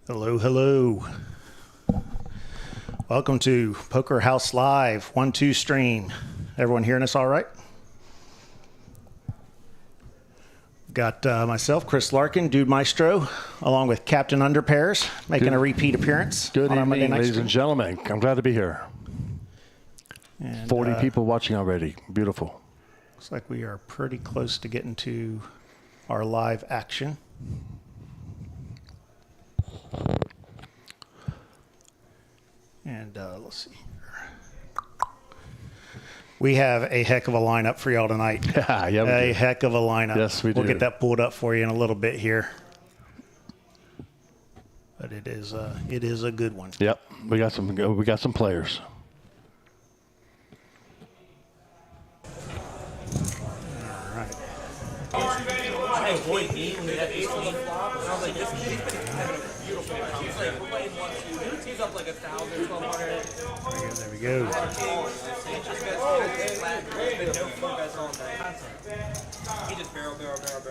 Hello, hello. Welcome to Poker House Live 1-2 stream. Everyone hearing us all right? Got myself, Chris Larkin, Dude Maestro, along with Captain Underpairs, making a repeat appearance. Good evening, ladies and gentlemen. I'm glad to be here. And, 40 people watching already. Beautiful. Looks like we are pretty close to getting to our live action. And let's see here. We have a heck of a lineup for y'all tonight. Yeah, a heck of a lineup. Yes, we do. We'll get that pulled up for you in a little bit here. But it is a good one. Yep, we got some players. All right. He's up like 1,000, 1,200. There we go.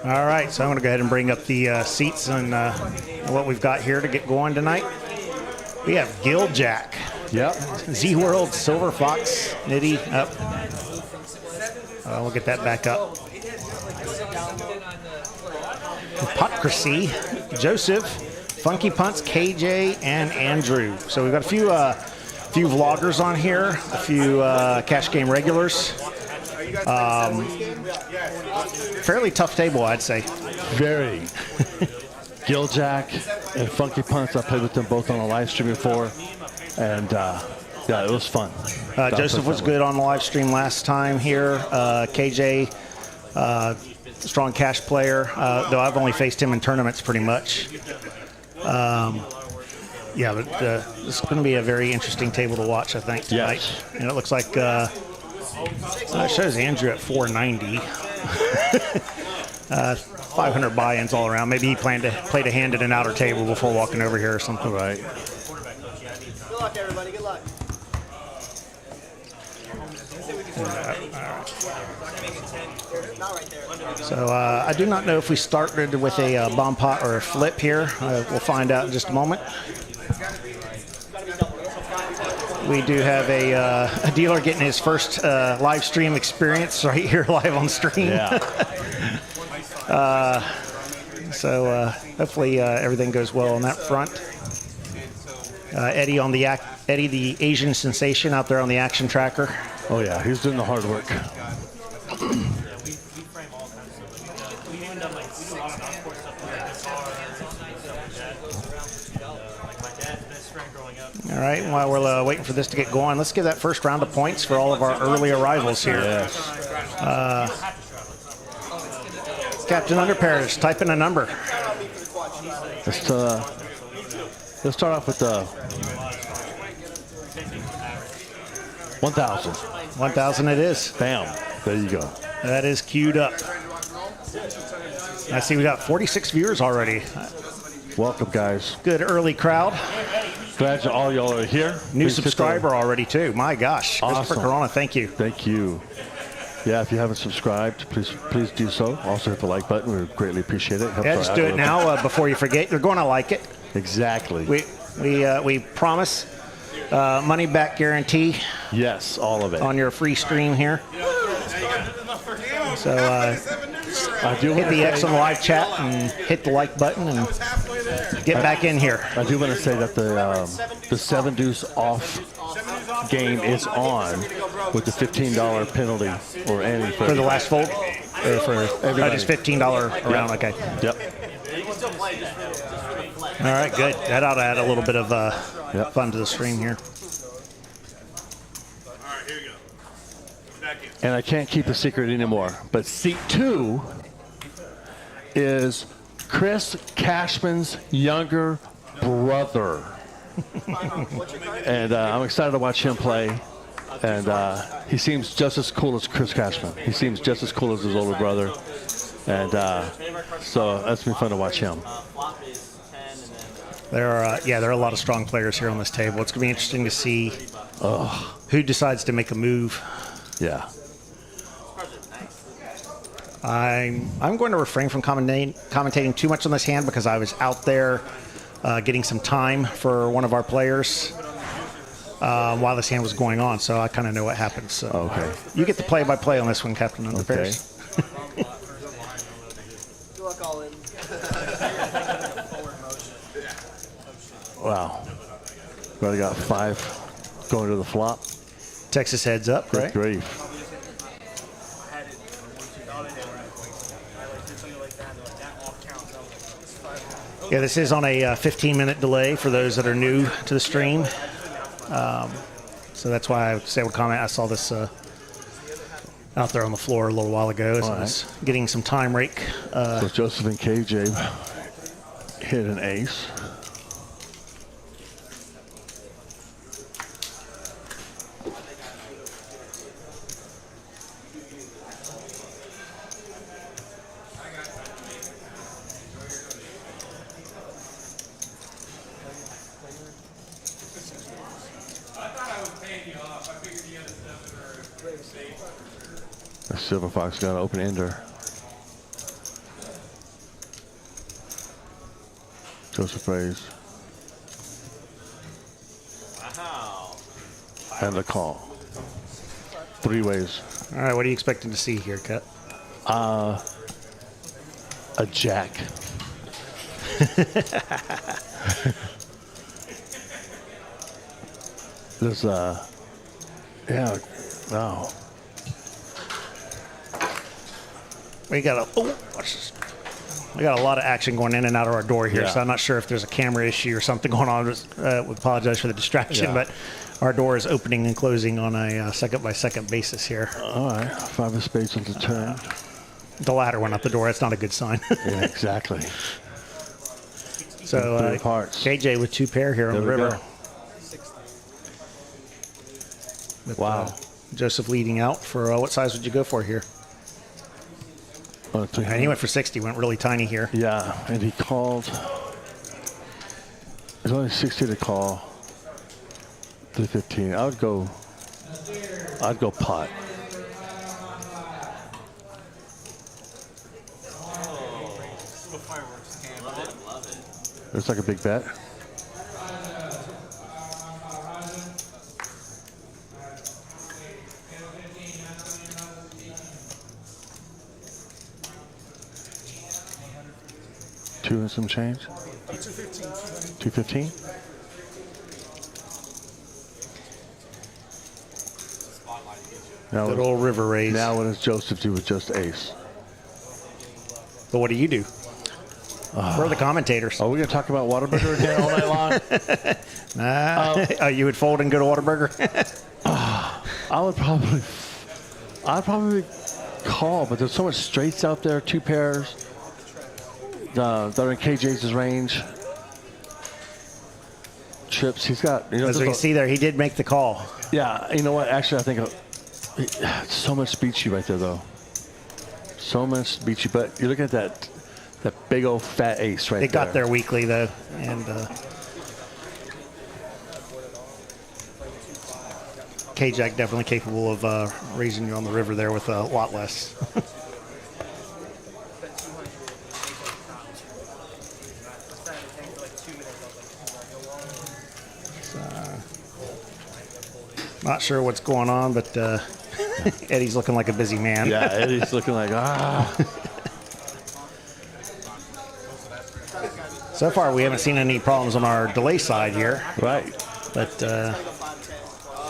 All right, so I'm going to go ahead and bring up the seats and what we've got here to get going tonight. We have Gil Jack. Yep. Z-World, Silver Fox, Nitty up. We'll get that back up. Hypocrisy, Joseph, Funky Punts, KJ, and Andrew. So we've got a few vloggers on here, a few cash game regulars. Fairly tough table, I'd say. Very. Gil Jack and Funky Punts. I played with them both on a live stream before, and yeah, it was fun. Joseph was good on the live stream last time here. KJ, strong cash player, though I've only faced him in tournaments pretty much. Yeah, but it's going to be a very interesting table to watch, I think, tonight. Yes. And it looks like it shows Andrew at 490. 500 buy-ins all around. Maybe he played a hand at an outer table before walking over here or something. Right. Good luck, everybody. Good luck. So I do not know if we started with a bomb pot or a flip here. We'll find out in just a moment. We do have a dealer getting his first live stream experience right here live on stream. Yeah. So hopefully everything goes well on that front. Eddie the Asian sensation out there on the action tracker. Oh yeah, he's doing the hard work. All right, while we're waiting for this to get going, let's give that first round of points for all of our early arrivals here. Yes. Captain Underpairs, type in a number. Let's start off with the 1,000. 1,000 it is. Bam. There you go. That is queued up. I see we got 46 viewers already. Welcome, guys. Good early crowd. Glad all y'all are here. New Please subscriber already, too. My gosh. Awesome. Christopher Corona, thank you. Thank you. Yeah, if you haven't subscribed, please do so. Also hit the like button. We greatly appreciate it. Yeah, just do it now before you forget. You're going to like it. Exactly. We promise money back guarantee. Yes, all of it. On your free stream here. So I do hit the X on the live chat and hit the like button and get back in here. I do want to say that the 7 deuce off game is on with the $15 penalty or any for the last fold or for everybody. Just $15 around. Yep. Okay. Yep. All right, good. That ought to add a little bit of fun to the stream here. All right, here we go. Back in. And I can't keep a secret anymore, but seat 2 is Chris Cashman's younger brother. And I'm excited to watch him play. And he seems just as cool as Chris Cashman. He seems just as cool as his older brother. And so that's been fun to watch him. There are a lot of strong players here on this table. It's going to be interesting to see who decides to make a move. Yeah. I'm going to refrain from commentating too much on this hand because I was out there getting some time for one of our players while this hand was going on, so I kind of know what happened. So Okay. you get the play-by-play on this one, Captain Underpairs. Good luck all in. Wow. We already got 5 going to the flop. Texas heads up, Good right? grief. Yeah, this is on a 15-minute delay for those that are new to the stream. So that's why I would comment. I saw this out there on the floor a little while ago as I was getting some time rake. So Joseph and KJ hit an ace. The Silver Fox got an open ender. Joseph raised. Wow. And the call. 3 ways. All right, what are you expecting to see here, Cut? A jack. There's yeah, wow. We got a lot of action going in and out of our door here, Yeah. so I'm not sure if there's a camera issue or something going on. We apologize for the distraction, Yeah. but our door is opening and closing on a second-by-second basis here. All right, 5 of spades on the turn. The ladder went out the door. That's not a good sign. Yeah, exactly. So 3 parts. KJ with 2 pair here on There the we river. go. With, Wow. Joseph leading out for what size would you go for here? And he went for 60. Went really tiny here. Yeah, and he called. It's only 60 to call. 315. I'd go pot. Looks like a big bet. Two and some change. 215. Now, Good old river raise. now what does Joseph do with just ace? But what do you do? We're the commentators. Are we going to talk about Whataburger again all night long? Oh, you would fold and go to Whataburger? I'd probably call, but there's so much straights out there. 2 pairs. That are in KJ's range. Trips. He's got. You know, As we can see there, he did make the call. Yeah. You know what? Actually, I think so much beats you right there, though. So much beats you. But you look at that big old fat ace right there. They got there weekly though, and K-Jack definitely capable of raising you on the river there with a lot less. Not sure what's going on, but Eddie's looking like a busy man. Yeah, Eddie's looking like So far, we haven't seen any problems on our delay side here, Right. but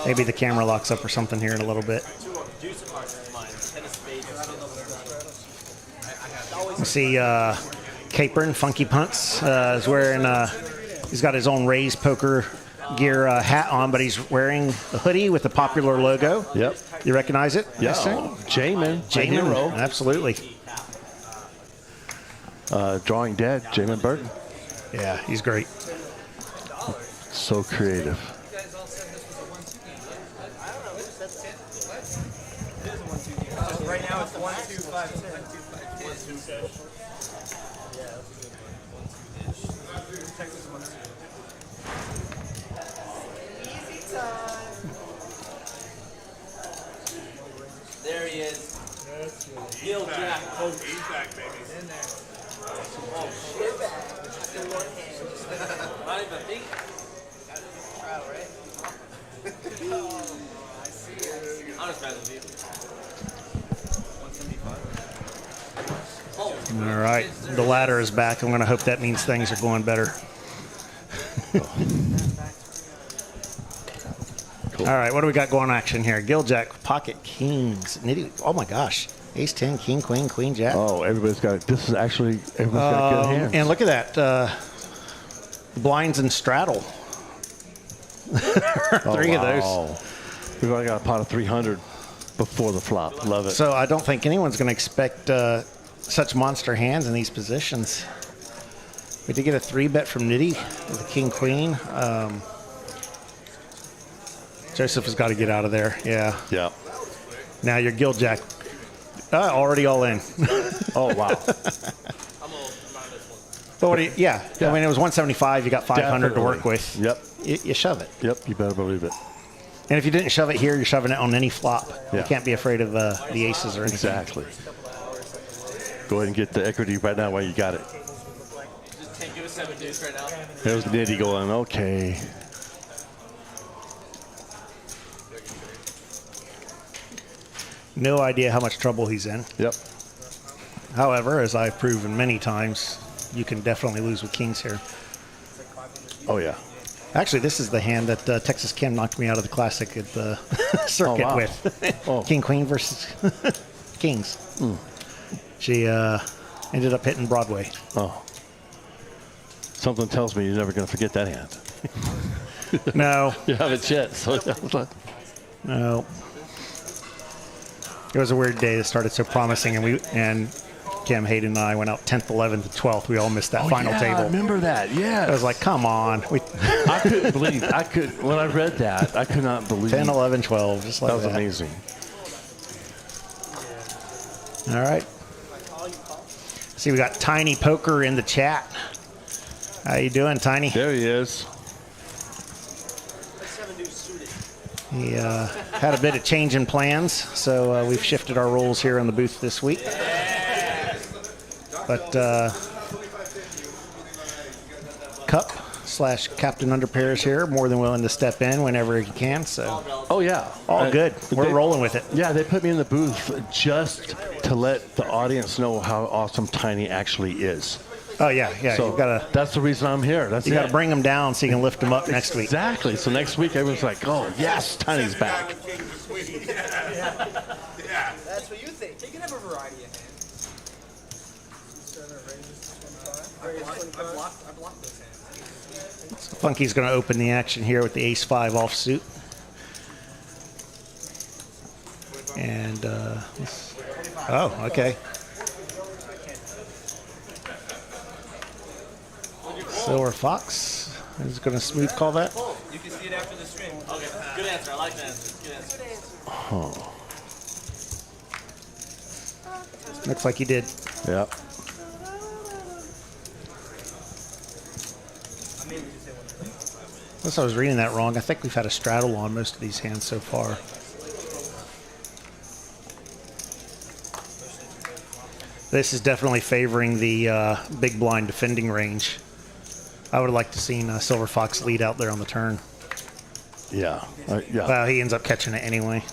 maybe the camera locks up or something here in a little bit. We see Capron, Funky Punts, is wearing, he's got his own Rays poker gear hat on, but he's wearing a hoodie with the popular logo. Yep. You recognize it? Yeah. Yes, sir? Jamin. Jamin, absolutely. Drawing dead. Jamin Burton. Yeah, he's great. So creative. Right now it's 1, 2, 5, 10. There he is. Gil Jack. He's back, baby. Not even think. I'm just rather be. 175. All right, the ladder is back. I'm going to hope that means things are going better. Cool. All right, what do we got going on action here? Gil Jack, pocket kings, nitty. Oh my gosh, ace 10, king, queen, queen, jack. Oh, everybody's got. This is actually everybody's got good hands. And look at that, blinds and straddle. Three of those. We've already got a pot of 300 before the flop. Love it. So I don't think anyone's going to expect such monster hands in these positions. We did get a 3-bet from Nitty with the king, queen. Joseph has got to get out of there. Yeah. Yeah. Now you're Gil Jack. Already all in. Oh, wow. But what do you, yeah. I mean, it was 175. You got 500 to work with. Yep. You shove it. Yep. You better believe it. And if you didn't shove it here, you're shoving it on any flop. Yeah. You can't be afraid of the aces or anything. Exactly. Go ahead and get the equity right now while you got it. Just can't give us 7 deuce right now. There's Nitty going, okay. No idea how much trouble he's in. Yep. However, as I've proven many times, you can definitely lose with kings here. Oh, yeah. Actually, this is the hand that Texas Kim knocked me out of the classic at the circuit wow. with. Oh. King, queen versus kings. Mm. She ended up hitting Broadway. Oh. Something tells me you're never going to forget that hand. No. You haven't yet. So No. It was a weird day that started so promising, and Kim, Hayden, and I went out 10th, 11th, 12th. We all missed that final table. I remember that. Yeah. I was like, come on. I couldn't believe. When I read that, I could not believe. 10, 11, 12, just like that was amazing. All right. See, we got Tiny Poker in the chat. How you doing, Tiny? There he is. He had a bit of change in plans, so we've shifted our roles here in the booth this week. But Cup/Captain Underpairs here, more than willing to step in whenever he can. So Oh yeah, all good. We're rolling with it. Yeah, they put me in the booth just to let the audience know how awesome Tiny actually is. Oh yeah. So You've got to. that's the reson I'm here. That's You got to bring him down so you can lift him up next week. Exactly. So next week everyone's like, "Oh yes, Tiny's back." Yeah. That's what you think. You can have a variety of hands. I blocked those hands. Funky's going to open the action here with the ace-5 offsuit. And oh, okay. Silver Fox is going to smooth call that. You can see it after the stream. Okay, good answer. I like that answer. Good answer. Oh. Looks like he did. Yep. Unless I was reading that wrong. I think we've had a straddle on most of these hands so far. This is definitely favoring the big blind defending range. I would have liked to seen Silver Fox lead out there on the turn. Yeah. Yeah. Well, he ends up catching it anyway.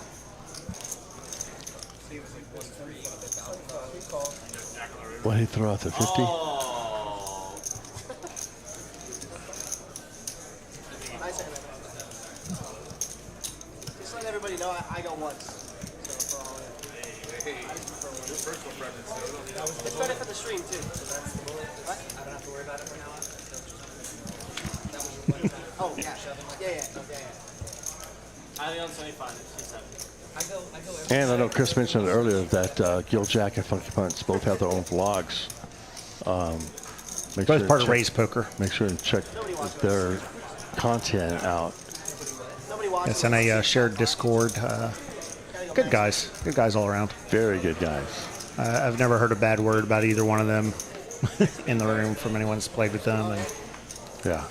What did he throw out there? 50? Oh. Just let everybody know I go once. So for all it's better for the stream too. What? I don't have to worry about it from now on. Oh yeah. Yeah. I think on 75. She's 7. And I know Chris mentioned earlier that Gil Jack and Funky Punts both have their own vlogs. Both part of Ray's Poker. Make sure and check their content out. It's in a shared Discord. Good guys all around. Very good guys. I've never heard a bad word about either one of them in the room from anyone that's played with them, and Yeah.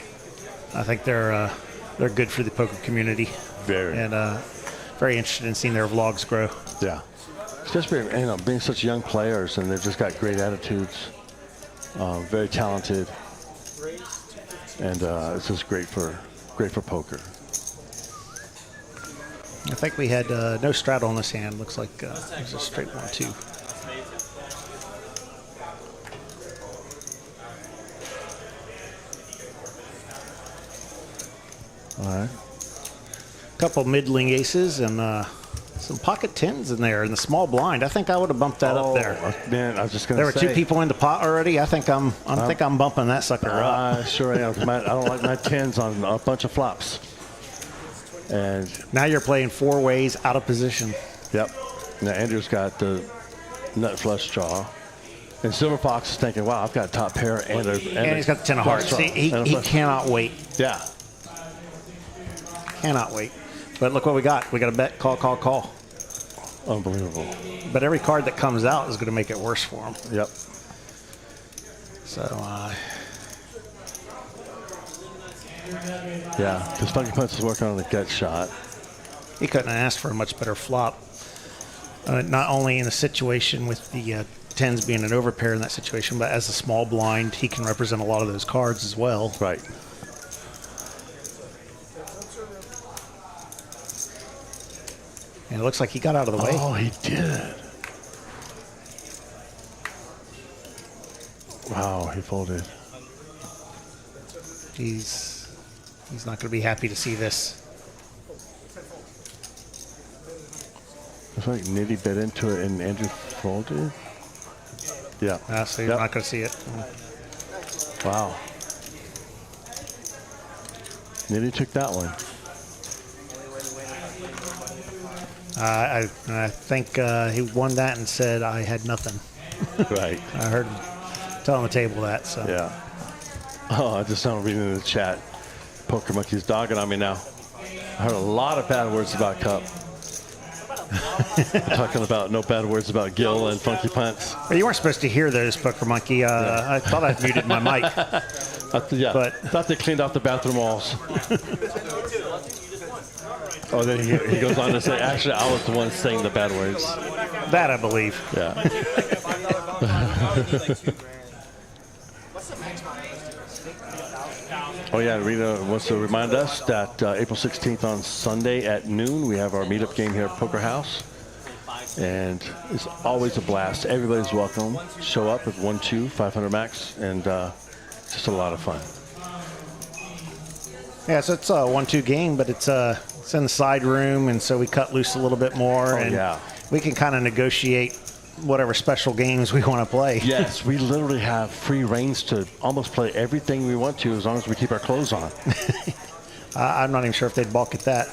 I think they're good for the poker community. Very. And very interested in seeing their vlogs grow. Yeah. especially being such young players, and they've just got great attitudes, very talented, and it's just great for poker. I think we had no straddle on this hand. Looks like it was a straight 1-2. All right. Couple middling aces and some pocket tens in there in the small blind. I think I would have bumped that up there. Man, I was just going There to say. were 2 people in the pot already. I think I'm bumping that sucker up. Sure am. I don't like my tens on a bunch of flops. And Now you're playing 4 ways out of position. yep. Now Andrew's got the nut flush draw. And Silver Fox is thinking, wow, I've got a top pair and And he's got the 10 of hearts. He cannot wait. Yeah. Cannot wait. But look what we got. We got a bet, call, call, call. Unbelievable. But every card that comes out is going to make it worse for him. Yep. So, Yeah, because Funky Punts is working on the gut shot. he couldn't have asked for a much better flop. Not only in the situation with the tens being an overpair in that situation, but as a small blind, he can represent a lot of those cards as well. Right. And it looks like he got out of the way. Oh, he did. Wow, he folded. He's not going to be happy to see this. Looks like Nitty bet into it and Andrew folded. Yeah. So you're not going to see it. Wow. Nitty took that one. I think he won that and said I had nothing. Right. I heard him tell on the table that. So Yeah. Oh, I just started reading in the chat. Poker Monkey's dogging on me now. I heard a lot of bad words about Cup. Talking about no bad words about Gil and Funky Punts. Well, you weren't supposed to hear those, Poker Monkey. I thought I'd muted my mic. Yeah, thought they cleaned out the bathroom walls. Oh, then he goes on to say, actually, I was the one saying the bad words. That I believe. Yeah. Oh, yeah, Rita wants to remind us that April 16th on Sunday at noon, we have our meetup game here at Poker House. And it's always a blast. Everybody's welcome. Show up at 1-2, 500 max, and just a lot of fun. Yeah, so it's a 1-2 game, but it's in the side room, and so we cut loose a little bit more. Oh, and yeah. we can kind of negotiate whatever special games we want to play. Yes, we literally have free reigns to almost play everything we want to as long as we keep our clothes on. I'm not even sure if they'd balk at that.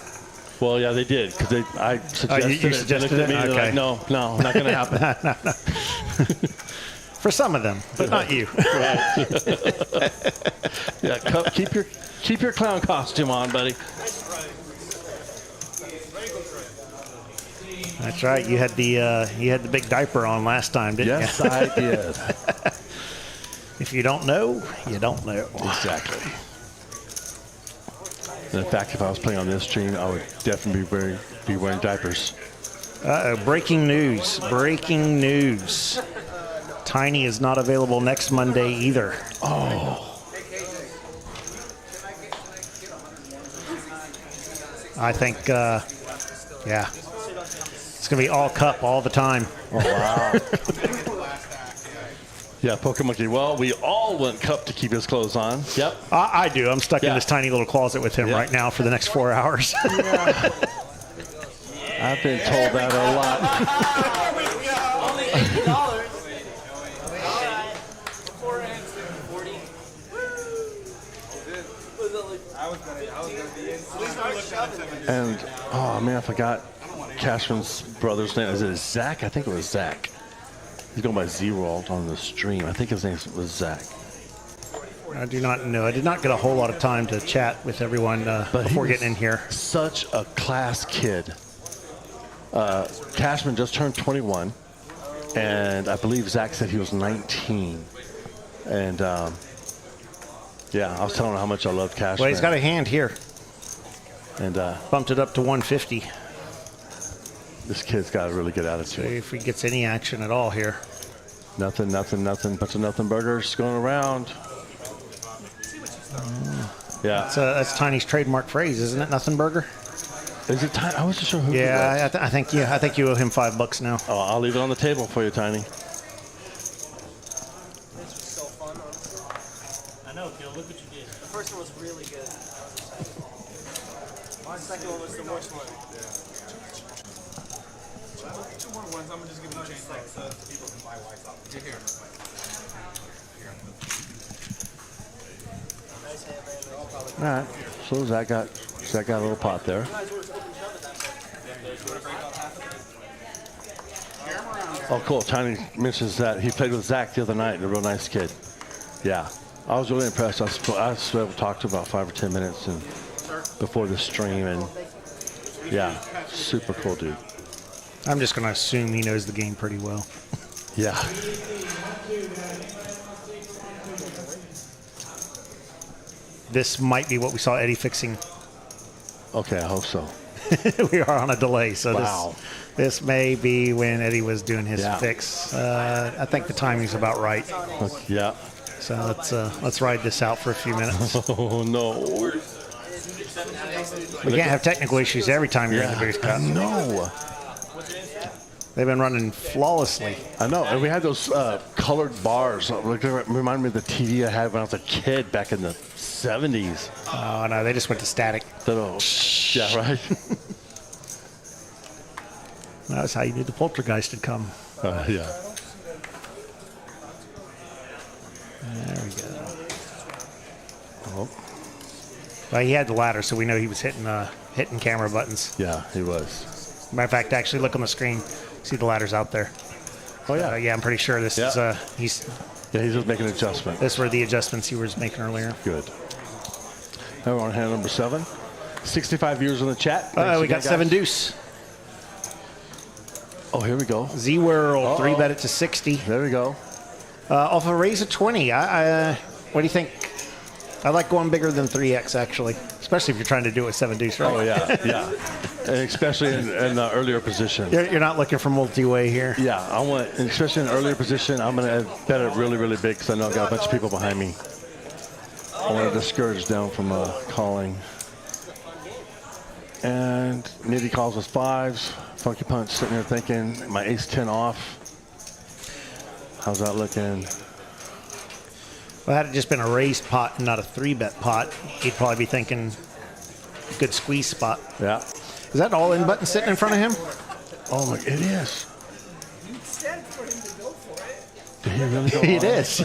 Well, yeah, they did, because I suggested you it. suggested They looked at me, it? they're Okay. like, no, not going to happen. For some of them, but not you. Yeah, Cup, keep your clown costume on, buddy. That's right. You had the big diaper on last time, didn't Yes, you? I did. If you don't know, you don't know. Exactly. And in fact, if I was playing on this stream, I would definitely be wearing diapers. Breaking news. Breaking news. Tiny is not available next Monday either. Oh. I think, yeah. It's going to be all Cup all the time. Oh, wow. Yeah, Poker Monkey. Well, we all want Cup to keep his clothes on. Yep. I do. I'm stuck in Yeah. this tiny little closet with him right now for the next 4 hours. I've been told that a lot. Only $80. Alright. 4 hands, 40. I was gonna be in. At least I looked at him. And, oh, man, I forgot Cashman's brother's name. Is it Zach? I think it was Zach. He's going by Z-World on the stream. I think his name was Zach. I do not know. I did not get a whole lot of time to chat with everyone before getting in here. Such a class kid. Cashman just turned 21, and I believe Zach said he was 19. And yeah, I was telling him how much I love Cashman. Well, he's got a hand here. And Bumped it up to 150. This kid's got a really good See attitude. if he gets any action at all here. Nothing, nothing, nothing. Bunch of nothing burgers going around. Yeah. That's Tiny's trademark phrase, isn't it? Nothing burger. Is it Tiny? I wasn't sure who. Yeah, I think you owe him $5 now. Oh, I'll leave it on the table for you, Tiny. This was so fun, honestly. I know, Gil. Look what you did. The first one was really good. The second one was the worst one. Two more ones. I'm gonna just give them a change so people can buy whites off. Here. Nice hand, man. All right. So Zach got a little pot there. You guys were open shove at that point. Oh, cool. Tiny mentions that he played with Zach the other night. A real nice kid. Yeah. I was really impressed. I was able to talk to him about 5 or 10 minutes and before the stream, and yeah, super cool dude. I'm just going to assume he knows the game pretty well. Yeah. This might be what we saw Eddie fixing. Okay, I hope so. We are on a delay, so Wow. this may be when Eddie was doing his Yeah. fix. I think the timing's about right. Yeah. So let's ride this out for a few minutes. Oh no. We can't have technical issues every time you're in the booth cut. No. They've been running flawlessly. I know, and we had those colored bars. Remind me of the TV I had when I was a kid back in the 70s. Oh no, they just went to static. Yeah, right. That's how you knew the poltergeist had come. Yeah. There we go. Oh, Well, he had the ladder, so we know he was hitting camera buttons. yeah, he was. Matter of fact, actually look on the screen. See the ladder's out there. Oh yeah. Yeah, I'm pretty sure this is he's He's just making an adjustment. this were the adjustments he was making earlier. Good. Now we're on hand number 7. 65 viewers in the chat. We got 7 deuce. Oh, here we go. Z World 3-bet it to 60. There we go. Off a raise of 20. What do you think? I like going bigger than 3x actually, especially if you're trying to do it with 7 deuce, right? Oh yeah, yeah. And especially in the earlier position. You're not looking for multi-way here. Yeah, I want, and especially in an earlier position, I'm going to bet it really, really big because I know I've got a bunch of people behind me. I want to discourage them from calling. And Nitty calls us 5s. Funky Punch sitting there thinking, my ace-10 off. How's that looking? Well, had it just been a raised pot and not a 3-bet pot, he'd probably be thinking good squeeze spot. Yeah. Is that an all-in button sitting in front of him? Oh, my, it is. You said for him to go for it. Did he really go It on? is.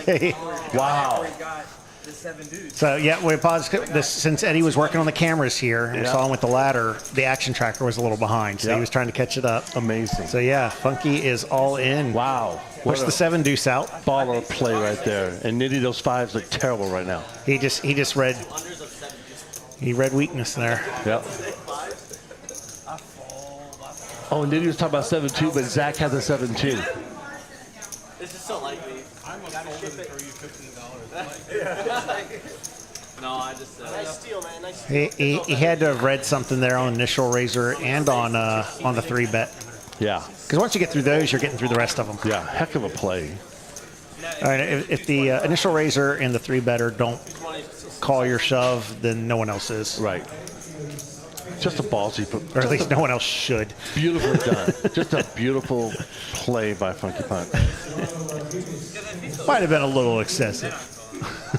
Wow. He got the 7 dudes. So yeah, we paused this since Eddie was working on the cameras here and we Yeah. saw him with the ladder. The action tracker was a little behind, so Yeah. he was trying to catch it up. Amazing. So yeah, Funky is all in. Wow. Push the 7 deuce out. Baller play right there. And Nitty, those 5s look terrible right now. He just read weakness there. Yep. Oh, Nitty was talking about 7-2, but Zach had the 7-2. This is so like me. I'm a folded for you $15. No, I just nice steal, man. Nice steal. He had to have read something there on initial razor and on the 3-bet. Yeah. Because once you get through those, you're getting through the rest of them. Yeah. Heck of a play. All right, if the initial razor and the 3-better don't call your shove, then no one else is. Right. Just a ballsy, Or at least no one else should. beautifully done. Just a beautiful play by Funky Punch. Might have been a little excessive.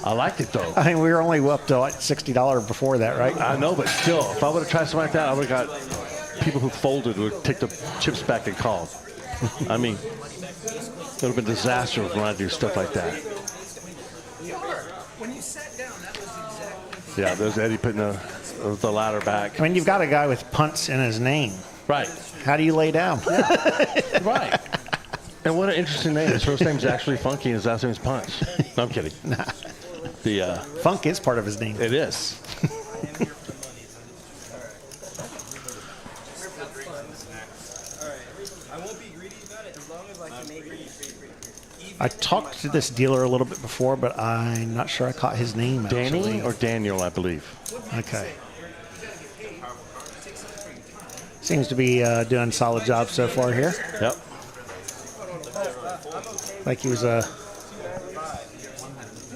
I like it though. I mean, we were only up to like $60 before that, right? I know, but still, if I would have tried something like that, I would have got people who folded would take the chips back and called. I mean, it would have been disastrous when I do stuff like that. When you sat down, that was exactly. Yeah, there's Eddie putting the ladder back. I mean, you've got a guy with punts in his name. Right. How do you lay down? Right. And what an interesting name. His first name's actually Funky and his last name's Punts. No, I'm kidding. The Funk is part of his name. it is. I won't be greedy about it as long as I can make it. I talked to this dealer a little bit before, but I'm not sure I caught his name. Danny actually. or Daniel, I believe. Okay. Seems to be doing a solid job so far here. Yep. Like he was a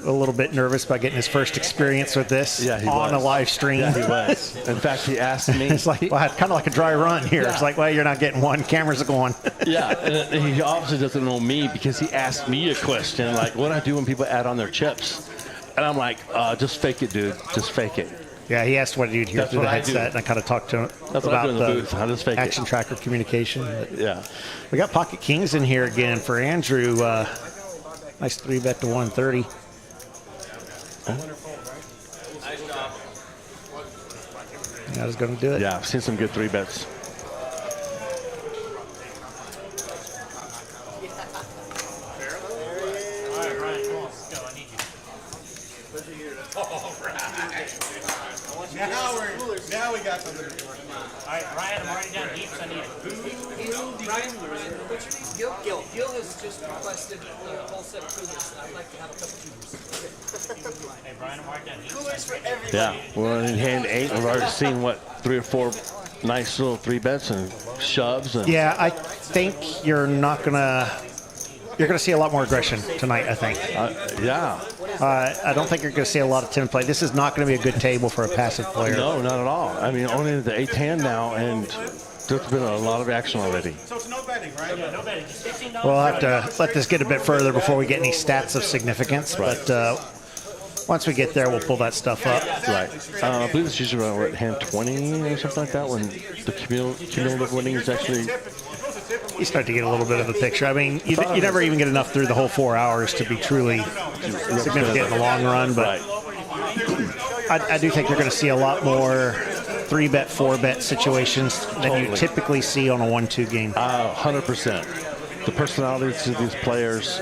little bit nervous about getting his first experience with this on a live stream. Yeah, he was. In fact, he asked me. It's like, well, kind of like a dry run here. Yeah. It's like, well, you're not getting one. Cameras are going. Yeah, and he obviously doesn't know me because he asked me a question like, what do I do when people add on their chips? And I'm like, just fake it, dude. Just fake it. Yeah, he asked what you'd hear That's through the what I do. headset, and I kind of talked to him That's what I about do in the booth. I just fake action it. tracker communication. But Yeah. we got pocket kings in here again for Andrew. Nice 3-bet to 130. Yeah, I was going to do it. Yeah, I've seen some good 3-bets. Now we got something. All right, Ryan, I'm writing down heaps. I need it. Ryan, Gil has just requested a whole set of coolers. I'd like to have a couple coolers. Hey, Brian, I'm writing down heaps. Coolers for everybody. Yeah, we're in hand 8. We've already seen, what, 3 or 4 nice little 3-bets and shoves. And Yeah, I think you're not going to... You're going to see a lot more aggression tonight, I think. yeah. I don't think you're going to see a lot of 10 play. This is not going to be a good table for a passive player. No, not at all. I mean, only the 8 hand now, and there's been a lot of action already. So it's no betting, right? No betting. Just $15. We'll have to let this get a bit further before we get any stats of significance. Right. But once we get there, we'll pull that stuff up. Right. I believe it's usually around hand 20 or something like that when the cumulative winning is actually... You start to get a little bit of a picture. I mean, you never even get enough through the whole 4 hours to be truly significant in the long run. But I do think you're going to see a lot more 3-bet, 4-bet situations than you typically see on a 1-2 game. 100%. The personalities of these players,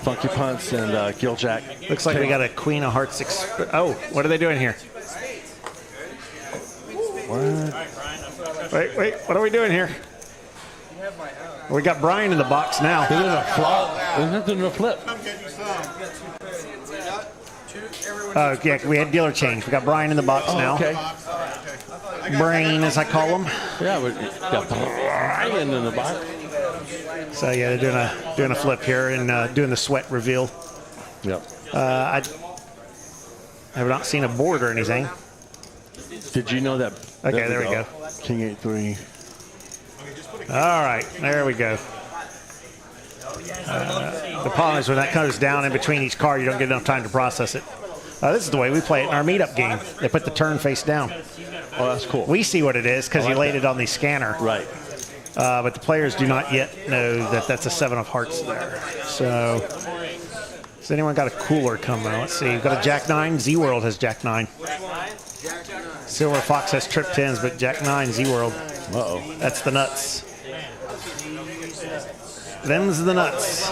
Funky Punts and Gil Jack. Looks like we got a Queen of Hearts. Oh, what are they doing here? What? Wait, what are we doing here? We got Brian in the box now. They're doing a flop. They're doing a flip. Oh, yeah, we had dealer change. We got Brian in the box now. Okay. Brain, as I call him. Yeah, we got Brian in the box. So yeah, they're doing a flip here and doing the sweat reveal. Yep. I have not seen a board or anything. Did you know that? Okay, there we go. King 8-3. All right, there we go. The problem is when that comes down in between each card, you don't get enough time to process it. This is the way we play it in our meetup game. They put the turn face down. Oh, that's cool. We see what it is because you laid it on the scanner. Right. But the players do not yet know that that's a 7 of hearts there. So, has anyone got a cooler coming? Let's see. We've got a Jack 9. Z-World has Jack 9. Silver Fox has trip 10s, but Jack 9, Z-World. Uh-oh. That's the nuts. Them's the nuts.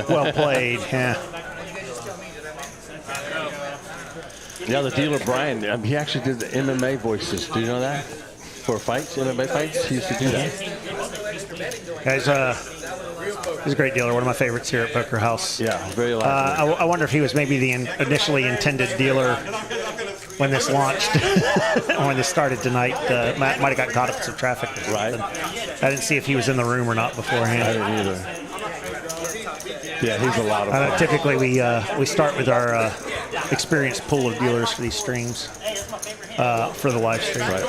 Well played. Yeah. Yeah, the dealer, Brian, he actually did the MMA voices. Do you know that? For fights, MMA fights? He used to do that. Guys, he's a great dealer. One of my favorites here at Poker House. Yeah, very lively. I wonder if he was maybe the initially intended dealer when this launched, when this started tonight. Might have got caught up in some traffic or something. Right. I didn't see if he was in the room or not beforehand. I didn't either. Yeah, he's a lot of fun. Typically, we start with our experienced pool of dealers for these streams, for the live stream. Right.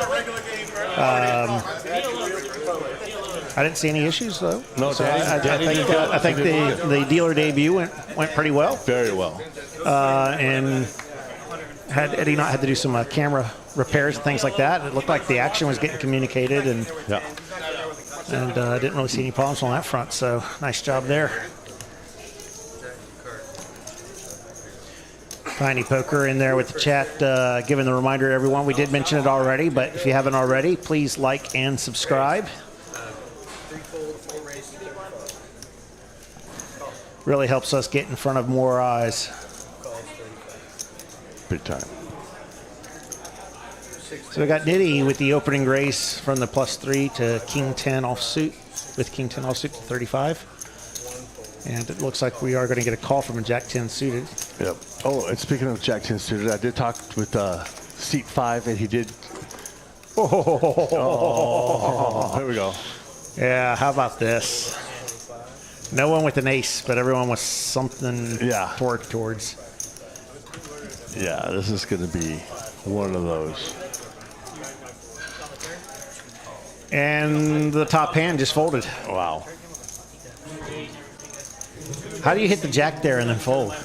I didn't see any issues though. No, so Danny I think the dealer debut went pretty well. Very well. And had Eddie not had to do some camera repairs and things like that, it looked like the action was getting communicated, and I didn't really see any problems on that front. So nice job there. Tiny Poker in there with the chat, giving the reminder to everyone. We did mention it already, but if you haven't already, please like and subscribe. Really helps us get in front of more eyes. Big time. So we got Nitty with the opening race from the +3 to King 10 offsuit, with King 10 offsuit to 35. And it looks like we are going to get a call from a Jack 10 suited. Yep. Oh, and speaking of Jack 10 suited, I did talk with seat 5, and he did. Oh, Here we go. yeah, how about this? No one with an ace, but everyone with something Yeah. to work towards. Yeah, this is going to be one of those. And the top hand just folded. Wow. How do you hit the jack there and then fold?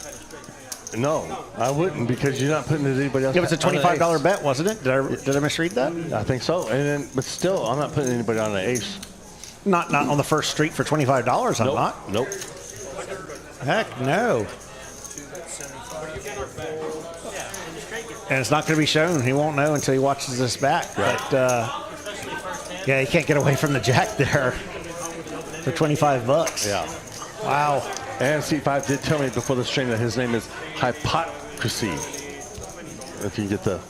No, I wouldn't, because you're not putting it anybody else. Yeah, it was a on an $25 ace. bet, wasn't it? Did I misread that? I think so. And then, but still, I'm not putting anybody on an ace. Not on the first street for $25. I'm Nope. not. Nope. Heck no. And it's not going to be shown. He won't know until he watches this back. Right. But yeah, he can't get away from the jack there for $25. Yeah. Wow. And seat 5 did tell me before the stream that his name is Hypocrisy. If you get the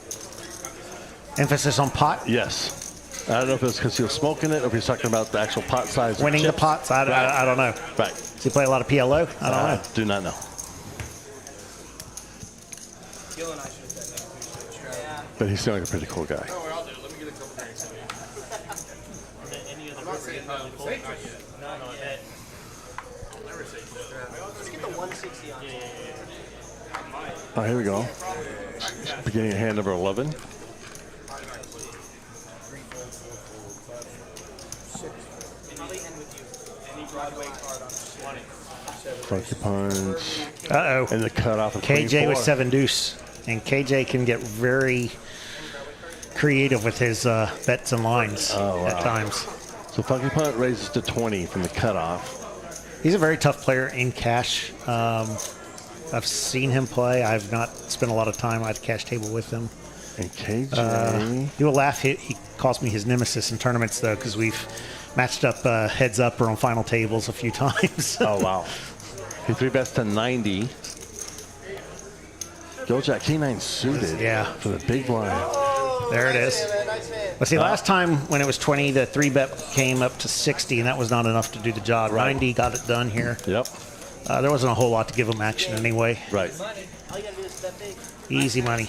Emphasis on pot. yes. I don't know if it's because he was smoking it or if he's talking about the actual pot size. of Winning the chips. pots. I don't know. Right. Does he play a lot of PLO? I don't know. Do not know. Gil and I should have said that. But he seemed like a pretty cool guy. Oh, I'll do it. Let me get a couple drinks. Any other river probably fold? No, bet. Let's get the 160 on. Oh, here we go. Beginning of hand number 11. Probably end with you. Any Broadway card on Funky punch. Uh-oh. And the cutoff of KJ queen with 4. 7 deuce. And KJ can get very creative with his bets and lines at times. So Funky Punt raises to 20 from the cutoff. He's a very tough player in cash. I've seen him play. I've not spent a lot of time at the cash table with him. And KJ. He will laugh. He calls me his nemesis in tournaments, though, because we've matched up heads up or on final tables a few times. Oh, wow. He 3-bets to 90. Go Jack, King 9 suited. Yeah. For the big blind. There it is. But see, last time when it was 20, the 3-bet came up to 60, and that was not enough to do the job. Right. 90 got it done here. Yep. There wasn't a whole lot to give him action anyway. Right. All you gotta do is bet big. Easy money.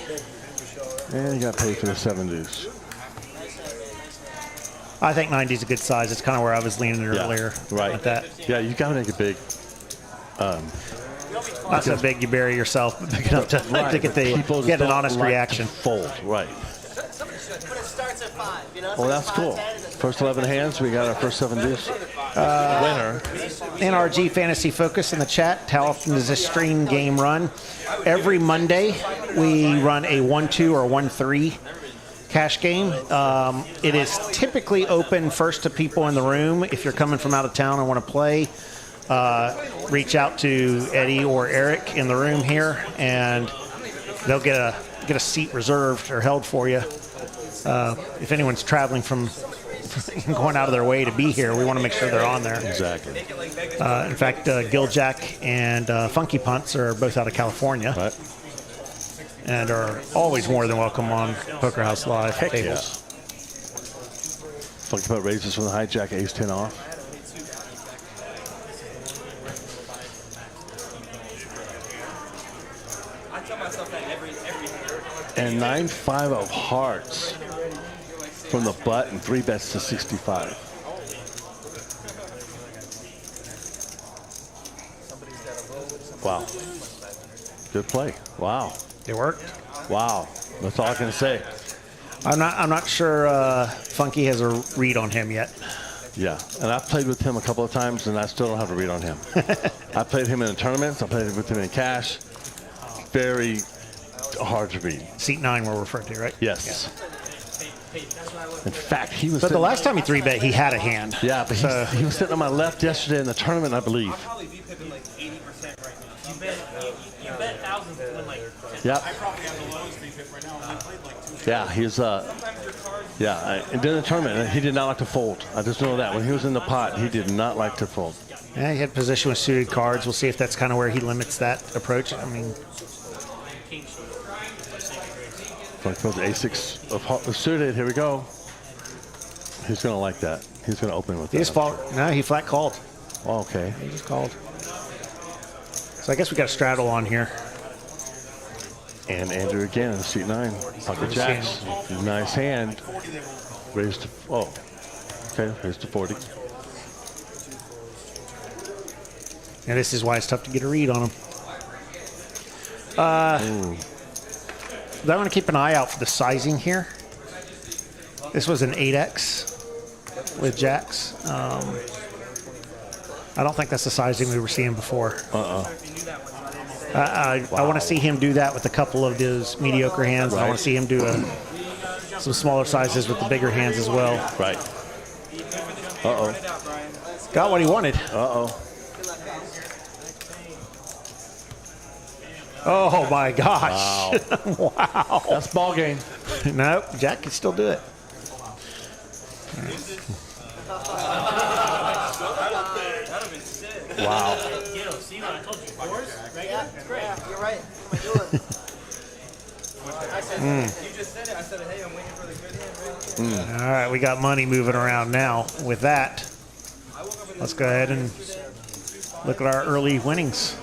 And you got paid for the 7 deuce. I think 90 is a good size. It's kind of where I was leaning earlier. Right. At that. Yeah, you got to make it big. Not so big you bury yourself, but big enough to get People get an don't honest like to reaction. Fold. Right. But it starts at 5, you know? Well, that's cool. First 11 hands, we got our first 7 deuce. Winner. NRG Fantasy Focus in the chat. How often does this stream game run? Every Monday, we run a 1-2 or 1-3 cash game. It is typically open first to people in the room. If you're coming from out of town and want to play, reach out to Eddie or Eric in the room here, and they'll get a seat reserved or held for you. If anyone's traveling from going out of their way to be here, we want to make sure they're on there. Exactly. In fact, Gil Jack and Funky Punts are both out of California, Right. and are always more than welcome on Poker House Live tables. Funky Punt raises from the hijack, ace 10 off. I tell myself that every And 9-5 of hearts from the button, 3-bets to 65. Wow. Good play. Wow. It worked. Wow. That's all I can say. I'm not sure Funky has a read on him yet. Yeah. And I've played with him a couple of times, and I still don't have a read on him. I played him in tournaments. I played with him in cash. Very hard to read. Seat 9 we're referring to, right? Yes. In fact, he was. But the last time he 3-bet, he had a hand. Yeah, but he was sitting on my left yesterday in the tournament, I believe. probably be pipping like 80% right now. You bet thousands to win like 10. Yep. I probably have the lowest VPIP right now. I played like 2. Yeah, he's and during the tournament, he did not like to fold. I just know that when he was in the pot, he did not like to fold. Yeah, he had position with suited cards. We'll see if that's kind of where he limits that approach. I mean, Like the A6 of suited. Here we go. He's gonna like that. He's gonna open with he that. just no, he flat called. Oh, okay. He just called. So I guess we got a straddle on here. And Andrew again, seat 9. Pocket jacks. Nice hand. Raised to, oh, okay, raised to 40. And this is why it's tough to get a read on him. I want to keep an eye out for the sizing here. This was an 8X with jacks. I don't think that's the sizing we were seeing before. I want to see him do that with a couple of those mediocre hands. Right. I want to see him do some smaller sizes with the bigger hands as well. Right. Uh-oh. Got what he wanted. Uh-oh. Oh, my gosh. Wow. Wow. That's ball game. Nope, Jack can still do it. Wow. See what I told you? Yeah, you're right. What am I doing? I said, you just said it. I said, hey, I'm waiting for the good hand right here. All right, we got money moving around now. With that, let's go ahead and look at our early winnings.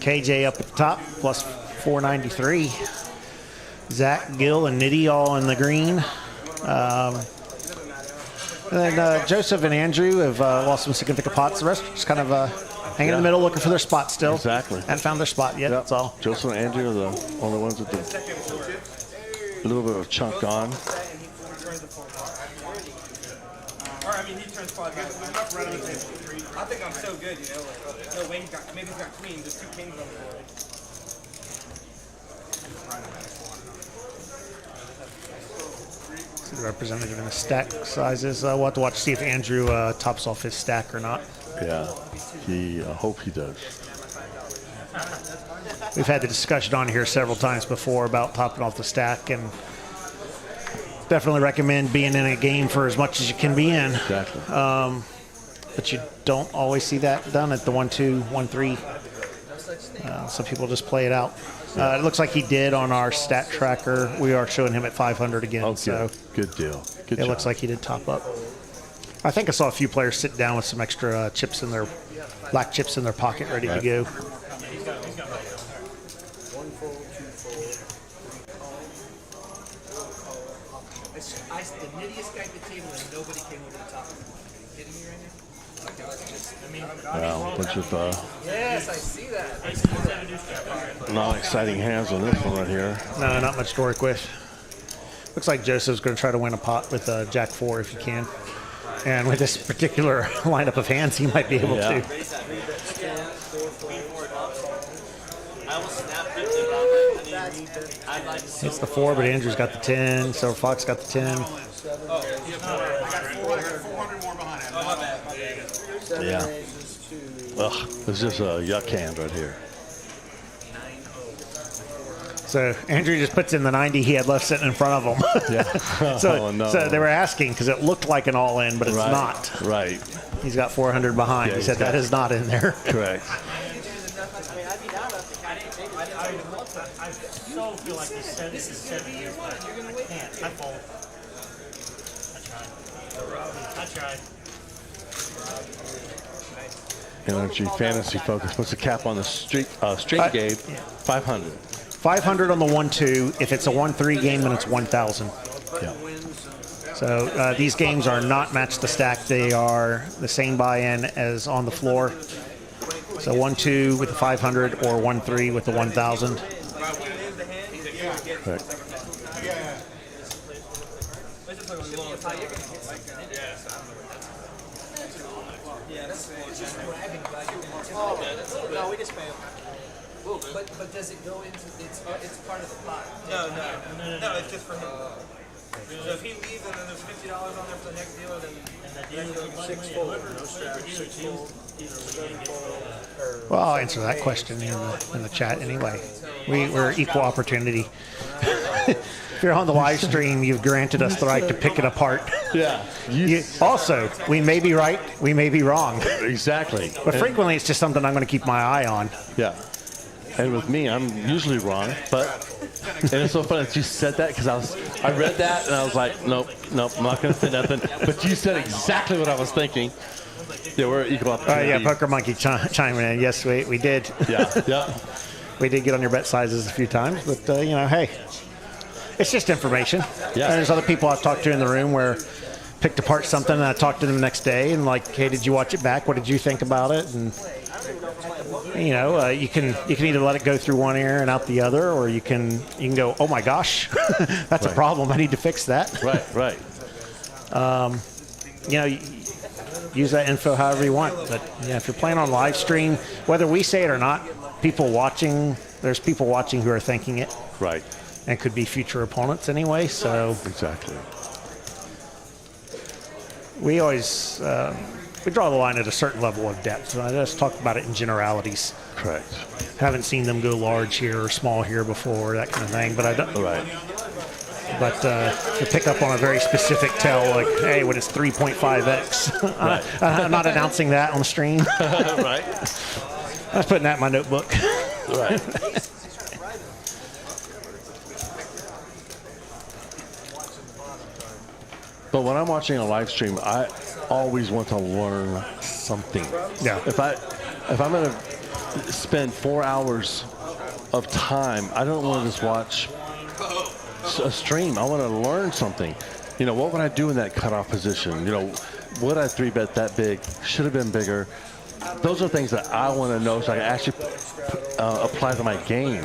KJ up at the top, plus 493. Zach, Gil, and Nitty all in the green. And then Joseph and Andrew have lost some significant pots. The rest just kind of hanging in the middle, looking for their spot still. Exactly. Haven't found their spot yet, that's all. Joseph and Andrew are the only ones with a little bit of a chunk on. Or, I mean, he turns 5. I think I'm so good, you know. Like, no way he's got, maybe he's got queen, just 2 kings on the board. See the representative in the stack sizes. We'll have to watch to see if Andrew tops off his stack or not. Yeah, I hope he does. We've had the discussion on here several times before about topping off the stack, and definitely recommend being in a game for as much as you can be in. Exactly. But you don't always see that done at the 1-2, 1-3. Some people just play it out. It looks like he did on our stat tracker. We are showing him at 500 again. Oh, so good deal. Good it job. looks like he did top up. I think I saw a few players sit down with some extra chips in their black chips in their pocket, ready to go. The nittiest guy at the table and nobody came over the top. Are you kidding me right now? Wow, bunch of Yes, I see that. non-exciting hands on this one right here. No, not much to work with. Looks like Joseph's going to try to win a pot with Jack 4 if he can. And with this particular lineup of hands, he might be able to. It's the 4, but Andrew's got the 10. So Fox got the 10. Yeah. Ugh, it's just a yuck hand right here. So Andrew just puts in the 90 he had left sitting in front of him. Yeah. So no. so they were asking because it looked like an all-in, but it's not. Right. He's got 400 behind. Yeah, he said that is not in there. Correct. I so feel like this is 7 years back. I can't. I fold. I tried. Energy Fantasy Focus puts a cap on the straight game. 500. 500 on the 1-2. If it's a 1-3 game, then it's 1,000. Yeah. So these games are not match the stack. They are the same buy-in as on the floor. So 1-2 with the 500 or 1-3 with the 1,000. Correct. No, we just pay him. But does it go into it's part of the pot? No, it's just for him. So if he leaves and then there's $50 on there for the next dealer, then Well, I'll answer that question in the chat anyway. We're equal opportunity. If you're on the live stream, you've granted us the right to pick it apart. Yeah. Also, we may be right, we may be wrong. Exactly. But frequently, it's just something I'm going to keep my eye on. Yeah. And with me, I'm usually wrong, but and it's so funny that you said that because I read that and I was like, nope, I'm not going to say nothing. But you said exactly what I was thinking. Yeah, we're equal opportunity. Yeah, Poker Monkey chiming in. Yes, we did. Yeah. We did get on your bet sizes a few times, but you know, hey, it's just information. Yeah. And there's other people I've talked to in the room where picked apart something and I talked to them the next day and like, hey, did you watch it back? What did you think about it? And you know, you can either let it go through one ear and out the other, or you can go, oh my gosh, that's a problem. I need to fix that. Right. You know, use that info however you want. But yeah, if you're playing on live stream, whether we say it or not, there's people watching who are thinking it. Right. And could be future opponents anyway. So Exactly. we always we draw the line at a certain level of depth. I just talk about it in generalities. Correct. Haven't seen them go large here or small here before, that kind of thing. But I don't. Right. But to pick up on a very specific tell, like, hey, when it's 3.5x, Right. I'm not announcing that on the stream. Right. I was putting that in my notebook. Right. But when I'm watching a live stream, I always want to learn something. Yeah. If I'm going to spend 4 hours of time, I don't want to just watch a stream. I want to learn something. You know, what would I do in that cutoff position? You know, would I 3-bet that big? Should have been bigger. Those are things that I want to know so I can actually apply to my game.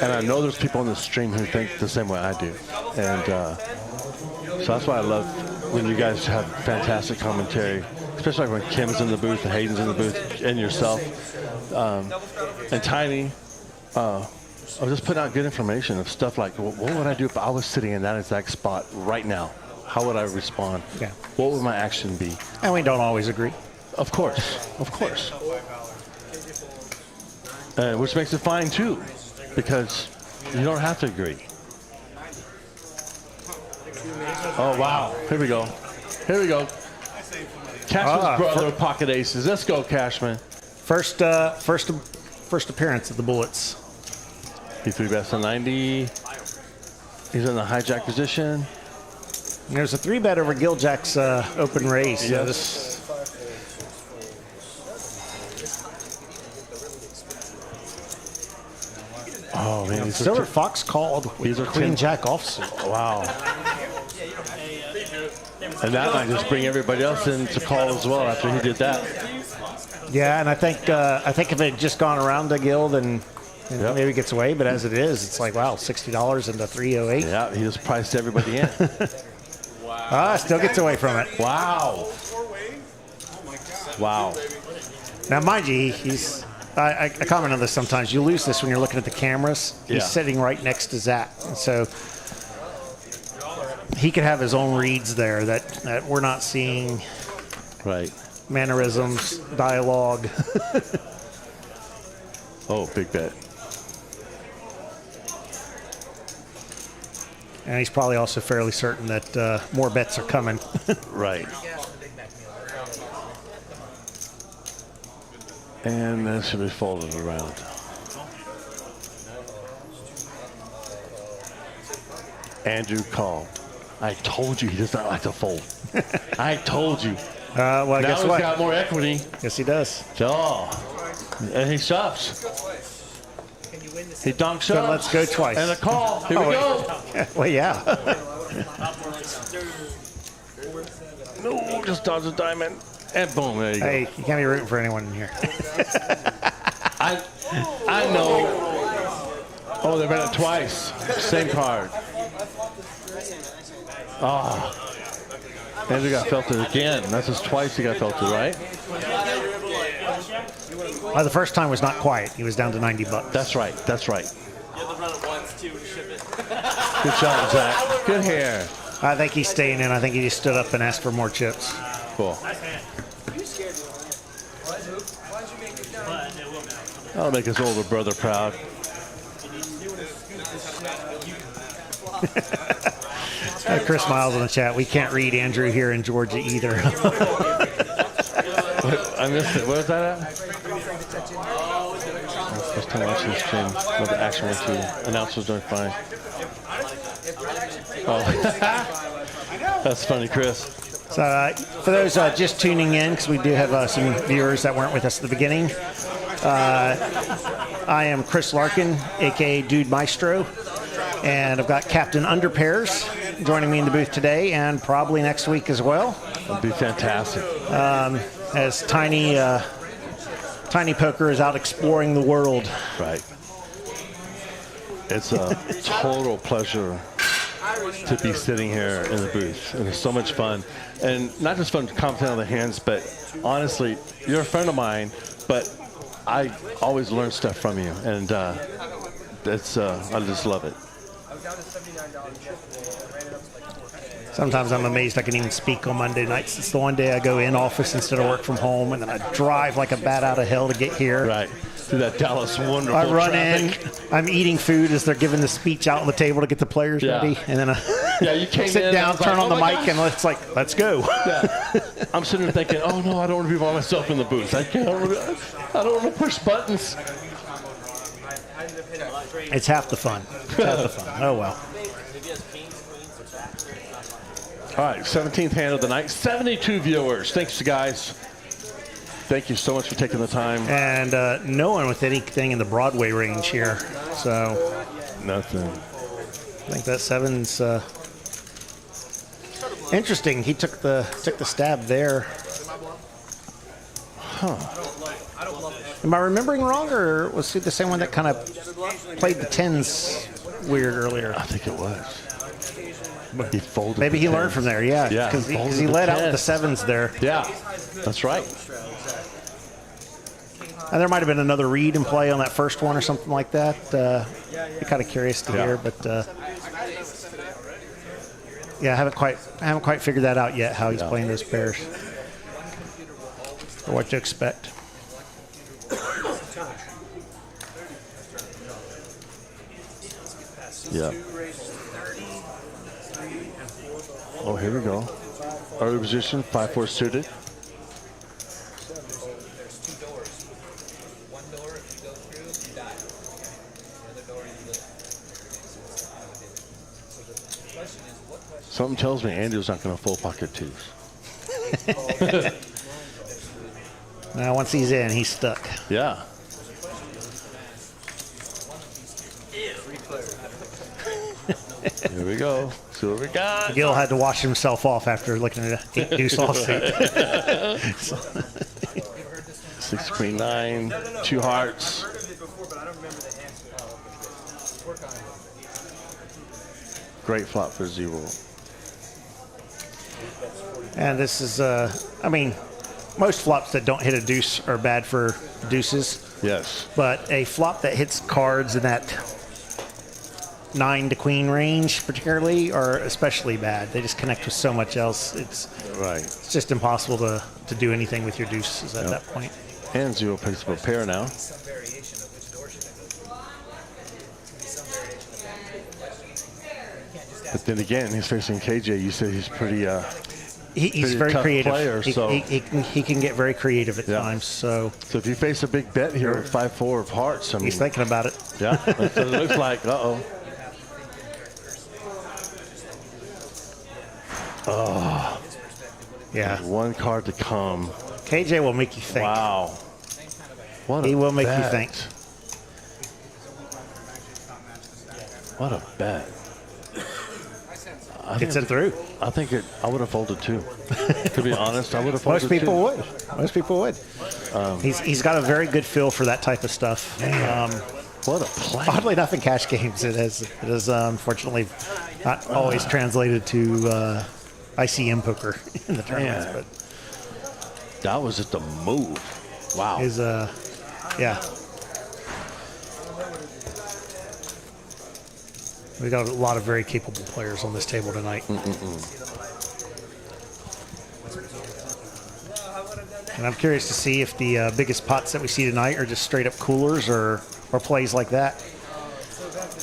And I know there's people on the stream who think the same way I do. And so that's why I love when you guys have fantastic commentary, especially like when Kim's in the booth and Hayden's in the booth and yourself. And Tiny, I was just putting out good information of stuff like, well, what would I do if I was sitting in that exact spot right now? How would I respond? Yeah. What would my action be? And we don't always agree. Of course. Which makes it fine too, because you don't have to agree. Oh wow! Here we go. Cashman's brother, pocket aces. Let's go, Cashman. First appearance of the Bullets. He 3-bets a 90. He's in the hijack position. And there's a 3-bet over Giljack's open raise. Yes. This, Oh man, Silver Fox called with These are Queen 10. Jack offsuit. Wow. And that might just bring everybody else in to call as well after he did that. Yeah, and I think if it had just gone around to Gil, then Yep. maybe it gets away. But as it is, it's like, wow, $60 into 308. Yeah, he just priced everybody in. Still gets away from it. Wow. Wow. Now, mind you, he's. I comment on this sometimes. You lose this when you're looking at the cameras. He's Yeah. sitting right next to Zach, and so he could have his own reads there that we're not seeing. Right. Mannerisms, dialogue. Oh, big bet. And he's probably also fairly certain that more bets are coming. Right. And that should be folded around. Andrew called. I told you he does not like to fold. I told you. Well, Now guess he's what? got more equity. Yes, he does. Oh. And he shoves. He donks So shoves. let's go twice. And a call. Here we go. Well, yeah. No, just dodge a diamond. And boom, there you Hey, go. you can't be rooting for anyone in here. I know. Oh, they ran it twice. Same card. Oh. Andrew got felted again. That's just twice he got felted, right? The first time was not quiet. He was down to $90. That's right. That's right. You have to run it once, too, to ship it. Good job, Zach. Good hair. I think he's staying in. I think he just stood up and asked for more chips. Cool. That'll make his older brother proud. Chris Miles in the chat. We can't read Andrew here in Georgia either. I missed it. Where was that at? First time watching the stream. Well, the action went to announcers doing fine. Oh. That's funny, Chris. So for those just tuning in, because we do have some viewers that weren't with us at the beginning, I am Chris Larkin, a.k.a. Dude Maestro, and I've got Captain Underpairs joining me in the booth today and probably next week as well. That'd be fantastic. As Tiny Poker is out exploring the world. Right. It's a total pleasure to be sitting here in the booth. And it's so much fun. And not just fun commenting on the hands, but honestly, you're a friend of mine, but I always learn stuff from you. And it's I just love it. Sometimes I'm amazed I can even speak on Monday nights. It's the one day I go in office instead of work from home, and then I drive like a bat out of hell to get here. Right. Through that Dallas wonderful I run traffic. in, I'm eating food as they're giving the speech out on the table to get the players ready, and then I you came sit in, down, turn like, on the oh my mic, gosh. and it's like, let's go. Yeah. I'm sitting there thinking, oh no, I don't want to be by myself in the booth. I don't want to push buttons. It's half the fun. It's half the fun. Oh well. All right, 17th hand of the night, 72 viewers. Thanks, guys. Thank you so much for taking the time. And no one with anything in the Broadway range here, so Nothing. I think that seven's interesting. He took the stab there. Huh. Am I remembering wrong, or was he the same one that kind of played the tens weird earlier? I think it was. He folded. Maybe he the learned tens. from there, yeah. Yeah, Because folded he the led out with the tens. sevens there. Yeah, that's right. And there might have been another read and play on that first one or something like that. Be kind of curious to hear, but yeah, I haven't quite figured that out yet. How he's playing those pairs, or what to expect. Yeah. Oh, here we go. Early position, 5-4 suited. Something tells me Andrew's not going to full pocket twos. Now, once he's in, he's stuck. Yeah. Here we go. See what we got. Gil had to wash himself off after looking at 8 deuce offsuit. 6 queen 9, 2 hearts. Great flop for 0. And this is, I mean, most flops that don't hit a deuce are bad for deuces. Yes. But a flop that hits cards in that 9 to queen range, particularly, are especially bad. They just connect with so much else. It's just impossible to do anything with your deuces at that point. And 0 picks up a pair now. But then again, he's facing KJ. You said he's pretty. He's very tough creative. player, so He can get very creative at times. So if you face a big bet here with 5-4 of hearts, I mean, he's thinking about it. Yeah, that's what it looks like. Uh-oh. Oh. Yeah. One card to come. KJ will make you think. Wow. What a He will make you bet. think. What a bet. Gets it through. I think I would have folded too. To be honest, I would have folded Most people too. would. Most people would. He's got a very good feel for that type of stuff. What a play. Oddly enough, in cash games, it is unfortunately not always translated to ICM poker in the tournaments. Man. But That was just a move. Wow. yeah. We got a lot of very capable players on this table tonight. And I'm curious to see if the biggest pots that we see tonight are just straight up coolers or plays like that.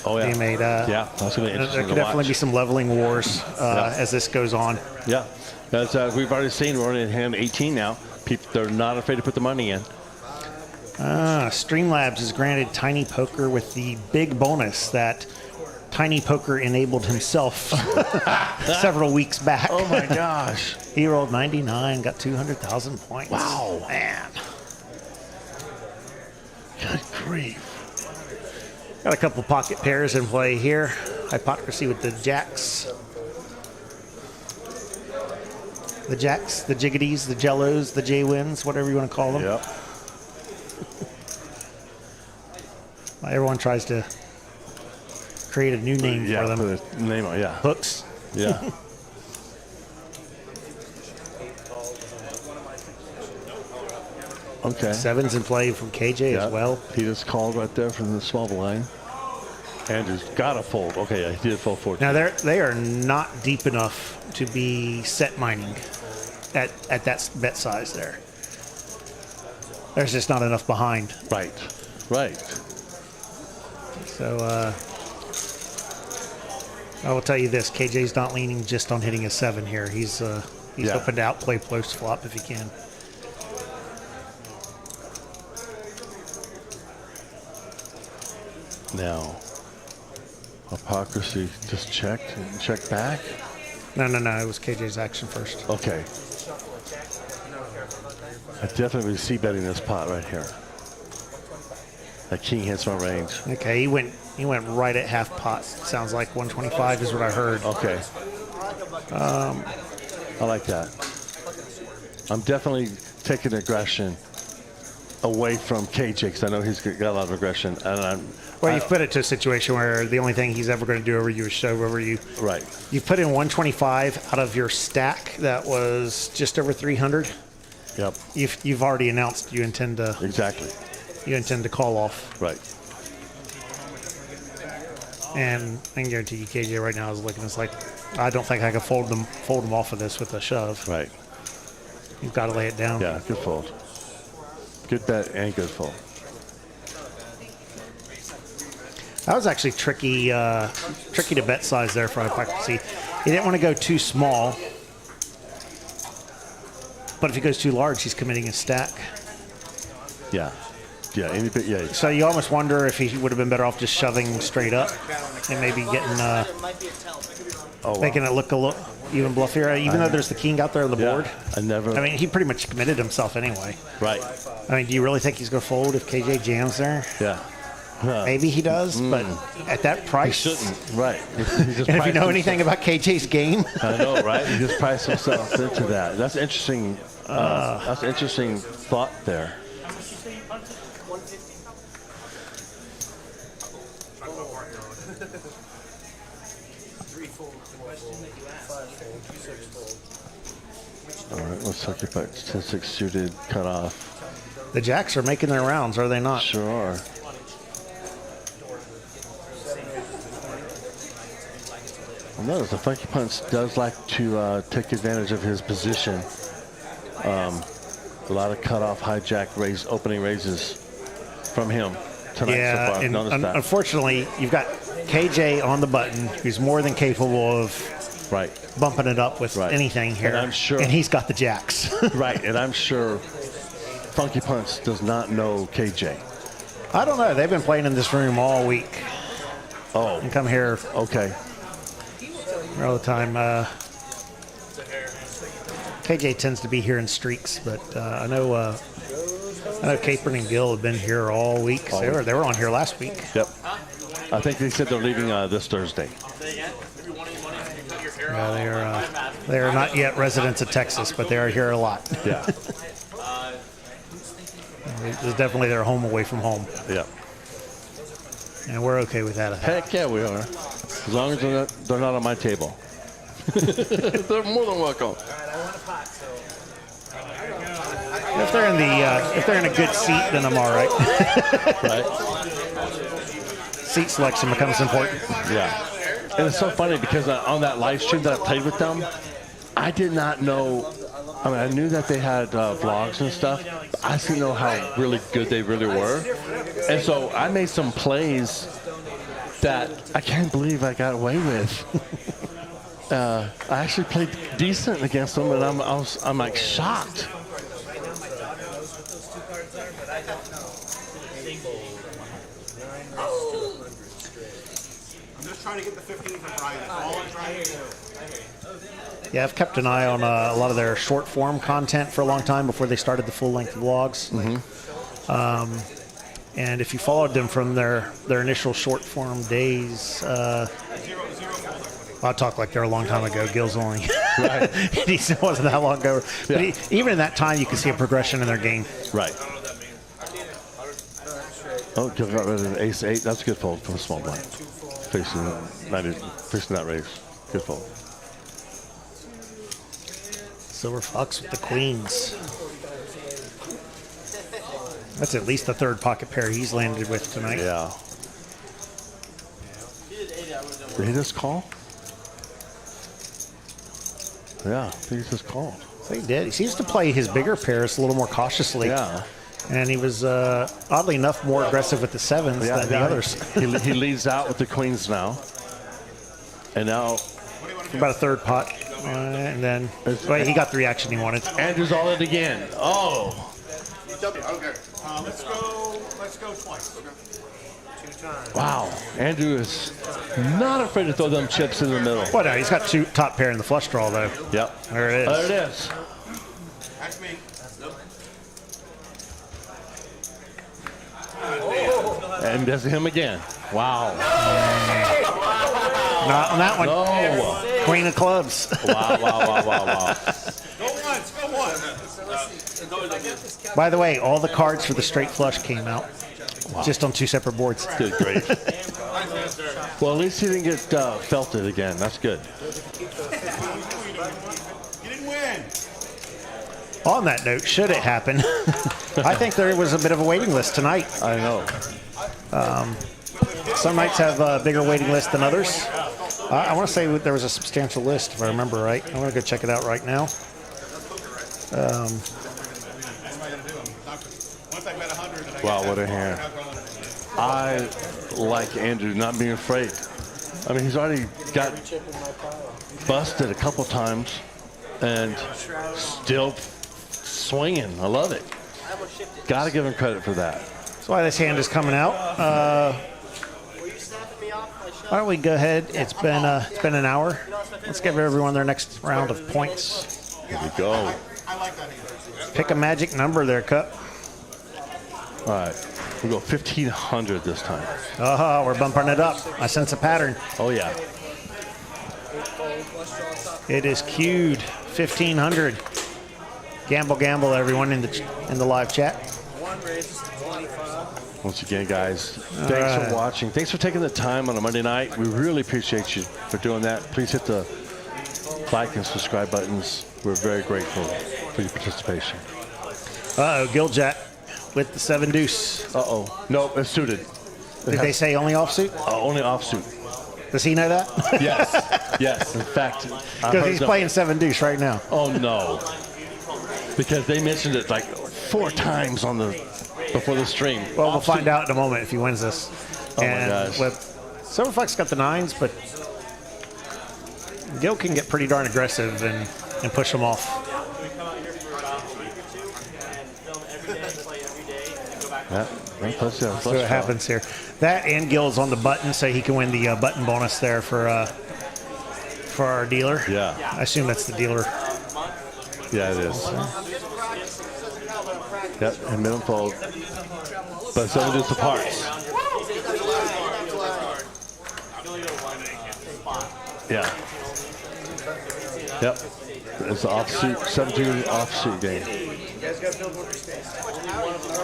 Oh, yeah. Being made. Yeah, that's going to be There interesting could to definitely watch. be some leveling wars as this goes on. Yeah. As we've already seen, we're only in hand 18 now. People, they're not afraid to put the money in. Streamlabs has granted Tiny Poker with the big bonus that Tiny Poker enabled himself several weeks back. Oh my gosh. He rolled 99, got 200,000 points. Wow. Man. Good grief. Got a couple pocket pairs in play here. Hypocrisy with the jacks. The jacks, the jiggities, the jellos, the J-wins, whatever you want to call them. Yep. Everyone tries to create a new name Yeah, for them. put a name on, yeah. Hooks. Yeah. Okay. Sevens in play from KJ Yeah. as well. He just called right there from the small blind. Andrew's got to fold. Okay, yeah, he did fold 14. Now they are not deep enough to be set mining at that bet size there. There's just not enough behind. Right. Right. So I will tell you this: KJ's not leaning just on hitting a 7 here. He's Yeah. hoping to outplay post flop if he can. Now, hypocrisy just checked and checked back. No. It was KJ's action first. Okay. I definitely see betting this pot right here. That king hits my range. Okay, he went right at half pot. Sounds like 125 is what I heard. Okay. I like that. I'm definitely taking aggression away from KJ because I know he's got a lot of aggression, and Well, you've put it to a situation where the only thing he's ever going to do over you is shove over you. right. You put in 125 out of your stack that was just over 300. Yep. You've already announced you intend to Exactly. call off, Right. and I can guarantee you KJ right now is looking. It's like I don't think I can fold them off of this with a shove. Right. You've got to lay it down. Yeah. Good fold. Good bet and good fold. That was actually tricky to bet size there for hypocrisy. He didn't want to go too small, but if he goes too large, he's committing a stack. Yeah. Yeah. Any bit. Yeah. So you almost wonder if he would have been better off just shoving straight up and maybe getting making it look a little even bluffier. Even though there's the king out there on the board. I mean, he pretty much committed himself anyway. Right. I mean, do you really think he's going to fold if KJ jams there? Yeah. Maybe he does, but at that price, He shouldn't. Right. He just And if you priced know himself- anything about KJ's game, I know, right? He just priced himself into that. That's interesting. That's an interesting thought there. All right, let's talk about 10-6 suited cutoff. the jacks are making their rounds, are they not? Sure are. Well, notice the Funky Punts does like to take advantage of his position. A lot of cutoff, hijack, opening raises from him tonight so Yeah, far. I've and noticed that. unfortunately, you've got KJ on the button, who's more than capable of Right, bumping it up with Right. anything here. And I'm sure- And he's got the jacks. right, and I'm sure Funky Punts does not know KJ. I don't know. They've been playing in this room all week Oh, and come here okay. all the time. KJ tends to be here in streaks, but I know Capron and Gill have been here all week. All They were on here last week. Yep. I think they said they're leaving this Thursday. Yeah, they are not yet residents of Texas, but they are here a lot. Yeah, It's definitely their home away from home, yeah. and we're okay with that. I think. Heck yeah, we are. As long as they're not on my table. They're more than welcome. If they're in a good seat, then I'm all right. Right? Seat selection becomes important. Yeah. And it's so funny because on that live stream that I played with them, I did not know. I mean, I knew that they had vlogs and stuff, but I didn't know how really good they really were. And so I made some plays that I can't believe I got away with. I actually played decent against them, and I'm like shocked. trying to get the 15 for Brian. That's all I'm trying to do. Yeah, I've kept an eye on a lot of their short form content for a long time before they started the full length vlogs. And if you followed them from their initial short form days, I'll talk like they're a long time ago. Gil's only, Right. he wasn't that long ago. But even in that time, you can see a progression in their game. Right. Oh, Gil got rid of ace 8. That's a good fold from a small blind. Facing that raise. Good fold. Silver Fox with the queens. That's at least the third pocket pair he's landed with tonight. Yeah. Did he just call? Yeah, I think he just called. He did. He seems to play his bigger pairs a little more cautiously. Yeah. And he was, oddly enough, more aggressive with the sevens than the others. he leads out with the queens now. And now... About a third pot. And then he got the reaction he wanted. Andrew's all in again. Oh. Okay. Let's go twice. Okay. 2 times. Wow. Andrew is not afraid to throw them chips in the middle. Well, no, he's got 2 top pair in the flush draw, though. Yep. There it is. There it is. That's me. And there's him again. Wow. Not on that one. No. Queen of clubs. Wow. Go once. By the way, all the cards for the straight flush came out. Just on 2 separate boards. Good grief. Well, at least he didn't get felted again. That's good. You didn't win. On that note, should it happen, I think there was a bit of a waiting list tonight. I know. Some nights have a bigger waiting list than others. I want to say there was a substantial list, if I remember right. I'm going to go check it out right now. Wow, what a hand. I like Andrew not being afraid. I mean, he's already got busted a couple times and still swinging. I love it. Got to give him credit for that. That's why this hand is coming out. Why don't we go ahead? It's been an hour. Let's give everyone their next round of points. Here we go. I like that hand. Pick a magic number there, Cup. All right. We'll go 1,500 this time. Oh, we're bumping it up. I sense a pattern. Oh, yeah. It is queued 1,500. Gamble, everyone in the live chat. Once again, guys, thanks for watching. Thanks for taking the time on a Monday night. We really appreciate you for doing that. Please hit the like and subscribe buttons. We're very grateful for your participation. Uh-oh, Giljack with the 7 deuce. Uh-oh. Nope, it's suited. Did they say only offsuit? Only offsuit. Does he know that? Yes. Yes. In fact, because he's playing 7 deuce right now. Oh, no. Because they mentioned it like 4 times on the before the stream. Well, we'll find out in a moment if he wins this. Oh, my gosh. Silverfox got the 9s, but Gil can get pretty darn aggressive and push him off. Yeah, let's see what happens here. That and Gil's on the button, so he can win the button bonus there for our dealer. Yeah. I assume that's the dealer. Yeah, it is. Yep, and middle fold. But 7 deuce of hearts. Yeah. Yep. It's the offsuit, 7-2 offsuit game.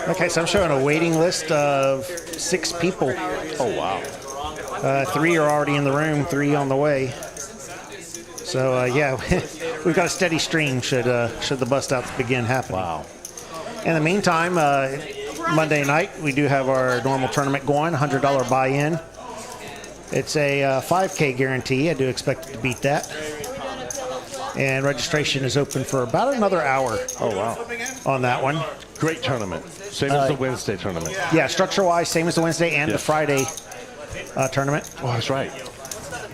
Okay, so I'm showing a waiting list of 6 people. Oh, wow. 3 are already in the room, 3 on the way. So, yeah, we've got a steady stream should the bust outs begin happening. Wow. In the meantime, Monday night, we do have our normal tournament going, $100 buy-in. It's a 5K guarantee. I do expect it to beat that. And registration is open for about another hour. Oh, wow. On that one. Great tournament. Same as the Wednesday tournament. Yeah, structure-wise, same as the Wednesday and the Friday tournament. Oh, that's right.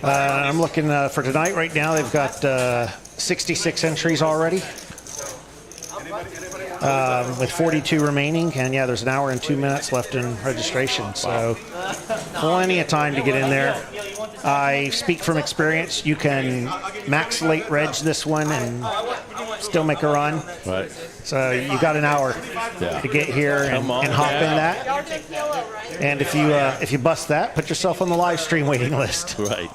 I'm looking for tonight. Right now, they've got 66 entries already. With 42 remaining, and yeah, there's an hour and 2 minutes left in registration, so plenty of time to get in there. I speak from experience. You can max late reg this one and still make a run. Right. So you got an hour to get here and hop in that. And if you bust that, put yourself on the live stream waiting list. Right.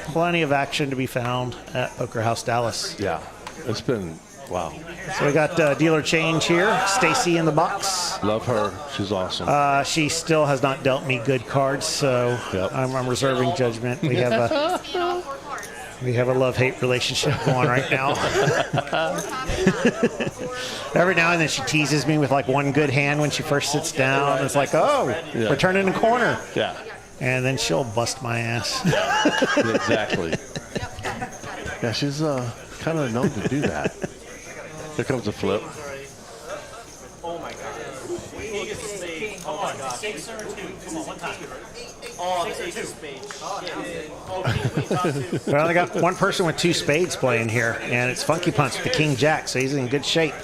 Plenty of action to be found at Poker House Dallas. Yeah. It's been, wow. So we got dealer change here. Stacy in the box. Love her. She's awesome. She still has not dealt me good cards, so I'm reserving judgment. We have a love-hate relationship going right now. Every now and then she teases me with like one good hand when she first sits down. It's like, oh, we're turning the corner. Yeah. And then she'll bust my ass. Exactly. Yeah, she's kind of known to do that. Here comes a flip. Oh my god. Come on, 6 or 2. Come on, one time. Oh, the ace of spades. Well, they got one person with 2 spades playing here, and it's Funky Punts with the King Jack, so he's in good shape.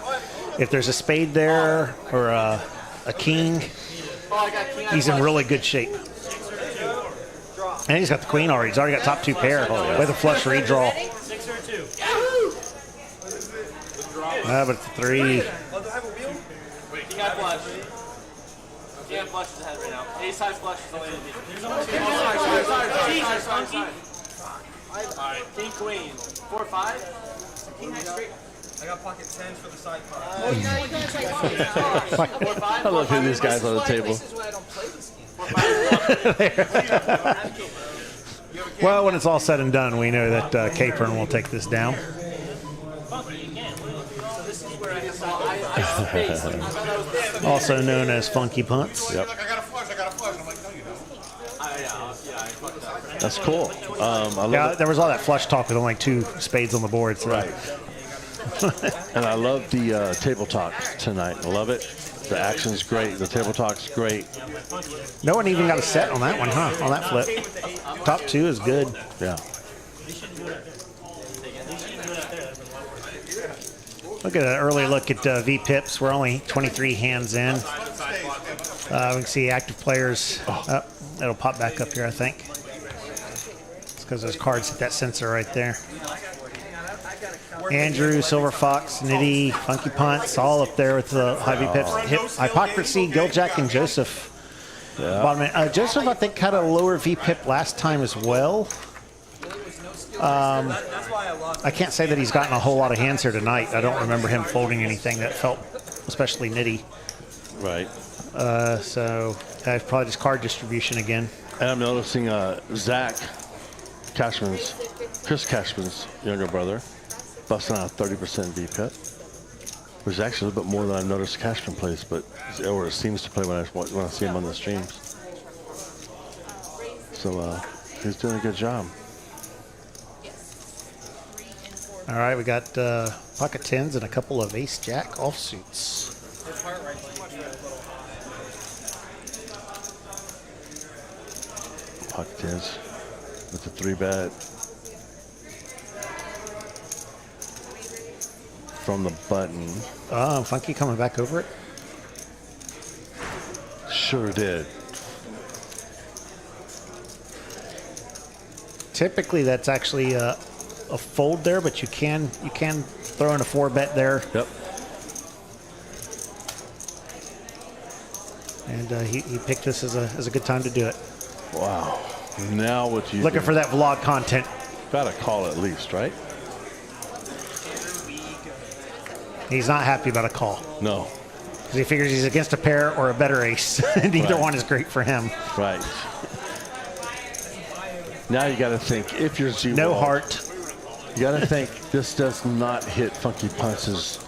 If there's a spade there or a king, he's in really good shape. And he's got the queen already. He's already got top 2 pair with a flush redraw. 6 or 2. But it's a 3. King high flush. King high flush is ahead right now. Ace high flush is the way to be. Sorry. King queen. 4 5. King high straight. I got pocket 10s for the side pot. I love hitting these guys on the table. This is why I don't play this game. Well, when it's all said and done, we know that Capron will take this down. Also known as Funky Punts. Yep. Look, I got a flush. I'm like, no, you don't. That's cool. I love it. There was all that flush talk with only 2 spades on the board. So. Right. And I love the table talk tonight. I love it. The action's great. The table talk's great. No one even got a set on that one, huh? On that flip. Top 2 is good. Yeah. Look at an early look at V Pips. We're only 23 hands in. We can see active players. It'll pop back up here, I think. It's because those cards hit that sensor right there. Andrew, Silver Fox, Nitty, Funky Punts, all up there with the high V Pips. Hypocrisy, Giljack, and Joseph. Yeah. Bottom end. Joseph, I think, had a lower V Pip last time as well. I can't say that he's gotten a whole lot of hands here tonight. I don't remember him folding anything that felt especially nitty. Right. So that's probably just card distribution again. And I'm noticing Zach Cashman's, Chris Cashman's younger brother, busting out 30% VPIP, which is actually a little bit more than I've noticed Cashman plays, but or seems to play when I see him on the streams. So he's doing a good job. All right, we got pocket 10s and a couple of ace-jack offsuits. Pocket 10s with the 3-bet from the button. Funky coming back over it. Sure did. Typically, that's actually a fold there, but you can throw in a 4-bet there. Yep. And he picked this as a good time to do it. Wow. Now what you looking for that vlog content? Got a call at least, right? He's not happy about a call. No. Because he figures he's against a pair or a better ace, and either one is great for him. Right. Now you got to think, if you're zero. No heart. You got to think this does not hit Funky Punts'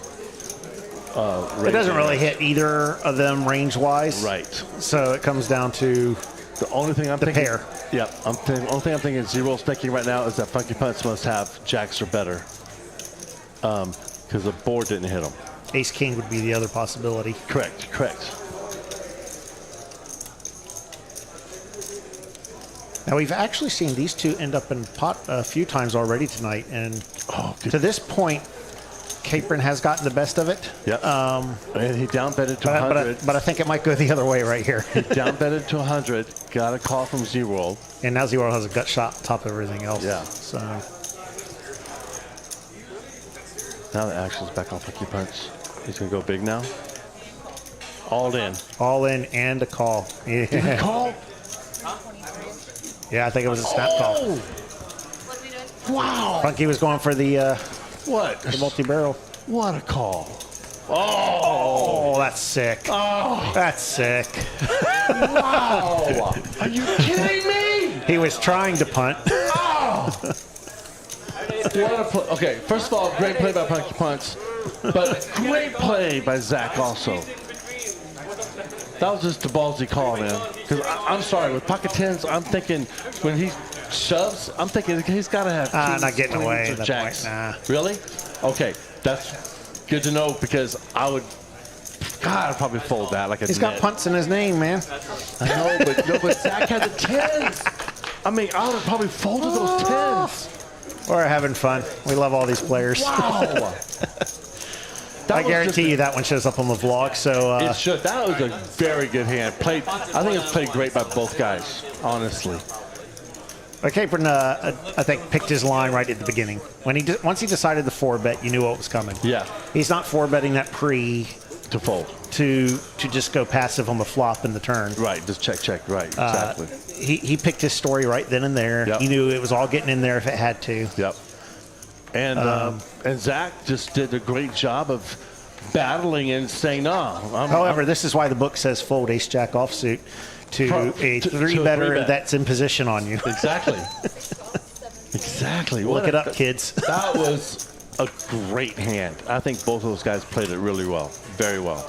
It doesn't really hit either of them range-wise. Right. So it comes down to the only thing I'm the thinking. Pair. Yep. The only thing I'm thinking zero's thinking right now is that Funky Punts must have jacks or better. Because the board didn't hit him. Ace-king would be the other possibility. Correct. Now, we've actually seen these two end up in pot a few times already tonight, and to this point, Capron has gotten the best of it. Yep. And he down betted to 100. But I think it might go the other way right here. He down betted to 100. Got a call from Z-World. And now Z-World has a gut shot on top of everything else. Yeah. So now the action's back on Funky Punts. He's going to go big now. All in. all in and a call. Yeah. Did he call? Yeah, I think it was a snap call. Wow. Funky was going for the What? multi-barrel. What a call. Oh, that's sick. Oh. That's sick. Wow. Are you kidding me? He was trying to punt. Oh. What a play. Okay, first of all, great play by Funky Punts, but great play by Zach also. That was just a ballsy call, man. Because I'm sorry, with pocket tens, I'm thinking when he shoves, I'm thinking he's got to have kings, not getting queens, away or at that jacks. point, nah. Really? Okay, that's good to know because I would, God, I'd probably fold that like a He's got net. punts in his name, man. I know, but Zach had the tens. I mean, I would have probably folded those tens. We're having fun. We love all these players. Wow. I guarantee you that one shows up on the vlog. So It should. That was a very good hand. Played. I think it's played great by both guys, honestly. Capron, I think, picked his line right at the beginning. When once he decided the 4-bet, you knew what was coming. Yeah. He's not 4-betting that pre To fold. to just go passive on the flop in the turn. Right. Just check. Right. Exactly. He picked his story right then and there. Yep. He knew it was all getting in there if it had to. Yep. And Zach just did a great job of battling and saying, no. However, this is why the book says fold ace-jack offsuit to a to a 3-better three-bet. that's in position on you. Exactly. Exactly. Look it up, kids. That was a great hand. I think both of those guys played it really well. Very well.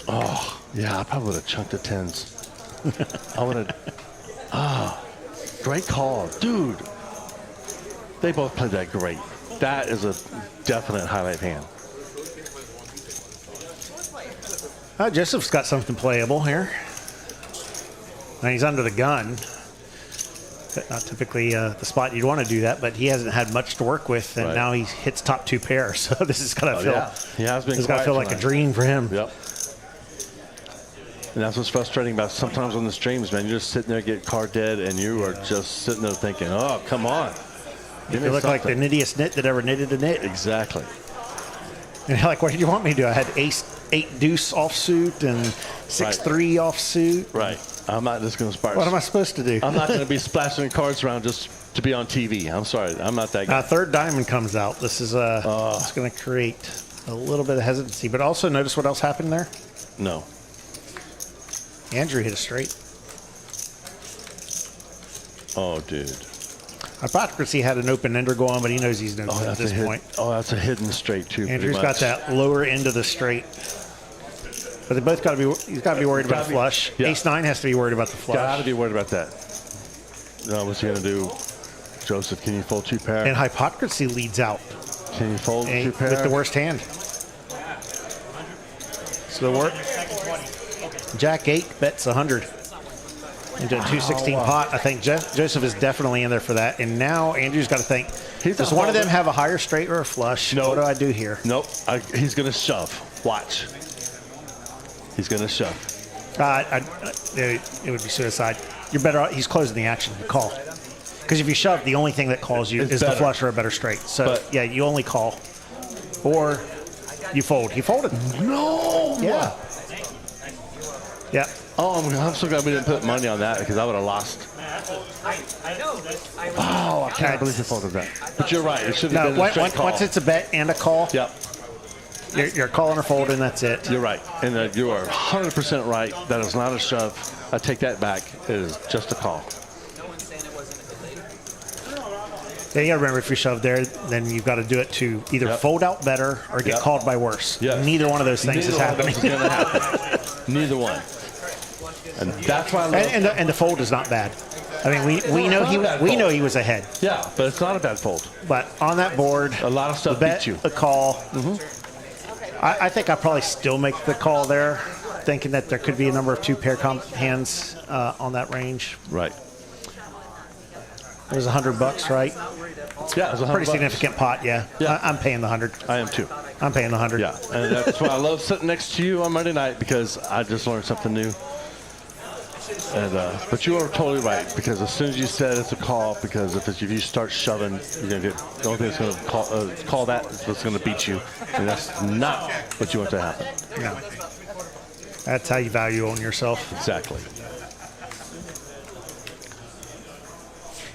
Oh, yeah, I probably would have chunked the tens. I would have. Great call. Dude, they both played that great. That is a definite highlight hand. Joseph's got something playable here. Now he's under the gun. Not typically the spot you'd want to do that, but he hasn't had much to work with, and Right. now he hits top 2 pairs. So this is gonna feel. Yeah, he has been This is gonna quiet feel like a tonight. dream for him. Yep. And that's what's frustrating about sometimes on the streams, man. You're just sitting there, get card dead, and you are just sitting there thinking, oh, come on. Give me You look like the something. knittiest knit that ever knitted a knit. Exactly. And you're like, what did you want me to do? I had ace-8 deuce offsuit and 6-3 offsuit. Right. I'm not just going to spark. What am I supposed to do? I'm not going to be splashing cards around just to be on TV. I'm sorry. I'm not that guy. Third diamond comes out. This is it's going to create a little bit of hesitancy. But also notice what else happened there? No. Andrew hit a straight. Oh, dude. Hypocrisy had an open ender going, but he knows he's no good at this point. That's a hidden straight, too. Andrew's pretty got much. that lower end of the straight. But they both got to be. He's got to be worried about the flush. Yeah. Ace-9 has to be worried about the flush. Got to be worried about that. No, what's he going to do? Joseph, can you fold 2 pair? And hypocrisy leads out Can you fold 2 pair? with the worst hand. So the work. Jack 8 bets 100 into a 216 pot. I think Joseph is definitely in there for that. And now Andrew's got to think, does one of them have a higher straight or a flush? No. What do I do here? Nope. He's going to shove. Watch. He's going to shove. It would be suicide. You're better off. He's closing the action. You call. Because if you shove, the only thing that calls you It's is the better. flush or a better straight. So, But- yeah, you only call. Or you fold. He folded. No! Yeah. Yeah. Oh, I'm so glad we didn't put money on that because I would have lost. Oh, I can't believe he folded that. But you're right. It should have No, been a straight call. once it's a bet and a call, Yep, you're calling or folding, that's it. you're right. And you are 100% right. That is not a shove. I take that back. It is just a call. Yeah, you got to remember if you shove there, then you've got to do it to either Yep. fold out better or get Yep. called by worse. Yes. Neither one of those things is Neither one of happening. those is going to happen. Neither one. And that's why I love And the fold is not bad. I mean, we know it's not a bad we know fold. he was ahead, Yeah, but it's not a bad fold. but on that board, A lot of stuff bet, beats you. a call. I think I probably still make the call there, thinking that there could be a number of 2 pair hands on that range. Right. It was $100, right? Yeah, it was $100. Pretty significant pot, yeah. Yeah. I'm paying the 100. I am too. I'm paying the 100. Yeah, and that's why I love sitting next to you on Monday night, because I just learned something new. And but you are totally right, because as soon as you said it's a call, because if you start shoving, you're gonna get the only thing that's gonna call that is what's gonna beat you, and that's not what you want to happen. No. That's how you value on yourself. Exactly.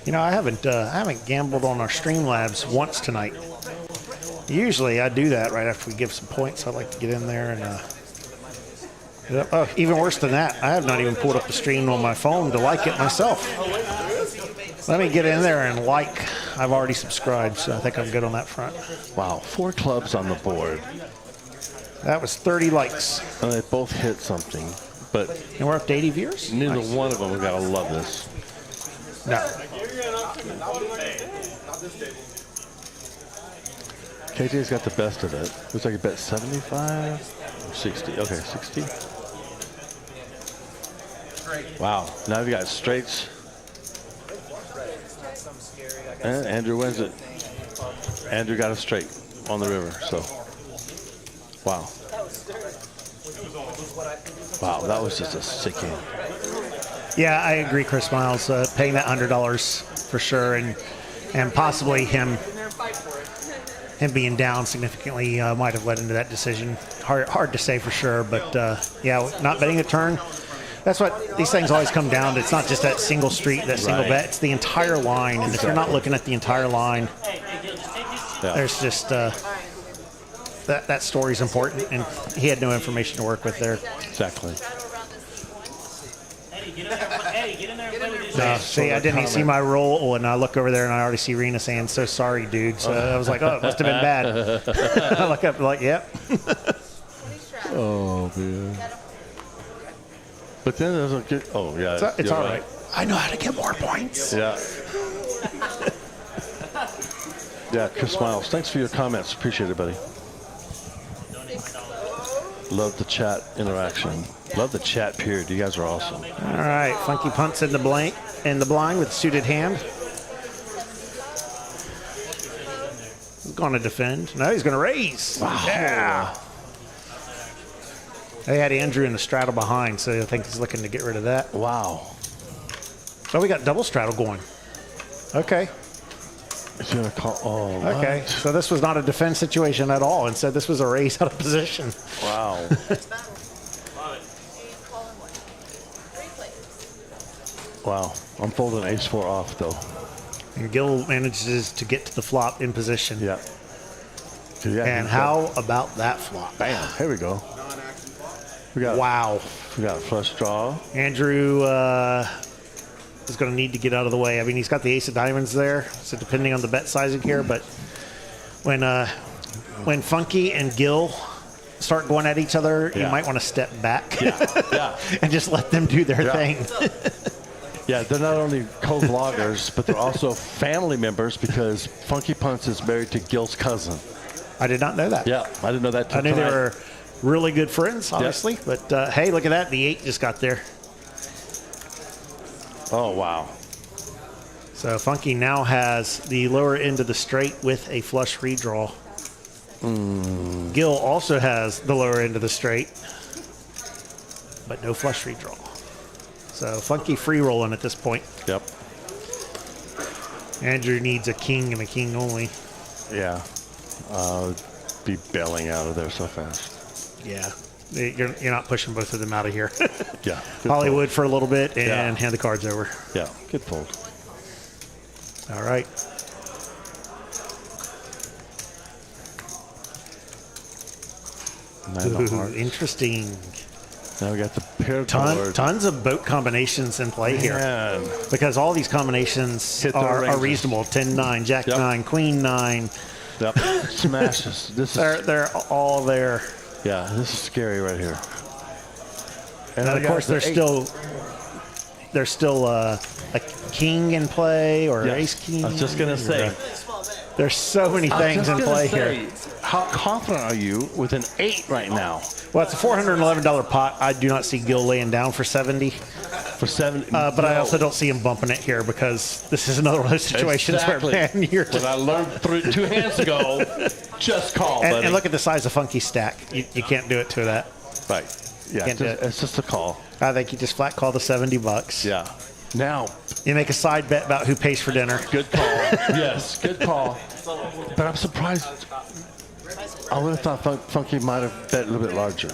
You know, I haven't gambled on our Streamlabs once tonight. Usually I do that right after we give some points. I'd like to get in there and oh, even worse than that, I have not even pulled up the stream on my phone to like it myself. Let me get in there and like. I've already subscribed, so I think I'm good on that front. Wow, 4 clubs on the board. That was 30 likes. And they both hit something, but And we're up to 80 viewers? neither Nice. one of them are gonna love this. No. KJ's got the best of it. Looks like he bet 75 or 60. Okay, 60. Wow. Now we got straights. And Andrew wins it. Andrew got a straight on the river. So, wow. Wow, that was just a sick game. Yeah, I agree, Chris Miles. Paying that $100 for sure, and possibly him being down significantly might have led into that decision. Hard to say for sure, but yeah, not betting a turn. That's what these things always come down to. It's not just that single street, that single Right. bet. It's the entire line, and if you're not looking at the entire line, there's just that story's important, and he had no information to work with there. Exactly. No, see, I didn't even see my roll, and I look over there and I already see Rena saying, "So sorry, dude." So I was like, "Oh, it must have been bad." I look up, like, "Yep." Oh, man. But then there's a good. Oh, yeah. It's you're all right. I know how to get more points. Yeah. Yeah, Chris Miles, thanks for your comments. Appreciate it, buddy. Love the chat interaction. Love the chat period. You guys are awesome. All right, Funky Punts in the blind with suited hand. He's going to defend. No, he's going to raise. Wow. Yeah. They had Andrew in the straddle behind, so I think he's looking to get rid of that. Wow. So we got double straddle going. Okay. He's going to call. Oh, what? Okay. So this was not a defense situation at all. Instead, this was a raise out of position. Wow. Wow. I'm folding ace-4 off, though. And Gil manages to get to the flop in position. Yeah. And how about that flop? Bam. Here we go. We got, Wow. We got a flush draw. Andrew is going to need to get out of the way. I mean, he's got the ace of diamonds there, so depending on the bet sizing here, but when Funky and Gil start going at each other, you might want to step back and just let them do their thing. Yeah, they're not only co-vloggers, but they're also family members, because Funky Punts is married to Gil's cousin. I did not know that. Yeah, I didn't know that till I knew they tonight. were really good friends, obviously, but hey, look at that. The 8 just got there. Oh, wow. So Funky now has the lower end of the straight with a flush redraw. Gil also has the lower end of the straight, but no flush redraw. So Funky free rolling at this point. Yep. Andrew needs a king and a king only. Yeah. Be bailing out of there so fast. Yeah. You're not pushing both of them out of here. Yeah. Good Hollywood for a little bit and Yeah. hand the cards over. fold. Yeah. Good fold. All right. Nine of Ooh, hearts. interesting. Now we got the pair board. Tons of boat combinations in play here. Man. Because all these combinations Hit their are ranges. reasonable. 10-9, Jack Yep. 9, Queen 9. Yep. Smashes. This is, They're all there. yeah, this is scary right here. And I of got course, the there's eight. still a king in play or Yes. ace king. I was just gonna say. There's so many things in play here. How confident are you with an 8 right now? Well, it's a $411 pot. I do not see Gil laying down for 70. For 70? But I also don't see him bumping it here because this is another one of those situations Exactly. where, man, you're When just... I learned 2 hands ago, just call, buddy. And look at the size of Funky stack. You can't do it to that. Right. Yeah, Can't do it. it's just a call. I think you just flat call the $70. Yeah. Now, You make a side bet about who pays for dinner. good call. Yes, good call. But I'm surprised. I would have thought Funky might have bet a little bit larger.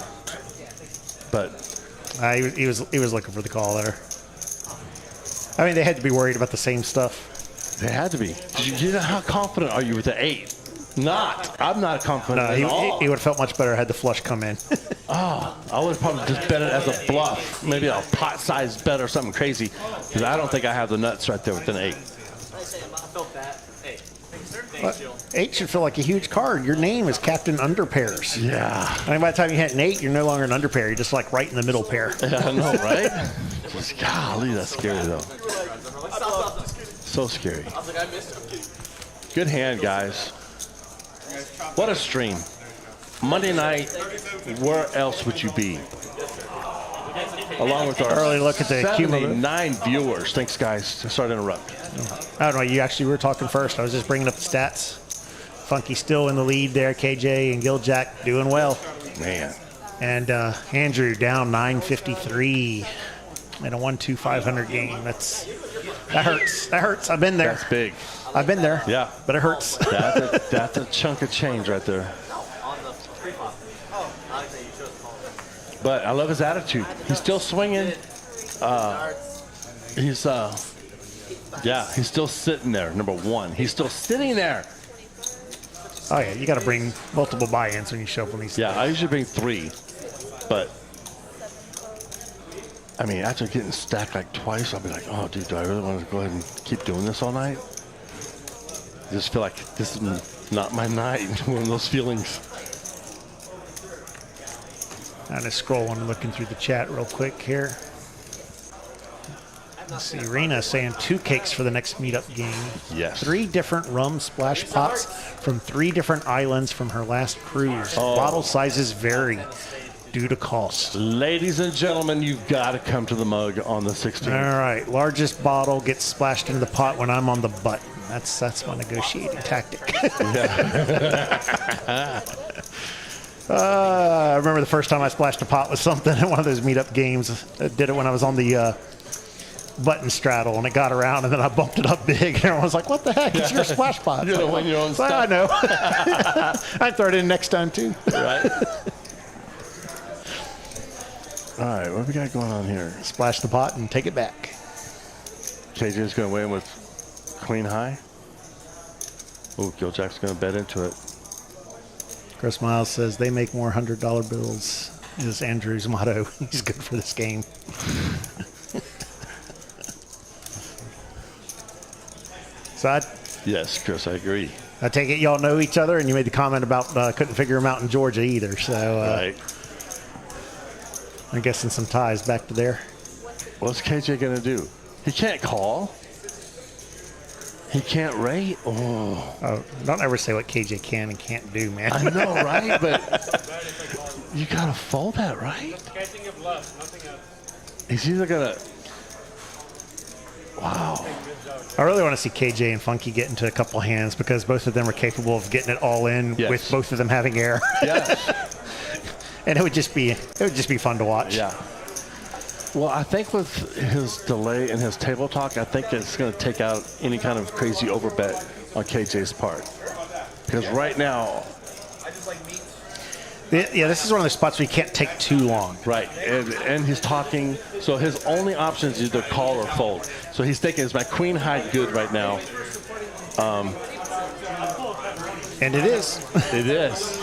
But He was looking for the call there. I mean, they had to be worried about the same stuff. they had to be. You know, how confident are you with the 8? Not. I'm not confident No, at all. he would have felt much better had the flush come in. I would have probably just bet it as a bluff. Maybe a pot-sized bet or something crazy. Because I don't think I have the nuts right there with an 8. I felt that. Hey, thanks, But Jill. 8 should feel like a huge card. Your name is Captain Underpairs. Yeah. I mean, by the time you hit an 8, you're no longer an underpair. You're just like right in the middle pair. Yeah, I know, right? Just, golly, that's scary, though. So scary. I was like, I missed him. Good hand, guys. What a stream. Monday night, where else would you be? Along with our Early look at the cumulative. 79 viewers. Thanks, guys. Sorry to interrupt. I don't know. You actually were talking first. I was just bringing up the stats. Funky still in the lead there. KJ and Giljack doing well. Man. And Andrew down 953 in a 1-2-500 game. That hurts. That hurts. I've been there. That's big. I've been there. Yeah. But it hurts. That's a chunk of change right there. But I love his attitude. He's still swinging. He's still sitting there, number 1. He's still sitting there. Oh, yeah. You got to bring multiple buy-ins when you show up on these. Yeah, I usually bring 3. But, I mean, after getting stacked like twice, I'll be like, oh, dude, do I really want to go ahead and keep doing this all night? I just feel like this is not my night. One of those feelings. I'm just scrolling, looking through the chat real quick here. Let's see, Rena saying 2 cakes for the next meetup game. Yes. 3 different rum splash pots from 3 different islands from her last cruise. Bottle sizes vary due to cost. Ladies and gentlemen, you've got to come to the mug on the 16th. All right, largest bottle gets splashed into the pot when I'm on the button. That's my negotiating tactic. I remember the first time I splashed a pot with something at one of those meetup games. I did it when I was on the button straddle, and it got around, and then I bumped it up big, and everyone was like, what the heck? It's your splash pot. You're gonna win your own Well, stuff. I know. I'd throw it in next time, too. Right? All right, what we got going on here? Splash the pot and take it back. KJ's going to weigh in with queen high. Oh, Giljack's going to bet into it. Chris Miles says they make more $100 bills is Andrew's motto. He's good for this game. So Yes, Chris, I agree. I take it y'all know each other, and you made the comment about couldn't figure him out in Georgia either. So Right. I'm guessing some ties back to there. What's KJ going to do? He can't call. He can't rate. Oh, Don't ever say what KJ can and can't do, man. I know, right? But you got to fold that, right? Catching a bluff, nothing else. He's either going to... Wow. I really want to see KJ and Funky get into a couple hands because both of them are capable of getting it all in Yes. with both of them having air. Yes. And it would just be fun to watch. Yeah. Well, I think with his delay and his table talk, I think it's going to take out any kind of crazy overbet on KJ's part. Because right now, Yeah, this is one of those spots where you can't take too long. right, and he's talking, so his only option is either call or fold. So he's thinking, is my queen high good right now? And it is. It is.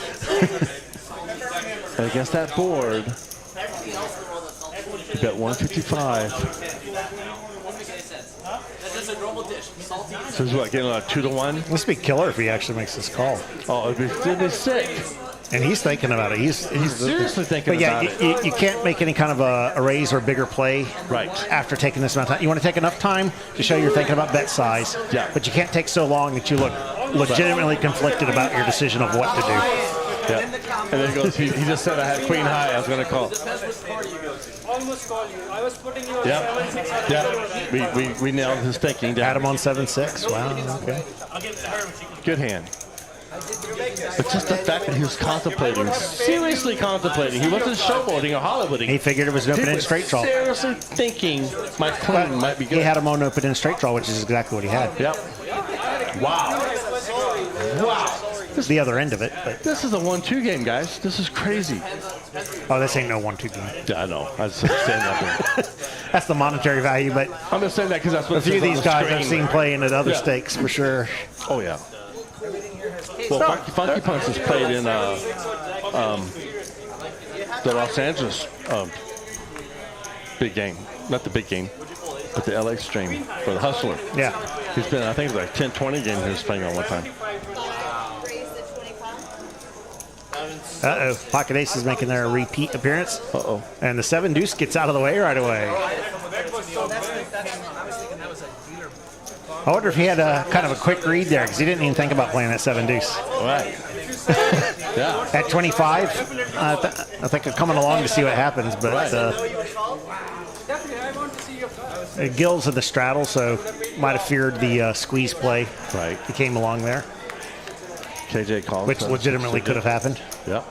And against that board, you bet 155. That's a normal dish. Salty. So he's what, getting like 2-1? This would be killer if he actually makes this call. Oh, it'd be sick. And he's thinking about it. He's seriously thinking about it. But you can't make any kind of a raise or bigger play after taking this amount of time. You want to take enough time to show you're thinking about bet size. Yeah. But you can't take so long that you look legitimately conflicted about your decision of what to do. Yeah. And then he goes, he just said I had queen high. I was going to call. Almost called you. I was putting you on Yeah. 7-6. Yeah. We nailed his thinking. Had him on 7-6. Wow. Okay. I'll give it to her when she can. Good hand. But just the fact that he was contemplating, seriously contemplating. He wasn't showboating or Hollywooding. He figured it was an He open-end was straight draw. seriously thinking my queen might be good. He had him on open-end straight draw, which is exactly what he had. Yep. Wow. Wow. The other end of it. But This is a 1-2 game, guys. This is crazy. oh, this ain't no 1-2 game. Yeah, I know. I was just saying that. That's the monetary value, but I'm just saying that because that's what a few of these guys I've seen playing at other Yeah. stakes for sure. Oh, yeah. Well, Funky Punts has played in the Los Angeles big game. Not the big game, but the LA stream for the Hustler. Yeah. He's been, I think, like 10-20 games he was playing on one time. Uh-oh. Pocket Ace is making their repeat appearance. Uh-oh. And the 7 deuce gets out of the way right away. I wonder if he had a kind of a quick read there because he didn't even think about playing that 7 deuce. Right. Yeah. At 25, I think I'm coming along to see what happens, but Gill's in the straddle, so might have feared the squeeze play. Right. He came along there, KJ called. which legitimately could have happened. Yep.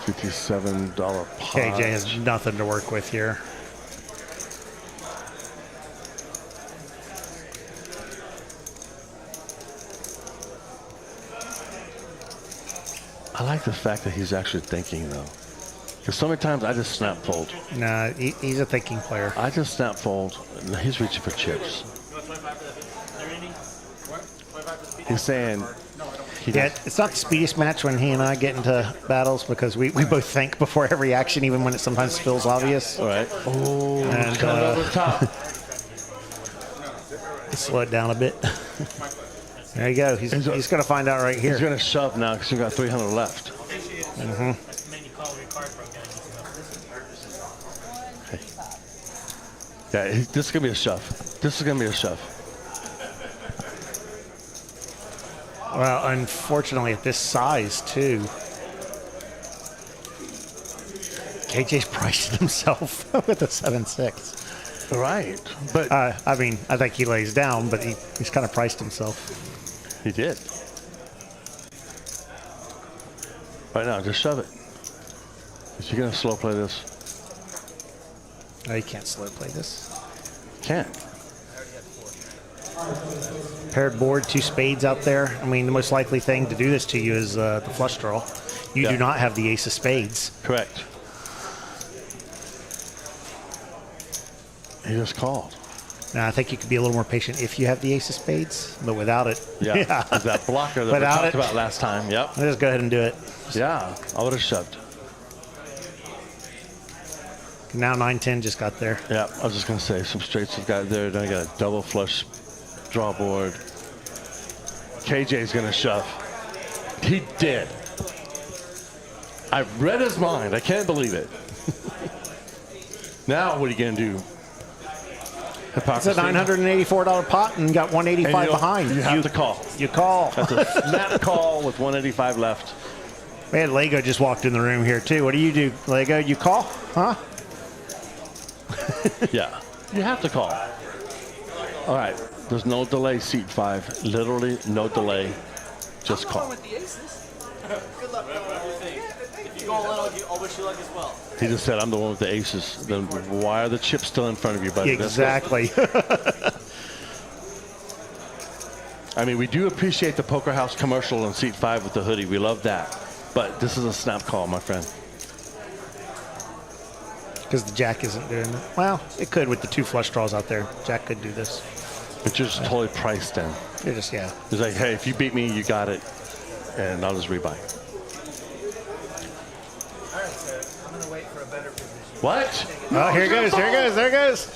$57 pot. KJ has nothing to work with here. I like the fact that he's actually thinking, though. Because so many times I just snap fold. Nah, he's a thinking player. I just snap fold. And he's reaching for chips. He's saying... Yeah, it's not the speediest match when he and I get into battles because we both think before every action, even when it sometimes feels obvious. All right. Oh, And coming over the top. slow it down a bit. There you go. He's going to find out right here. He's going to shove now because we've got 300 left. Yeah, this is going to be a shove. This is going to be a shove. Well, unfortunately, at this size, too, KJ's priced himself with a 7-6. Right. But I mean, I think he lays down, but he's kind of priced himself. he did. Right now, just shove it. Is he going to slow play this? No, you can't slow play this. Can't. Paired board, 2 spades out there. I mean, the most likely thing to do this to you is the flush draw. You do not have the ace of spades. Correct. He just called. Now, I think you could be a little more patient if you have the ace of spades, but without it, Yeah. That blocker that Without we talked it. about last time. Yep. Let's go ahead and do it. Yeah. I would have shoved. Now 9-10 just got there. Yeah. I was just going to say some straights have got there. Then I got a double flush draw board. KJ's going to shove. He did. I read his mind. I can't believe it. Now what are you going to do? It's a $984 pot and got 185 behind. You have to call. You call. That's a snap call with 185 left. We had Lego just walked in the room here too. What do you do, Lego? You call? Huh? Yeah. You have to call. All right. There's no delay, seat 5. Literally no delay. Just call. With the aces. Good luck. If you go all in, I'll wish you luck as well. He just said, I'm the one with the aces. Then why are the chips still in front of you, buddy? Exactly. I mean, we do appreciate the Poker House commercial in seat 5 with the hoodie. We love that. But this is a snap call, my friend. Because the jack isn't doing it. Well, it could with the 2 flush draws out there. Jack could do this. But you're just totally priced in. You're just, yeah. It's like, hey, if you beat me, you got it. And I'll just rebuy. I'm gonna wait for a better position. What? Oh, here it goes. There it goes. There it goes.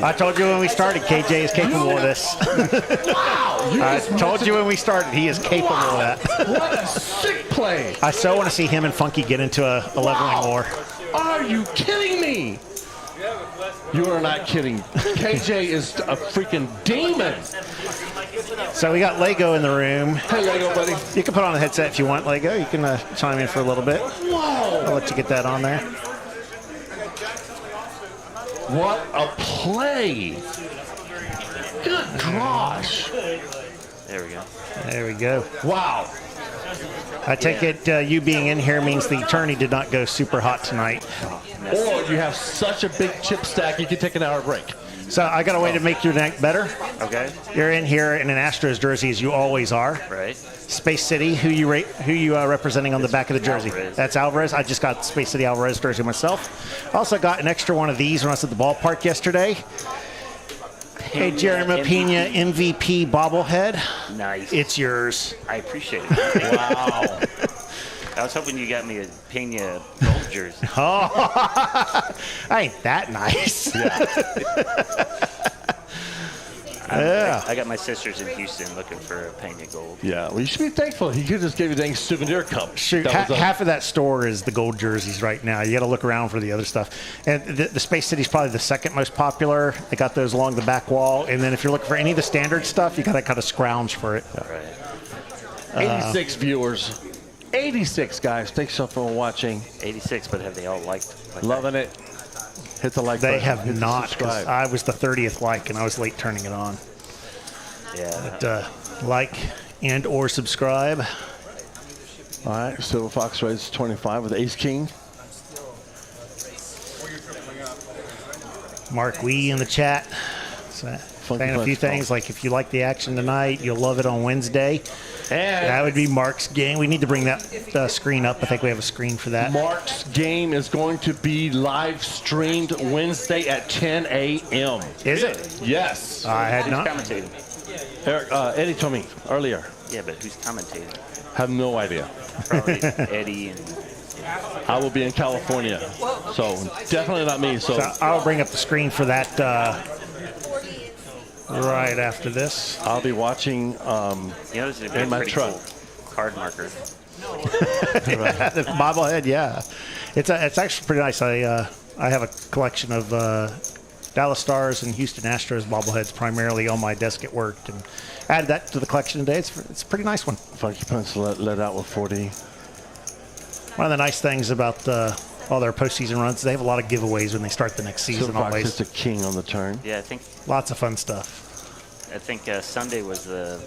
I told you when we started, KJ is capable of this. I told you when we started, he is capable of that. What a sick play. I so want to see him and Funky get into a leveling war. Are you kidding me? You are not kidding. KJ is a freaking demon. So we got Lego in the room. Hey, Lego, buddy. You can put on a headset if you want, Lego. You can chime in for a little bit. Whoa. I'll let you get that on there. What a play. Good gosh. There we go. There we go. Wow. I take it you being in here means the tourney did not go super hot tonight. Or you have such a big chip stack, you can take an hour break. So I got a way to make your neck better. Okay. You're in here in an Astros jersey as you always are. Right. Space City, who you representing on the back of the jersey? Alvarez. That's Alvarez. I just got Space City Alvarez jersey myself. Also got an extra one of these when I was at the ballpark yesterday. Hey, Jeremy Pena MVP bobblehead. Nice. It's yours. I appreciate it. Wow. I was hoping you got me a Pena gold jersey. Oh, ain't that nice? Yeah. I got my sisters in Houston looking for a Pena gold. Yeah, well, you should be thankful. He could just give you a dang souvenir cup. Shoot, half of that store is the gold jerseys right now. You got to look around for the other stuff. And the Space City's probably the second most popular. They got those along the back wall. And then if you're looking for any of the standard stuff, you got to kind of scrounge for it. Right. 86 viewers. 86 guys. Thanks so for watching. 86, but have they all liked? Loving it. Hit the like They button. have Hit the not. 'Cause subscribe. I was the 30th like, and I was late turning it on. Yeah. But like and or subscribe. All right, Silver Fox raises 25 with Ace King. Mark Wee in the chat. So, saying a few things like if you like the action tonight, you'll love it on Wednesday. And That would be Mark's game. We need to bring that screen up. I think we have a screen for that. Mark's game is going to be live streamed Wednesday at 10 a.m. Is it? Yes. I had Who's not. commentating? Eric, Eddie told me earlier. Yeah, but who's commentating? Have no idea. Probably Eddie and... I will be in California, so definitely not me. So So I'll bring up the screen for that right after this. I'll be watching. You know, this is a In my pretty truck. cool card marker. The bobblehead, yeah. It's actually pretty nice. I have a collection of Dallas Stars and Houston Astros bobbleheads primarily on my desk at work, and added that to the collection today. It's a pretty nice one. Funky Punts let out with 40. One of the nice things about all their postseason runs, they have a lot of giveaways when they start the next season. Silver Fox Always hits a king on the turn. Yeah, I think lots of fun stuff. Sunday was the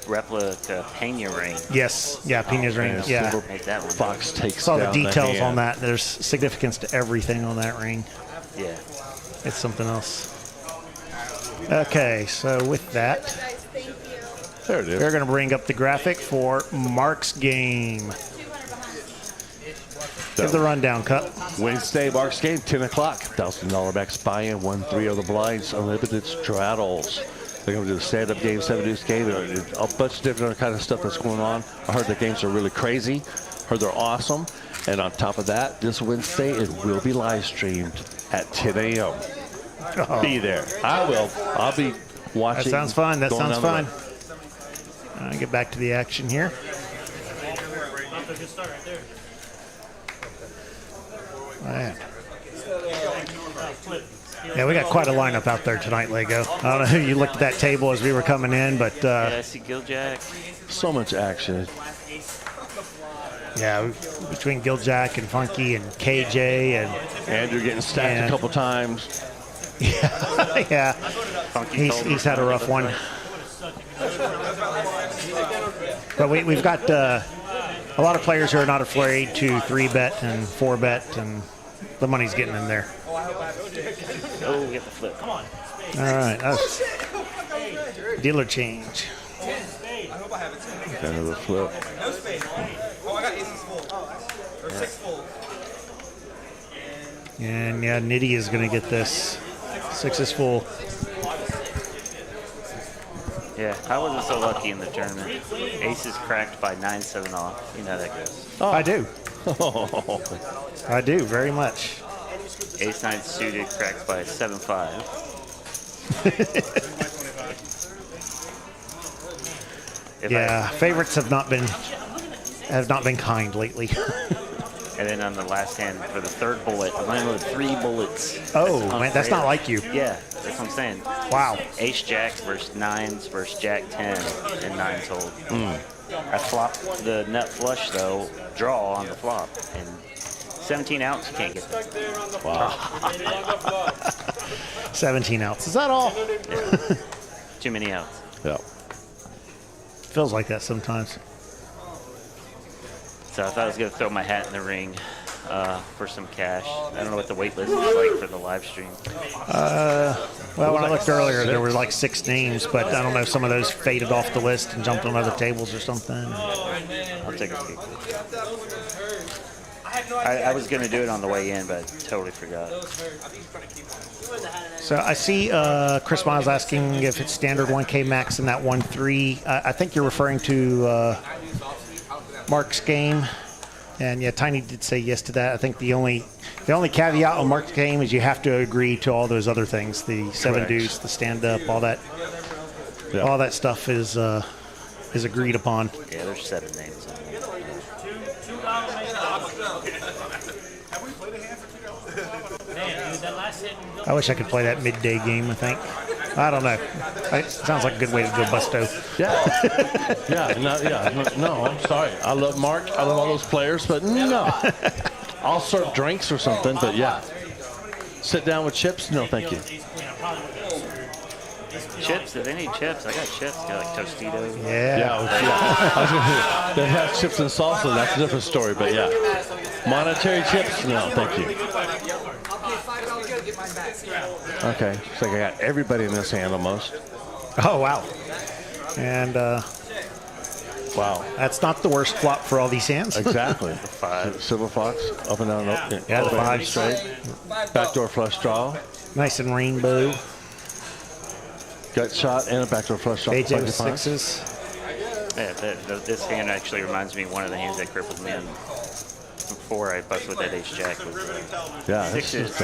replica Pena ring. Yes, yeah, Pena's ring. man, Yeah, Silver Made that one. Fox takes saw the down details hand. on that. There's significance to everything on that ring. Yeah. It's something else. Okay, so with that, There it is. we're going to bring up the graphic for Mark's game. Give the rundown, Cup. Wednesday, Mark's game, 10 o'clock. $1,000 max buy-in, 1-3 on the blinds, unlimited straddles. They're going to do the stand-up game, 7-deuce game, a bunch of different kind of stuff that's going on. I heard the games are really crazy. Heard they're awesome. And on top of that, this Wednesday, it will be live streamed at 10 a.m. Oh, Be there. I will. I'll be watching. that sounds fun. That going sounds down the fun. I'll get back to the action here. Man. Yeah, we got quite a lineup out there tonight, Lego. I don't know who you looked at that table as we were coming in, but Yeah, I see Giljack. So much action. yeah, between Giljack and Funky and KJ and Andrew getting stacked And- a couple times. yeah, he's had a rough one. But we've got a lot of players who are not afraid to 3-bet and 4-bet, and the money's getting in there. Oh, get the flip. Come on. All right, that's dealer change. Another flip. No space. Oh, I got aces full. Or 6 full. And yeah, Nitty is going to get this. 6 is full. Yeah, I wasn't so lucky in the tournament. Aces cracked by 9-7 off. You know how that goes. Oh. I do. I do, very much. Ace 9 suited cracked by 7-5. Yeah, favorites have not been kind lately. And then on the last hand, for the third bullet, I landed with 3 bullets. Oh, man, that's not like you. Yeah, that's what I'm saying. Wow. Ace jacks versus 9s versus jack 10, and 9s hold. I flopped the nut flush, though, draw on the flop, and 17 outs, you can't get that. Wow. 17 outs. Is that all? Yeah. Too many outs. Yeah. Feels like that sometimes. So I thought I was going to throw my hat in the ring for some cash. I don't know what the wait list is like for the live stream. Well, when I looked earlier, there were like 6 names, but I don't know if some of those faded off the list and jumped on other tables or something. I'll take a peek. I was going to do it on the way in, but I totally forgot. So I see Chris Miles asking if it's standard 1K max in that 1-3. I think you're referring to Mark's game. And yeah, Tiny did say yes to that. I think the only caveat on Mark's game is you have to agree to all those other things, the 7 deuce, the stand up, all that. Yeah. All that stuff is agreed upon. Yeah, there's 7 names. I wish I could play that midday game, I think. I don't know. It sounds like a good way to go busto. Yeah. No, I'm sorry. I love Mark. I love all those players, but no. I'll serve drinks or something, but yeah. Sit down with chips? No, thank you. Chips? If they need chips, I got chips. Got like Tostitos. Yeah. I was gonna, they have chips and salsa. That's a different story, but yeah. Monetary chips? No, thank you. Okay, so I got everybody in this hand almost. Oh, wow. And wow, that's not the worst flop for all these hands. Exactly. 5. Silver Fox, up and down. Yeah, the 5 straight. Backdoor flush draw. Nice and rainbow. Gut shot and a backdoor flush draw. AJ with 6s. Yeah, this hand actually reminds me of one of the hands that crippled me before I busted with that ace jack with 6s,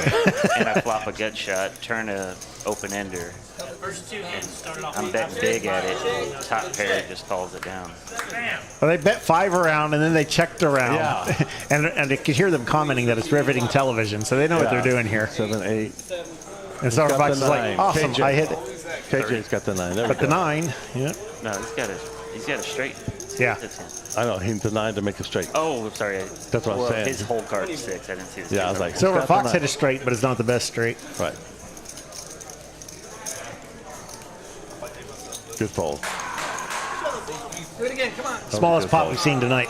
and I flop a gut shot, turn a open ender. I'm betting big at it, and top pair just calls it down. Well, they bet 5 around and then they checked around. Yeah. and I could hear them commenting that it's riveting television, so they know what they're doing here. 7, 8. And Silver Fox is like, awesome, KJ. I hit it. KJ's got the 9. There but the 9, yeah. No, he's got a straight. Yeah. I know, he denied to make a straight. Oh, I'm sorry. That's what I'm saying. His whole card is 6. I didn't see this. Yeah, I was like, Silver Fox hit a straight, but it's not the best straight. Right. Good fold. Do it again, come on. Smallest pop we've seen tonight.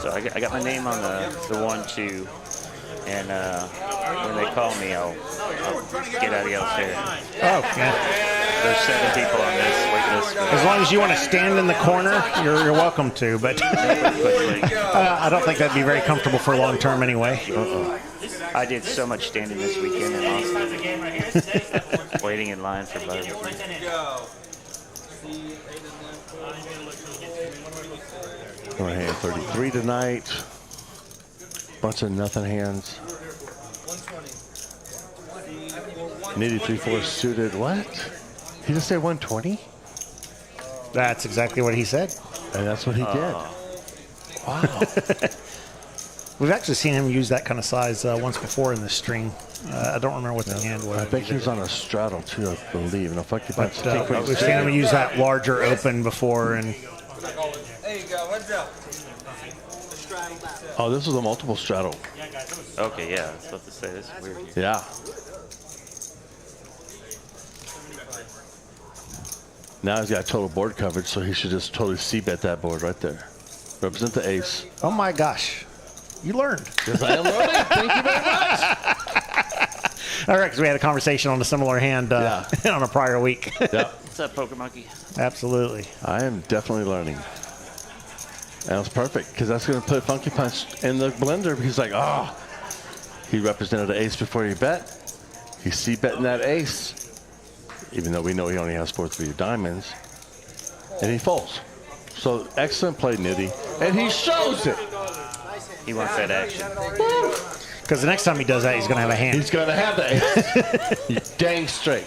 So I got my name on the 1-2, and when they call me, I'll get out of the upstairs. Oh, yeah. There's 7 people on this wait list. As long as you want to stand in the corner, you're welcome to, but I don't think that'd be very comfortable for long term anyway. I did so much standing this weekend in Austin, waiting in line for butter. We're hand 33 tonight. Bunch of nothing hands. Nitty 3-4 suited. What? He just said 120? That's exactly what he said. And that's what he did. Wow. We've actually seen him use that kind of size once before in this stream. I don't remember what the hand was. I think he was on a straddle too, I believe. And But we've seen him use that larger open before. And There you go, what's up? oh, this was a multiple straddle. Okay, yeah, I was about to say this is weird. Yeah. Now he's got total board coverage, so he should just totally c-bet that board right there. Represent the ace. oh my gosh, you learned. Yes, I am learning. Thank you very much. All right, because we had a conversation on a similar hand on a prior week. Yeah. What's up, Poker Monkey? Absolutely. I am definitely learning. That was perfect because that's going to put Funky Punch in the blender. He's like, oh, he represented an ace before he bet. He's c-betting that ace, even though we know he only has 4-3 diamonds, and he folds. So excellent play, Nitty, and he shows it. He wants that action. Because the next time he does that, he's going to have a hand. He's going to have the ace. Dang straight.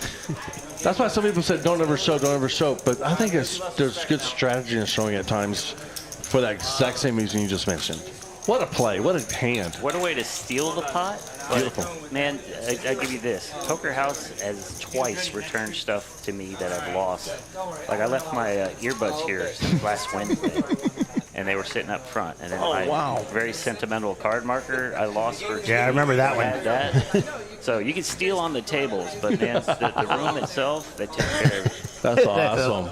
That's why some people said don't ever show, don't ever show. But I think there's good strategy in showing at times for that exact same reason you just mentioned. What a play. What a hand. What a way to steal the pot. Beautiful. Man, I give you this. Poker House has twice returned stuff to me that I've lost. Like, I left my earbuds here since last Wednesday, and they were sitting up front. And then very sentimental card marker I lost for Yeah, I remember that one. That. So you can steal on the tables, but man, the room itself, they take care of it. That's awesome.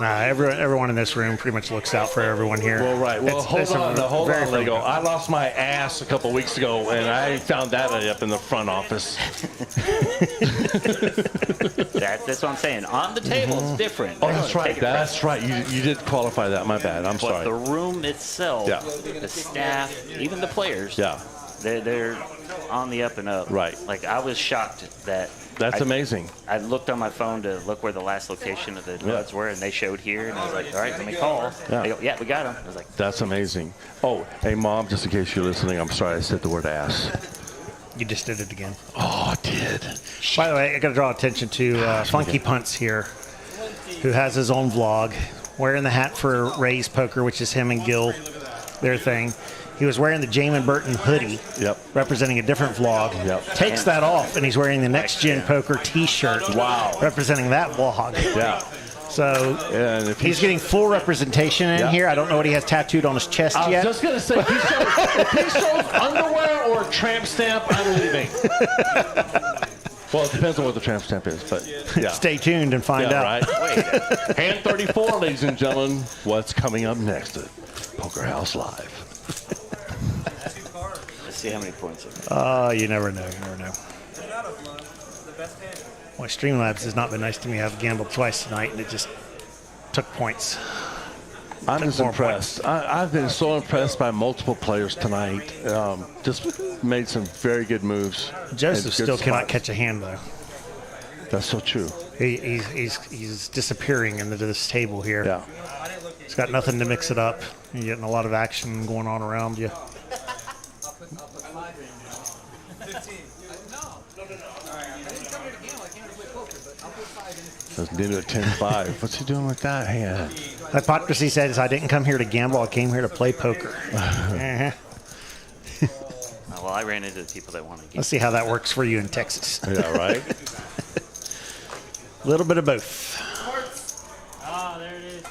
Nah, everyone in this room pretty much looks out for everyone here. Well, right. Well, hold on, Lego. I lost my ass a couple weeks ago, and I found that up in the front office. That's what I'm saying. On the table, it's different. Oh, that's right. That's right. You did qualify that. My bad. I'm sorry. But the room itself, the staff, even the players, they're on the up and up. Right. Like, I was shocked that. That's amazing. I looked on my phone to look where the last location of the nuts were, and they showed here, and I was like, all right, let me call. They go, yeah, we got them. I was like, that's amazing. Oh, hey, Mom, just in case you're listening, I'm sorry I said the word ass. You just did it again. Oh, I did. By the way, I got to draw attention to Funky Punts here, who has his own vlog, wearing the hat for Ray's Poker, which is him and Gil, their thing. He was wearing the Jamin Burton hoodie, representing a different vlog. Takes that off, and he's wearing the Next Gen Poker T-shirt, representing that vlog. So he's getting full representation in here. I don't know what he has tattooed on his chest yet. I was just going to say, if he shows underwear or a tramp stamp, I'm leaving. Well, it depends on what the tramp stamp is, but Stay tuned and find out. Right. Hand 34, ladies and gentlemen. What's coming up next at Poker House Live? let's see how many points. You never know. You never know. Boy, Streamlabs has not been nice to me. I've gambled twice tonight, and it just took points. I'm just impressed. I've been so impressed by multiple players tonight. Just made some very good moves. Joseph still cannot catch a hand, though. That's so true. He's disappearing into this table here. Yeah. He's got nothing to mix it up. You're getting a lot of action going on around you. Let's do it 10-5. What's he doing with that hand? Hypocrisy says, I didn't come here to gamble. I came here to play poker. Well, I ran into the people that want to gamble. Let's see how that works for you in Texas. Yeah, right? A little bit of both. Oh, there it is.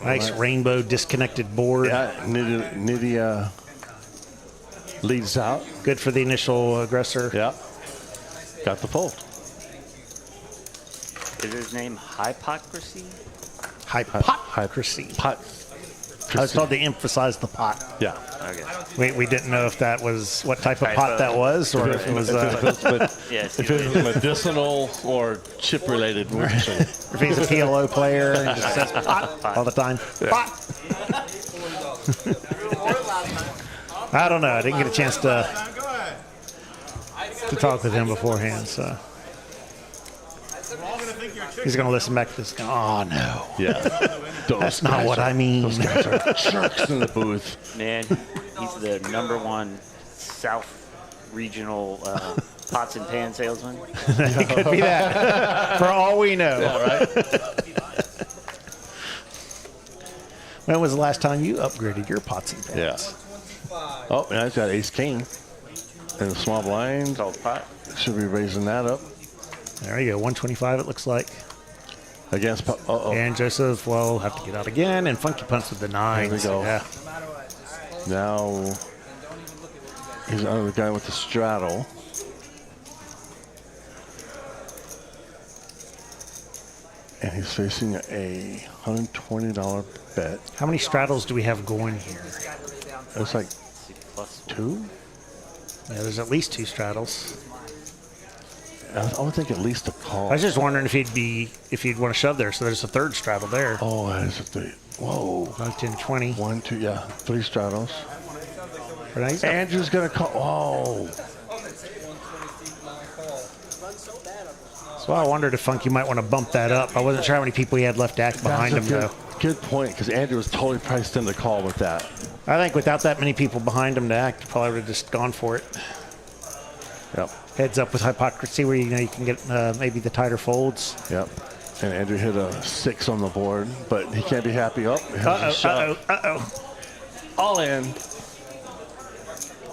Nice rainbow disconnected board. Yeah, Nitty leads out. Good for the initial aggressor. Yeah. Got the fold. Is his name Hypocrisy? Hypocrisy. Pot. I was told to emphasize the pot. Yeah. Okay. We didn't know if that was what type of pot that was, or if it was Yes, if it was medicinal or chip related. if he's a PLO player and just says pot all the time. Pot. I don't know. I didn't get a chance to talk with him beforehand, so he's going to listen back to this. Oh no. Yeah. That's not what I mean. Those guys are jerks in the booth. Man, he's the #1 South regional pots and pan salesman. It could be that, for all we know. Yeah, right? When was the last time you upgraded your pots and pans? Yeah. Oh, and I've got ace king and a small blind. Called pot. Should be raising that up. There you go, 125 it looks like. Against, And Joseph will have to get out again, and Funky Punts with the 9. There we go. Yeah. Now he's under the guy with the straddle. And he's facing a $120 bet. How many straddles do we have going here? It's like Plus 2? Yeah, there's at least 2 straddles. I would think at least a call. I was just wondering if he'd want to shove there. So there's a 3rd straddle there. Oh, that is a 3. Whoa. 5, 10, 20. 1, 2, yeah. 3 straddles. But now he's up. Andrew's going to call. Oh. So I wondered if Funky might want to bump that up. I wasn't sure how many people he had left to act behind him, though. Good point, because Andrew was totally priced in the call with that. I think without that many people behind him to act, probably would have just gone for it. Yep. Heads up with hypocrisy, where you can get maybe the tighter folds. Yep. And Andrew hit a 6 on the board, but he can't be happy. Uh-oh. All in.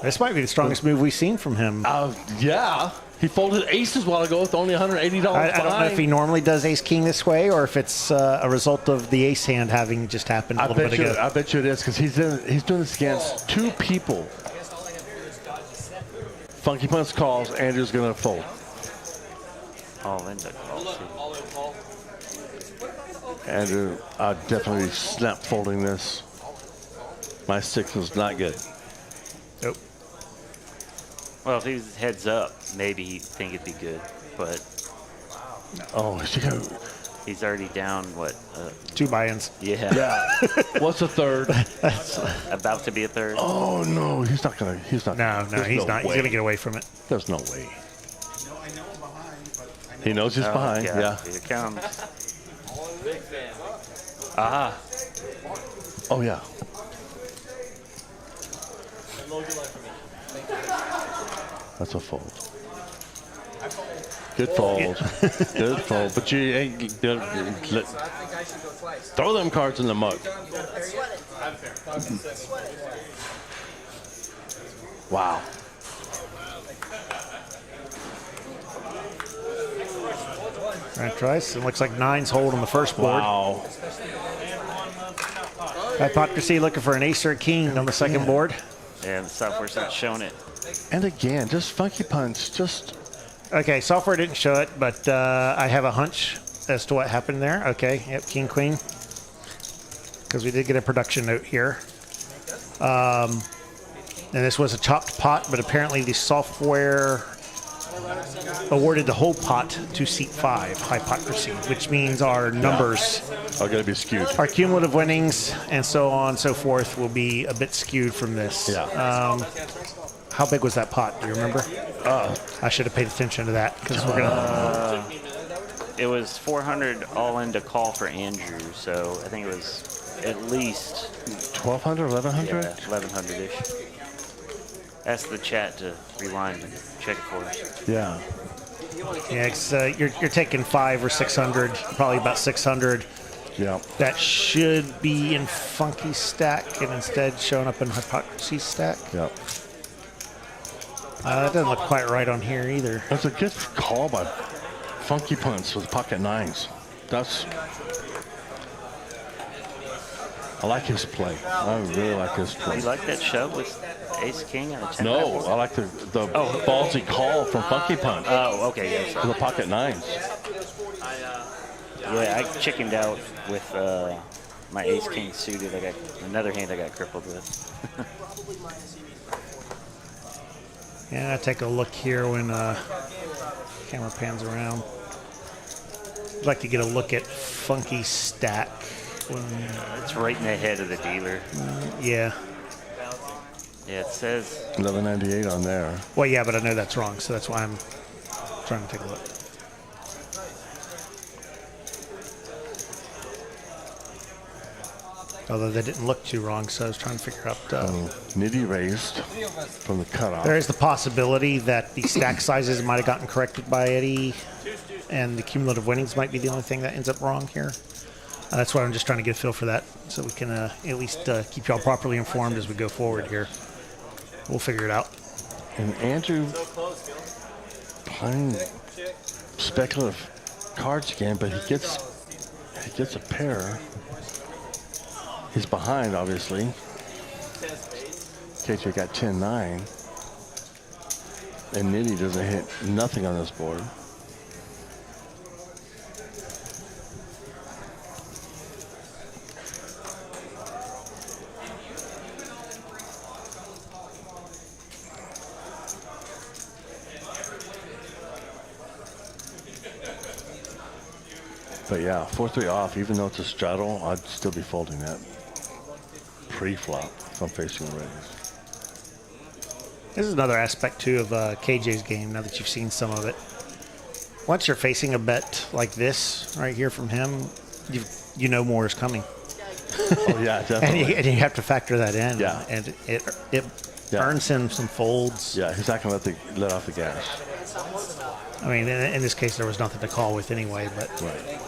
This might be the strongest move we've seen from him. Yeah. He folded aces a while ago with only $180 I don't know if he normally does ace-king this way, or if it's a result of the ace hand having just happened a little bit ago. I bet you it is, because he's doing this against 2 people. Funky Punts calls, Andrew's going to fold. All in the call. Andrew, definitely snap folding this. My 6 is not good. Nope. Well, if he was heads up, maybe he'd think it'd be good, but Oh, he's already down, what? 2 buy-ins. Yeah. yeah. What's a 3rd? About to be a 3rd. Oh no, he's not gonna. No, there's he's no not. He's way. going to get away from it. There's no way. I know I'm behind, but I know. He knows he's behind. Yeah. Here it comes. Aha. Oh yeah. That's a fold. Good fold. Good fold. But you ain't. So I think I should go twice. Throw them cards in the mug. Wow. All right, tries. It looks like 9's hold on the first board. Wow. Hypocrisy looking for an ace or a king on the second board. And the software's not showing it. And again, just Funky Punts. Just. Okay, software didn't show it, but I have a hunch as to what happened there. Okay, yep, king, queen. Because we did get a production note here. And this was a chopped pot, but apparently the software awarded the whole pot to seat 5, hypocrisy, which means our numbers Are going to be skewed. our cumulative winnings and so on and so forth will be a bit skewed from this. Yeah. How big was that pot? Do you remember? I should have paid attention to that because we're gonna. It was 400 all in to call for Andrew, so I think it was at least 1,200, 1,100. yeah, 1100-ish. Ask the chat to rewind and check it for us. Yeah. Yeah, it's, you're taking 500 or 600, probably about 600. Yeah. That should be in funky stack and instead showing up in hypocrisy stack. Yeah. That doesn't look quite right on here either. That's a good call by Funky Punts with pocket 9s. That's. I like his play. I really like his play. You like that shove with Ace King and a 10? No, I like the ballsy call from Funky Punch Oh, okay. Yeah, to the pocket 9s. yeah, I chickened out with my Ace King suited. I got another hand I got crippled with. Yeah, I take a look here when camera pans around. I'd like to get a look at funky stack. It's right in the head of the dealer. Yeah. Yeah, it says 1198 on there. Well, yeah, but I know that's wrong, so that's why I'm trying to take a look. Although they didn't look too wrong, so I was trying to figure out. Nitty raised from the cutoff. There is the possibility that the stack sizes might have gotten corrected by Eddie, and the cumulative winnings might be the only thing that ends up wrong here. That's why I'm just trying to get a feel for that, so we can at least keep y'all properly informed as we go forward here. We'll figure it out. And Andrew playing speculative cards again, but he gets a pair. He's behind, obviously. KJ got 10-9. And Nitty doesn't hit nothing on this board. But yeah, 4-3 off, even though it's a straddle, I'd still be folding that pre-flop if I'm facing the raise. This is another aspect, too, of KJ's game, now that you've seen some of it. Once you're facing a bet like this right here from him, you know more is coming. Oh, yeah, definitely. and you have to factor that in. Yeah. And it earns him some folds. Yeah, he's not going to let off the gas. I mean, in this case, there was nothing to call with anyway, but... Right.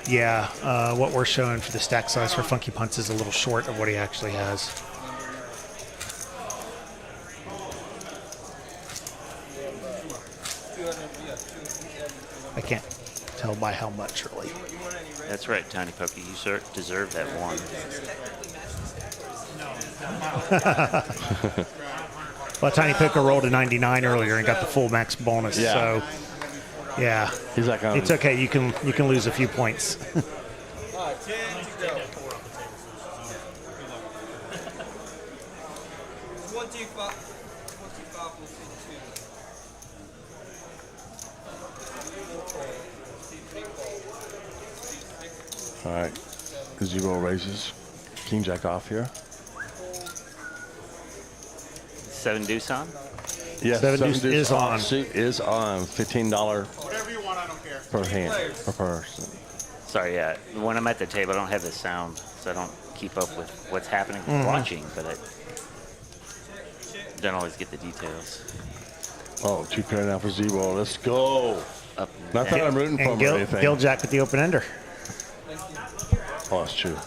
Yeah, what we're showing for the stack size for Funky Punts is a little short of what he actually has. I can't tell by how much, really. That's right, Tiny Poker. You deserve that one. Well, Tiny Poker rolled a 99 earlier and got the full max bonus, Yeah. so yeah, He's like, it's okay. You can lose a few points. All right, 10 to go. 25 will see all right, 0 raises. King Jack off here. 7 deuce on. Yes, 7 deuce is on. Suit is on. $15 Whatever you want, I don't care. per hand, per person. Sorry, yeah. When I'm at the table, I don't have the sound, so I don't keep up with what's happening watching, but I don't always get the details. Oh, 2 pair now for Zero. Let's go. Up Not that I'm rooting for And him or Gil anything. Jack with the open ender. Oh, that's true. You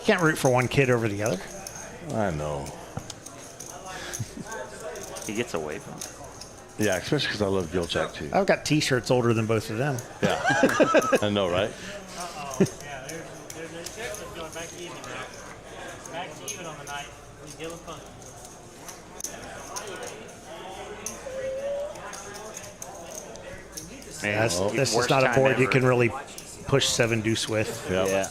can't root for one kid over the other. I know. He gets away from it. Yeah, especially because I love Gil Jack too. I've got T-shirts older than both of them. Yeah. I know, right? Yeah, there's checks that's going back to even now. Back to even on the night. He's dealing fun. Man, This is worst not a time board you ever. can really push 7 deuce with. Yep. Yeah.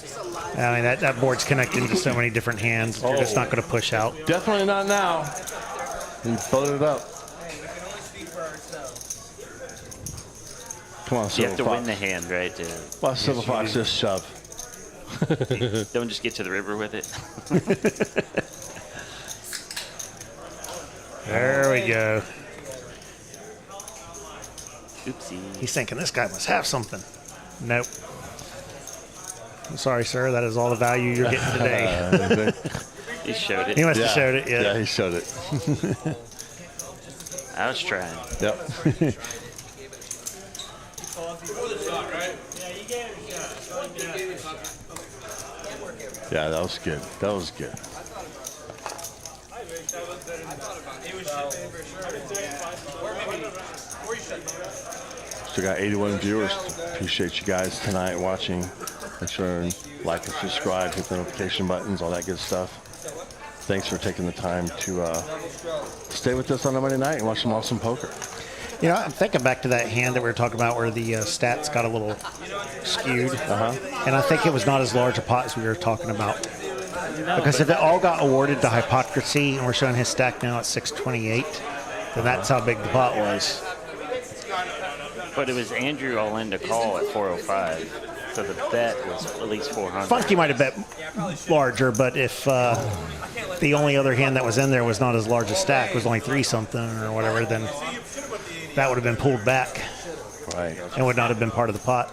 I mean, that board's connected to so many different hands. You're just not going to push out. Definitely not now. He floated it up. Come on, You Silver have to Fox. win the hand, right? Why Silver Fox just shove? Don't just get to the river with it. There we go. Oopsie. He's thinking this guy must have something. Nope. I'm sorry, sir. That is all the value you're getting today. He showed it. He must have showed it. Yeah, Yeah. he showed it. I was trying. Yep. Yeah, that was good. That was good. Still got 81 viewers. Appreciate you guys tonight watching. Make sure and like and subscribe, hit the notification buttons, all that good stuff. Thanks for taking the time to stay with us on a Monday night and watch some awesome poker. You know, I'm thinking back to that hand that we were talking about where the stats got a little skewed. And I think it was not as large a pot as we were talking about. Because if it all got awarded to hypocrisy and we're showing his stack now at 628, then that's how big the pot was. But it was Andrew all in to call at 405. So the bet was at least 400. Funky might have bet larger, but if the only other hand that was in there was not as large a stack, was only 3-something or whatever, then that would have been pulled back. Right. And would not have been part of the pot.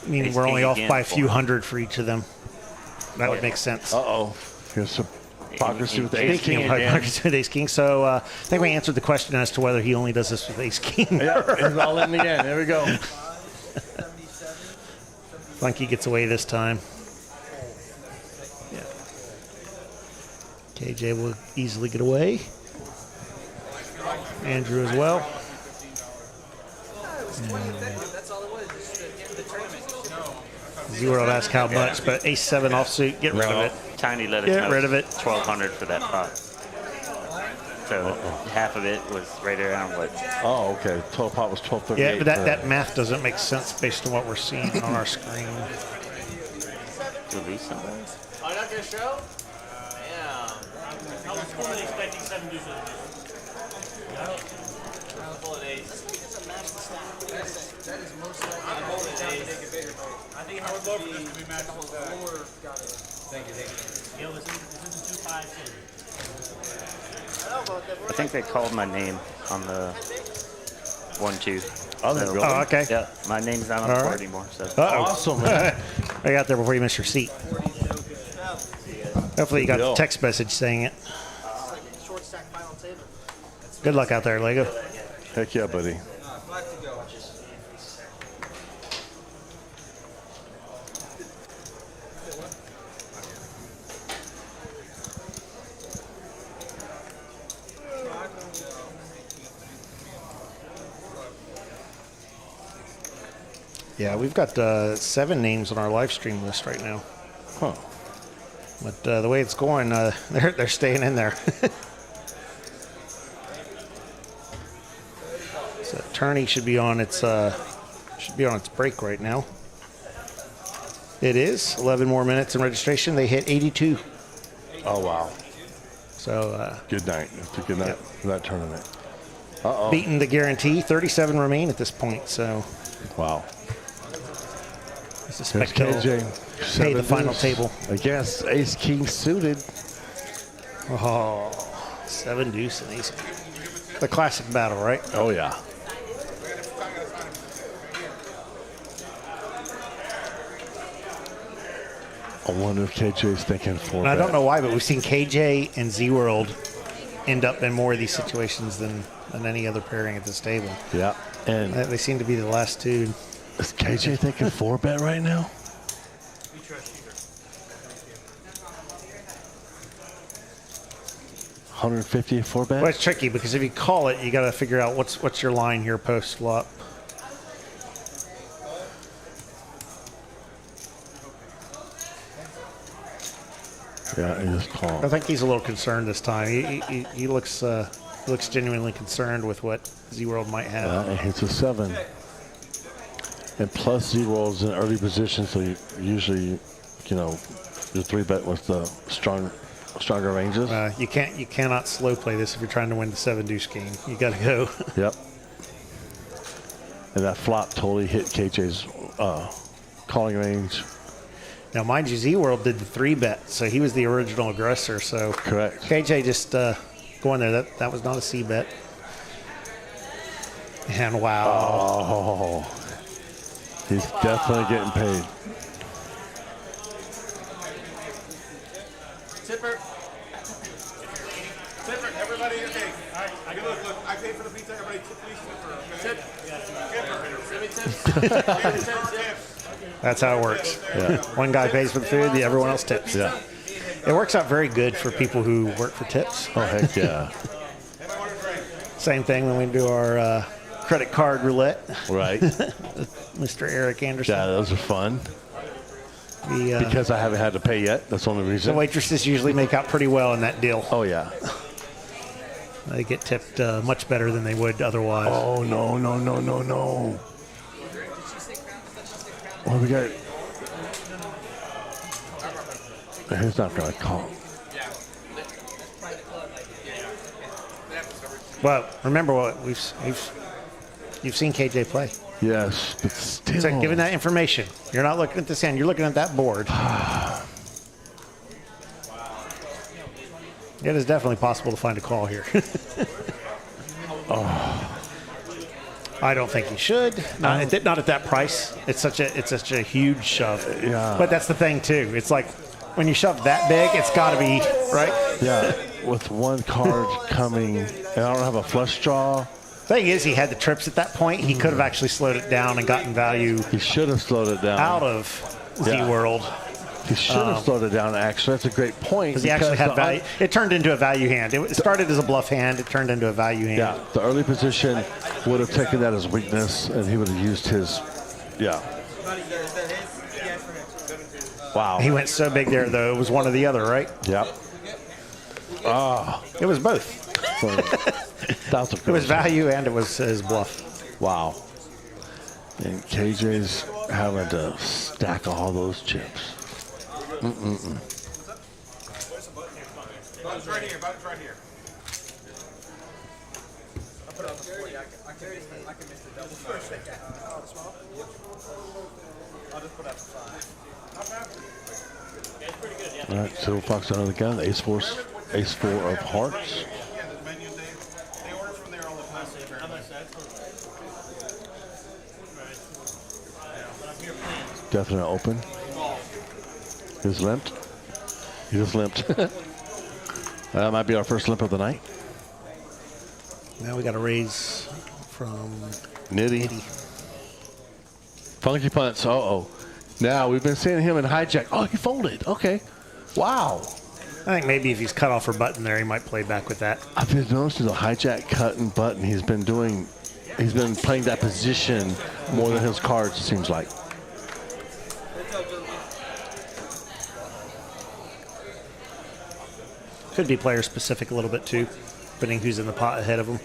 Meaning we're only off by a few hundred for each of them. That would make sense. Uh-oh. Here's some hypocrisy with the ace Speaking king of again. hypocrisy with ace king, so I think we answered the question as to whether he only does this with ace king. Yep, he's all in again. There we go. Funky gets away this time. Yeah. KJ will easily get away. Andrew as well. That's all it was. Just the tournament. Zero ask how much, but ace 7 offsuit, get rid of it. Tiny let us Get know rid of it. 1,200 for that pot. So half of it was right around what? Oh, okay. Total pot was 1238. Yeah, but that math doesn't make sense based on what we're seeing on our screen. Release somebody? Oh, not gonna show? Damn. I was fully expecting 7 deuces. That is most likely. I'm holding it down to make it bigger. I think it has to be lower. Got it. Thank you. Gil, this is a 2-5 I think they called my name on the 1-2. Oh, really? Oh, okay. Yeah, my name's not on the board anymore. So Awesome, man. I got there before you missed your seat. Hopefully you got the text message saying it. Short stack final table. Good luck out there, Lego. Heck yeah, buddy. Black to go. Yeah, we've got 7 names on our live stream list right now. Huh. But the way it's going, they're staying in there. So tourney should be on its break right now. It is 11 more minutes in registration. They hit 82. Oh, wow. So Good night. It's a good night for that tournament. beating the guarantee. 37 remain at this point. So Wow. I There's suspect he'll KJ. pay the final deuce. table. I guess ace king suited. Oh, 7 deuce and ace. The classic battle, right? Oh, yeah. I wonder if KJ's thinking 4 And I don't know why, but we've seen KJ and Z-World end up in more of these situations than any other pairing at this table. Yeah. And They seem to be the last two. is KJ thinking 4-bet right now? $150 4-bet? Well, it's tricky because if you call it, you got to figure out what's your line here post flop. Yeah, he just I called. think he's a little concerned this time. He looks genuinely concerned with what Z-World might have. And hits a 7. And plus Z-Roll's in early position, so you usually, your 3-bet with the stronger ranges. You cannot slow play this if you're trying to win the 7 deuce game. You got to go. Yep. And that flop totally hit KJ's calling range. Now, mind you, Z-World did the 3-bet, so he was the original aggressor. So Correct. KJ just going there. That was not a C-bet. And wow. Oh, he's definitely getting paid. Tipper. Tipper, everybody, okay. All right, look, I paid for the pizza. Everybody tip, please, Tipper. Tipper. Tipper. That's how it works. Yeah. One guy pays for the food, everyone else tips. Yeah. It works out very good for people who work for tips. Oh, heck yeah. Same thing when we do our credit card roulette. Right. Mr. Eric Anderson. Yeah, those are fun. Because I haven't had to pay yet. That's the only The reason. waitresses usually make out pretty well in that deal. Oh, yeah. They get tipped much better than they would otherwise. Oh, no. What we got? He's not going to call. Well, remember what you've seen KJ play. Yes, but still. It's like giving that information. You're not looking at this hand. You're looking at that board. It is definitely possible to find a call here. I don't think you should. Not at that price. It's such a huge shove. Yeah. But that's the thing too. It's like when you shove that big, it's got to be right. Yeah, with one card coming, and I don't have a flush draw. Thing is, he had the trips at that point. He could have actually slowed it down and gotten value He should have slowed it down. out of Z-World. He should have slowed it down, actually. That's a great point. Because he actually had value. It turned into a value hand. It started as a bluff hand. It turned into a value hand. Yeah, the early position would have taken that as weakness, and he would have used his, Wow. He went so big there, though. It was one or the other, right? Yep. It was both. It was value and it was his bluff. Wow. And KJ's having to stack all those chips. Button's right here. Button's right here. I'll put it on the 40. I can miss the double. First, oh, the small? Yep. I'll just put up the 5. All right, Silver Fox under the gun. Ace four of hearts. Yeah, the menu, they order from there all the time. Definite open. He's limped. He just limped. That might be our first limp of the night. Now we got a raise from Nitty. Funky punts. Uh-oh. Now, we've been seeing him in hijack. Oh, he folded. Okay. Wow. I think maybe if he's cut off her button there, he might play back with that. I've been noticing the hijack, cut, and button. He's been playing that position more than his cards, it seems like. Could be player specific a little bit too, depending who's in the pot ahead of him.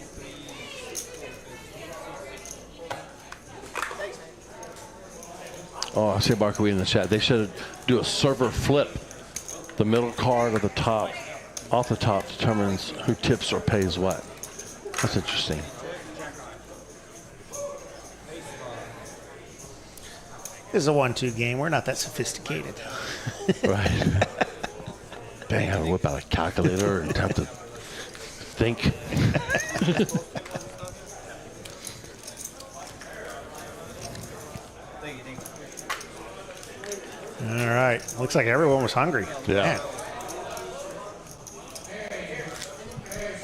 Oh, I see Barkley in the chat. They should do a server flip. The middle card of the top, off the top, determines who tips or pays what. That's interesting. This is a 1-2 game. We're not that sophisticated. Right. Dang, I have to whip out a calculator and have to think. All right. Looks like everyone was hungry. Yeah. Man.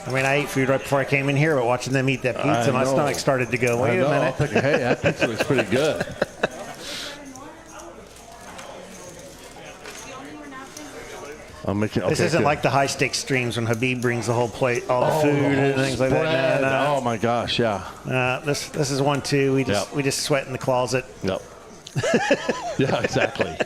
I mean, I ate food right before I came in here, but watching them eat that pizza, my stomach started to go, wait a minute. I'm thinking, hey, that pizza looks pretty good. I'm making, okay, this isn't good. like the high stakes streams when Habib brings the whole plate, all the food and things like that. No. Oh my gosh, yeah. This is 1-2. We just sweat in the closet. Yep. Yeah, exactly.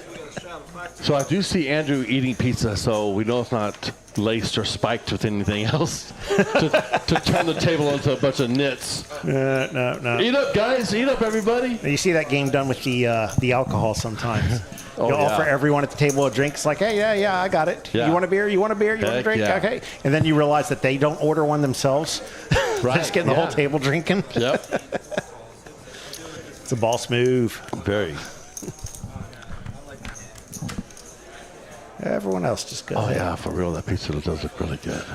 So I do see Andrew eating pizza, so we know it's not laced or spiked with anything else to turn the table into a bunch of nits. No. Eat up, guys. Eat up, everybody. You see that game done with the alcohol sometimes. You'll offer everyone at the table a drink. It's like, hey, yeah, I got it. Yeah. You want a beer? You want a beer? You want a drink? Yeah. Okay. And then you realize that they don't order one themselves. They're just getting the whole table drinking. Yep. It's a boss move. Very. Everyone else just goes. Oh, yeah, for real. That pizza does look really good.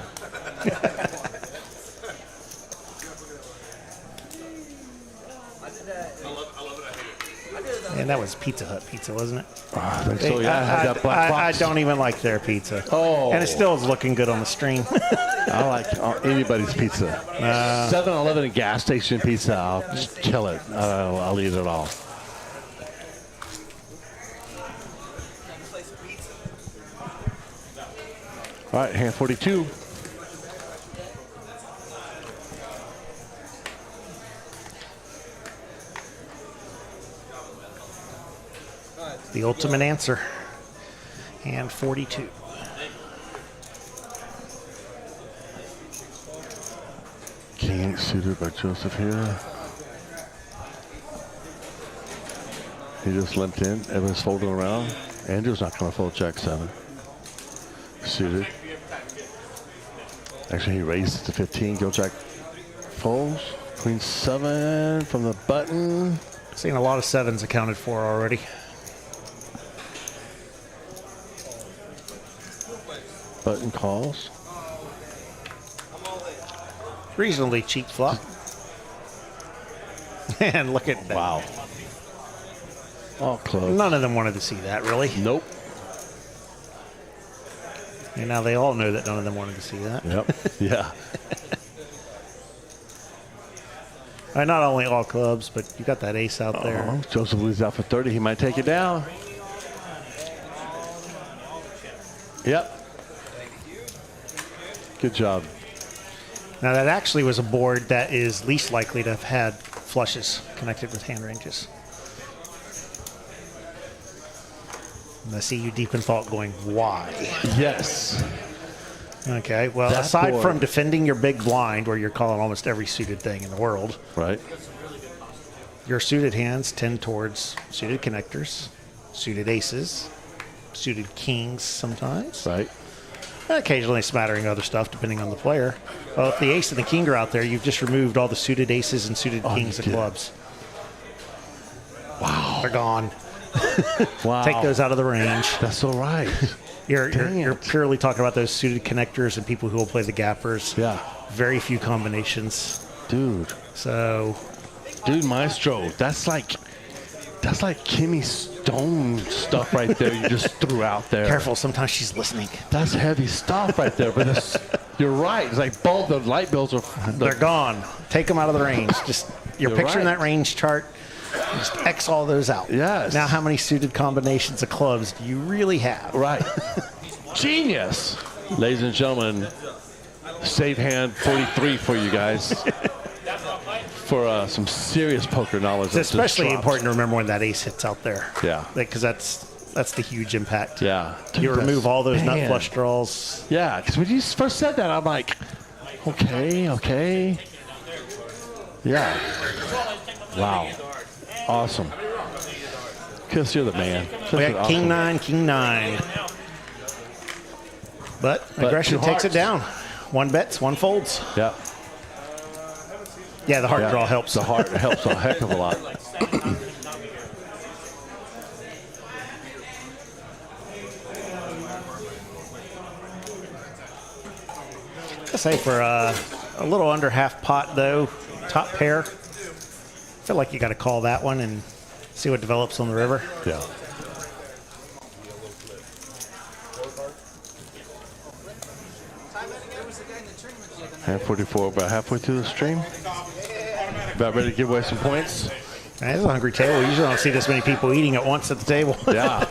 And that was Pizza Hut pizza, wasn't it? I think so, yeah. I had that black I box. don't even like their pizza. Oh. And it still is looking good on the stream. I like anybody's pizza. 7-Eleven and gas station pizza, I'll just kill it. I'll eat it all. All right, hand 42. The ultimate answer. Hand 42. King 8 suited by Joseph here. He just limped in. Everyone's folding around. Andrew's not going to fold Jack 7. Suited. Actually, he raised it to 15. Go Jack folds. Queen 7 from the button. Seen a lot of 7s accounted for already. Button calls. Reasonably cheap flop. And look at that. Wow. All close. None of them wanted to see that, really. Nope. And now they all know that none of them wanted to see that. Yep. Yeah. Not only all clubs, but you got that ace out there. Joseph Lee's out for 30. He might take it down. Yep. Good job. Now that actually was a board that is least likely to have had flushes connected with hand ranges. And I see you deep in thought going, why? Yes. Okay, well, That aside board. from defending your big blind where you're calling almost every suited thing in the world, Right. your suited hands tend towards suited connectors, suited aces, suited kings sometimes. Right. Occasionally smattering other stuff, depending on the player. Well, if the ace and the king are out there, you've just removed all the suited aces and suited kings of clubs. Wow. They're gone. Wow. Take those out of the range. That's all right. You're purely talking about those suited connectors and people who will play the gappers. Yeah. Very few combinations. Dude. So. Dude, Maestro, that's like Kimmy Stone stuff right there you just threw out there. Careful, sometimes she's listening. That's heavy stuff right there. But you're right. It's like both the light bills are... They're gone. Take them out of the range. Just you're picturing that range chart. Just X all those out. Yes. Now, how many suited combinations of clubs do you really have? Right. Genius. Ladies and gentlemen, save hand 43 for you guys. For some serious poker knowledge. It's especially important to remember when that ace hits out there. Yeah. Because that's the huge impact. Yeah. Dude, you remove all those nut flush draws. Yeah, because when you first said that, I'm like, okay. Yeah. Wow. Awesome. Kiss, you're the man. We got awesome. king 9. But aggression takes it down. One bets, one folds. Yeah. Yeah, the heart draw helps. The heart helps a heck of a lot. I say for a little under half pot, though, top pair, I feel like you got to call that one and see what develops on the river. Yeah. Hand 44, about halfway through the stream. About ready to give away some points. It's a hungry table. We usually don't see this many people eating at once at the table. Yeah.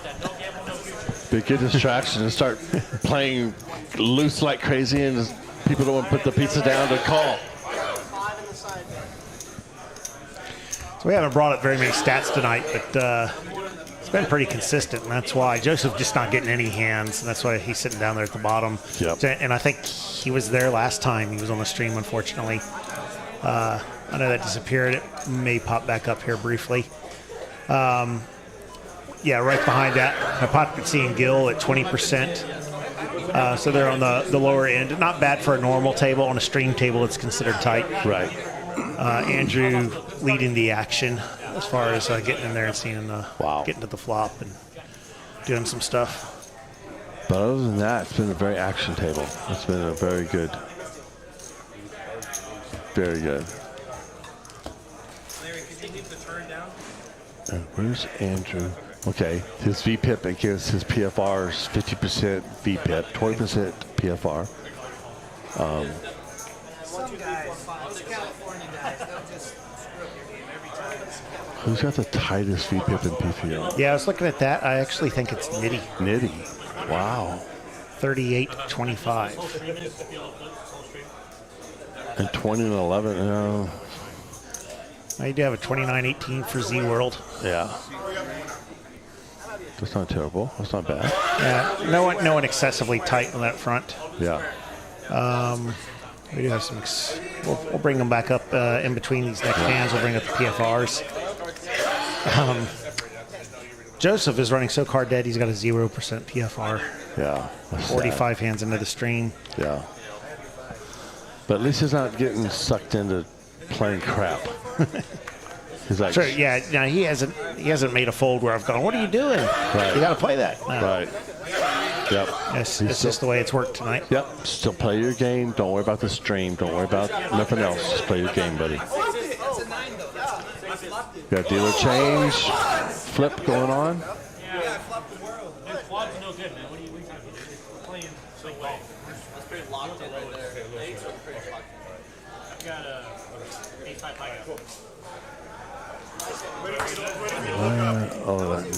Be a good distraction and start playing loose like crazy, and people don't want to put the pizza down to call. So we haven't brought up very many stats tonight, but it's been pretty consistent, and that's why Joseph just not getting any hands, and that's why he's sitting down there at the bottom. Yep. And I think he was there last time. He was on the stream, unfortunately. I know that disappeared. It may pop back up here briefly. Yeah, right behind that, Hypocrisy and Gill at 20%. So they're on the lower end. Not bad for a normal table. On a stream table, it's considered tight. Right. Andrew leading the action as far as getting in there and seeing getting to the flop and doing some stuff. But other than that, it's been a very action table. It's been a very good. Very good. And where's Andrew? Okay, his VPIP against his PFR is 50% VPIP, 20% PFR. Some guys, those California guys, they'll just screw up your game every time. Who's got the tightest VPIP in PPO? Yeah, I was looking at that. I actually think it's Nitty. Nitty. Wow. 38-25. And 20 and 11. No. I do have a 29-18 for Z World. Yeah. That's not terrible. That's not bad. Yeah, no one excessively tight on that front. Yeah. We do have some. We'll bring them back up in between these next hands. We'll bring up the PFRs. Joseph is running so card dead. He's got a 0% PFR. Yeah. 45 hands into the stream. Yeah. But at least he's not getting sucked into playing crap. He's like, sure, yeah. Now he hasn't made a fold where I've gone, what are you doing? Right. You got to play that. No. Right. Yep. It's just the way it's worked tonight. Yep. Still play your game. Don't worry about the stream. Don't worry about nothing else. Just play your game, buddy. Got dealer change, flip going on. Yeah, flop's no good, man. What are you talking about? We're playing so well. That's pretty locked in right there. Eights are pretty locked in. I've got a 8-5 high.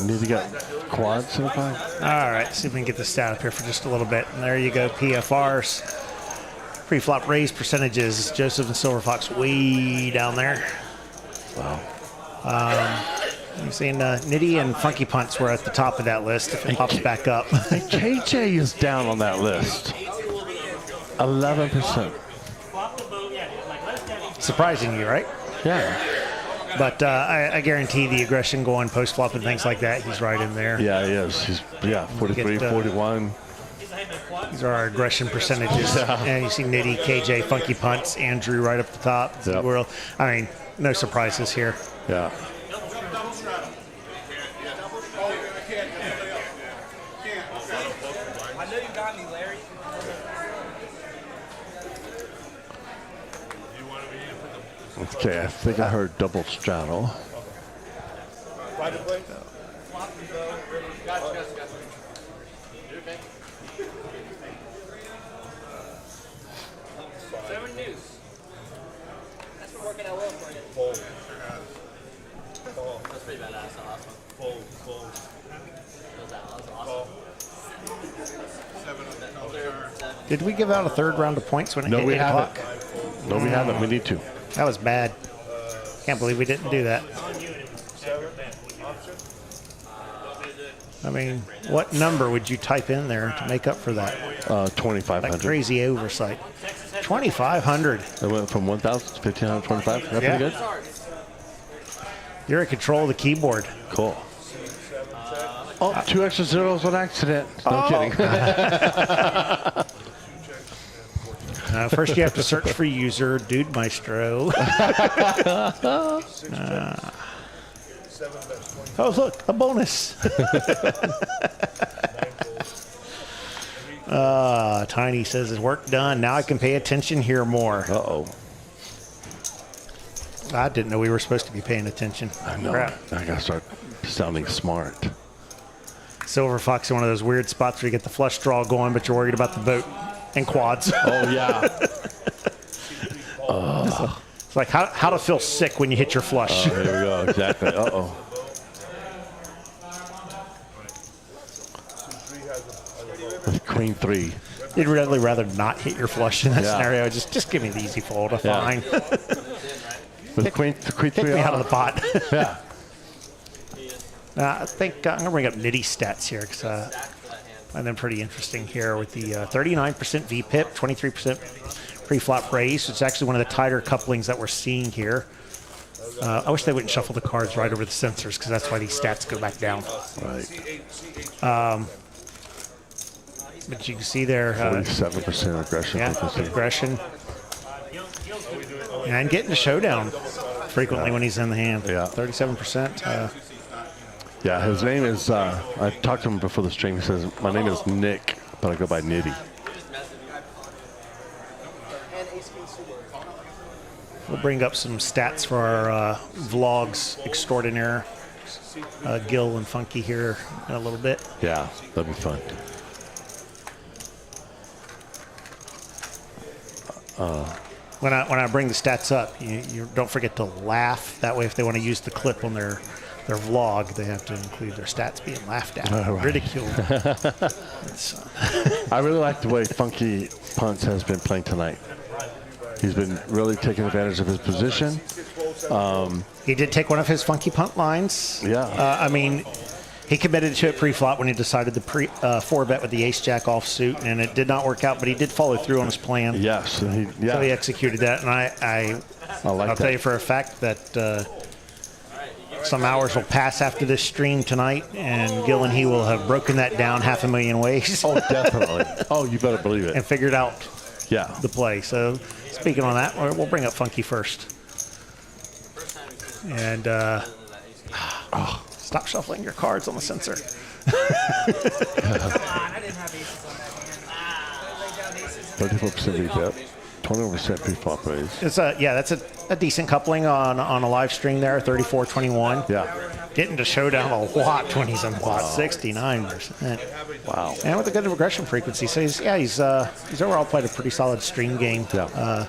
Nitty got quads in the pack. All right, see if we can get the stat up here for just a little bit. And there you go, PFRs. Pre-flop raise percentages. Joseph and Silver Fox way down there. Wow. You've seen Nitty and Funky Punts were at the top of that list. If it pops back up. And KJ is down on that list. 11%. Surprising you, right? Yeah. But I guarantee the aggression going post-flop and things like that, he's right in there. Yeah, he is. He's 43, 41. These are our aggression percentages. And you see Nitty, KJ, Funky Punts, Andrew right up the top. Yep. World. I mean, no surprises here. Yeah. I know you got me, Larry. Okay, I think I heard double straddle. Right to play? Gotcha. Seven deuce. That's been working out well for you. Fold. That's pretty badass. Last one. Fold. That was awesome. Did we give out a third round of points when it No, hit we 8 haven't. o'clock? No, we haven't. We need to. That was bad. Can't believe we didn't do that. I mean, what number would you type in there to make up for that? 2,500. That crazy oversight. 2,500. It went from 1,000 to 1,525. Is that Yeah. pretty good? You're in control of the keyboard. Cool. Oh, 2 extra zeros on accident. No kidding. First, you have to search for user Dude Maestro. Oh, look, a bonus. Tiny says his work done. Now I can pay attention here more. Uh-oh. I didn't know we were supposed to be paying attention. I know. Crap. I got to start sounding smart. Silver Fox is one of those weird spots where you get the flush draw going, but you're worried about the boat and quads. Oh, yeah. It's like how to feel sick when you hit your flush. Here we go. Exactly. Uh-oh. With Queen 3. You'd really rather not hit your flush in that Yeah. scenario. Just give me the easy fold. I'm Yeah. fine. With Queen 3 Kick me out of the pot. Yeah. I think I'm going to bring up Nitty stats here because I find them pretty interesting here with the 39% VPIP, 23% pre-flop raise. It's actually one of the tighter couplings that we're seeing here. I wish they wouldn't shuffle the cards right over the sensors because that's why these stats go back down. Right. But you can see there, 47% aggression. yeah, frequency. aggression. And getting to showdown frequently when he's in the hand. Yeah. 37%. Yeah, his name is, I talked to him before the stream. He says, my name is Nick, but I go by Nitty. We'll bring up some stats for our vlogs extraordinaire. Gil and Funky here in a little bit. Yeah, that'd be fun. When I bring the stats up, you don't forget to laugh. That way, if they want to use the clip on their vlog, they have to include their stats being laughed at, Right. ridiculed. I really like the way Funky Punts has been playing tonight. He's been really taking advantage of his position. He did take one of his Funky Punt lines. Yeah. I mean, he committed to it pre-flop when he decided to four-bet with the ace-jack offsuit, and it did not work out, but he did follow through on his plan. Yes. And he, yeah. So he executed that, and I'll tell you for a fact that some hours will pass after this stream tonight, and Gil and he will have broken that down 500,000 ways. Oh, definitely. Oh, you better believe it. And figured out Yeah. the play. So speaking on that, we'll bring up Funky first. And stop shuffling your cards on the sensor. Come on, I didn't have aces on that hand. 34% VPIP, 21% pre-flop raise. It's that's a decent coupling on a live stream there, 34-21. Yeah. Getting to showdown a lot when he's in the pot, 69%. Wow. And with a good aggression frequency, so he's overall played a pretty solid stream game. Yeah.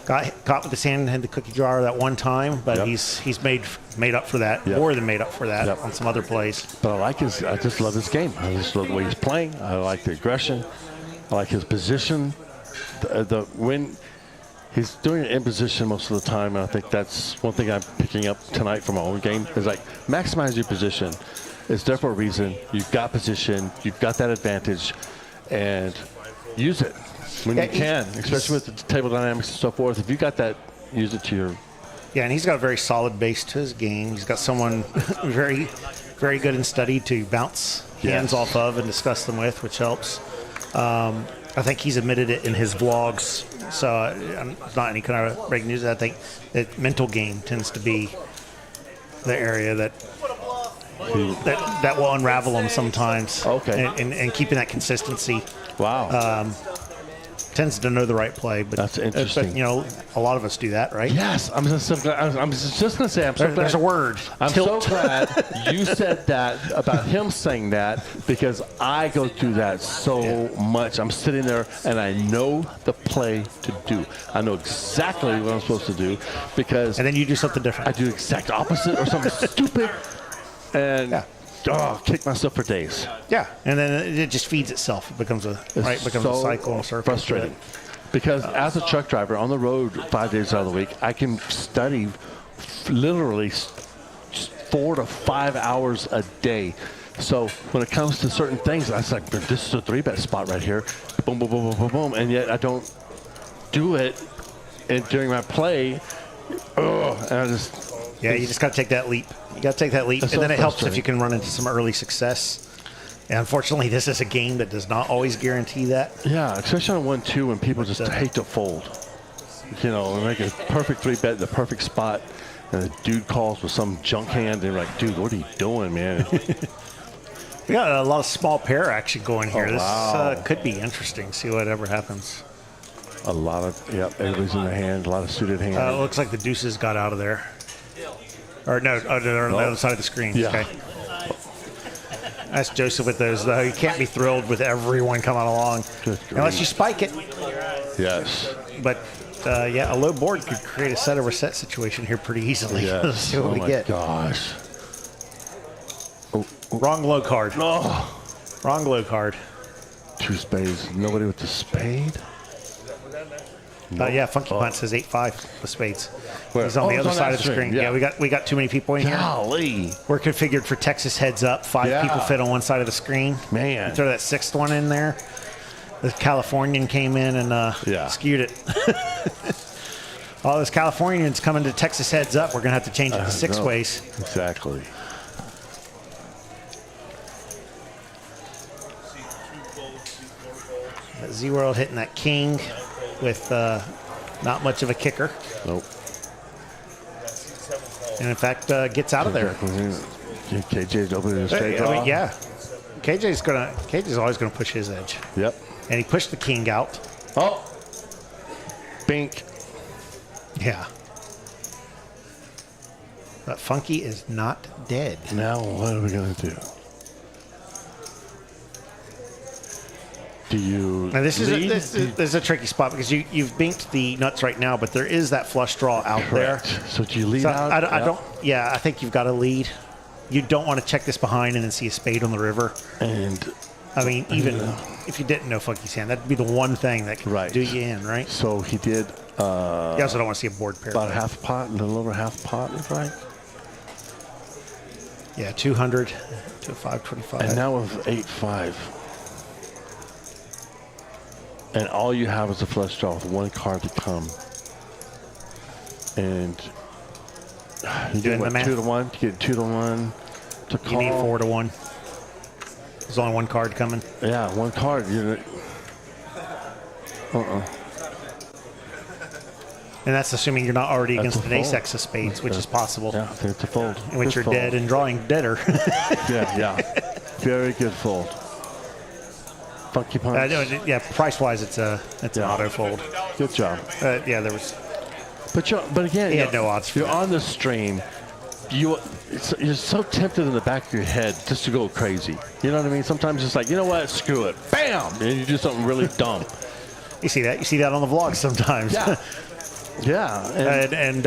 Got caught with his hand in the cookie jar that one time, but Yep. he's made up for that, Yep. more than made up for that Yep. on some other plays. But I just love his game. I just love the way he's playing. I like the aggression. I like his position. When he's doing it in position most of the time, and I think that's one thing I'm picking up tonight from my own game, is like maximize your position. It's there for a reason. You've got position. You've got that advantage, and use it when you can, especially with the table dynamics and so forth. If you got that, use it to your... Yeah, and he's got a very solid base to his game. He's got someone very, very good and steady to bounce hands off of and discuss them with, which helps. I think he's admitted it in his vlogs, so it's not any kind of breaking news. I think that mental game tends to be the area that will unravel him sometimes. Okay. And keeping that consistency. Wow. Tends to know the right play, but That's interesting. But, you know, a lot of us do that, right? Yes, I'm just going to say, I'm so glad. There's a word. I'm Tilt. so glad you said that about him saying that, because I go through that so much. I'm sitting there and I know the play to do. I know exactly what I'm supposed to do, because And then you do something different. I do the exact opposite or something stupid, and kick myself for days. Yeah, and then it just feeds itself. It becomes a So cycle and a circle. frustrating. Because as a truck driver on the road 5 days out of the week, I can study literally 4 to 5 hours a day. So when it comes to certain things, I was like, this is a 3-bet spot right here. Boom, boom, boom, boom, boom, boom. And yet I don't do it during my play. And I just... Yeah, you just got to take that leap. You got to take that leap, and so then it helps if frustrating. you can run into some early success. And unfortunately, this is a game that does not always guarantee that. Yeah, especially on 1-2 when people just hate to fold. You know, and make a perfect 3-bet in the perfect spot, and the dude calls with some junk hand, and you're like, dude, what are you doing, man? We got a lot of small pair action going here. Oh, wow. This could be interesting. See whatever happens. A lot of, everybody's in their hand, a lot of suited hands. It looks like the deuces got out of there. Or no, they're on the other side of the screen. Yeah. Okay. That's Joseph with those, though. You can't be thrilled with everyone coming along unless you spike it. Yes. But, a low board could create a set over set situation here pretty easily. Yes. Let's see what we get. Gosh. Wrong low card. Oh. Wrong low card. 2 spades. Nobody with the spade? Funky Punt says 8-5 with spades. Where? He's on the it's other on side that of the string, screen. Yeah, we got too many people in here. Golly. We're configured for Texas heads up. 5 people fit on one side of the screen. Man. You throw that 6th one in there. The Californian came in and skewed it. All those Californians coming to Texas heads up. We're going to have to change it to 6 ways. Exactly. Z-World hitting that king with not much of a kicker. Nope. And in fact, gets out of there. KJ's opening the straight draw. KJ's always gonna push his edge. Yep. And he pushed the king out. Oh. Bink. Yeah. But Funky is not dead. Now what are we gonna do? Do you? Now this is a tricky spot because you've binked the nuts right now, but there is that flush draw out Correct. there. So do you lead out? I don't. Yeah, I think you've got to lead. You don't want to check this behind and then see a spade on the river. And I mean, even if you didn't know Funky's hand, that'd be the one thing that could do you in, right? so he did You also don't want to see a board pair. about a half pot, a little over half pot, right? Yeah, 200 to 525. And now with 8-5. And all you have is a flush draw with 1 card to come. And you Doing get the math. 2 to 1. You get 2 to 1 to call. You need 4 to 1. There's only 1 card coming. Yeah, 1 card. And that's assuming you're not already That's against a an ace fold. X of spades, which is possible. Yeah, I think it's a fold. In which Good you're fold. dead and drawing deader. Yeah. Very good fold. Funky Punts. Price-wise, it's an auto fold. Good job. There was. But again, He had no odds for you're that. on the stream. You're so tempted in the back of your head just to go crazy. You know what I mean? Sometimes it's like, you know what? Screw it. Bam! And you do something really dumb. You see that? You see that on the vlog sometimes. Yeah. Yeah. and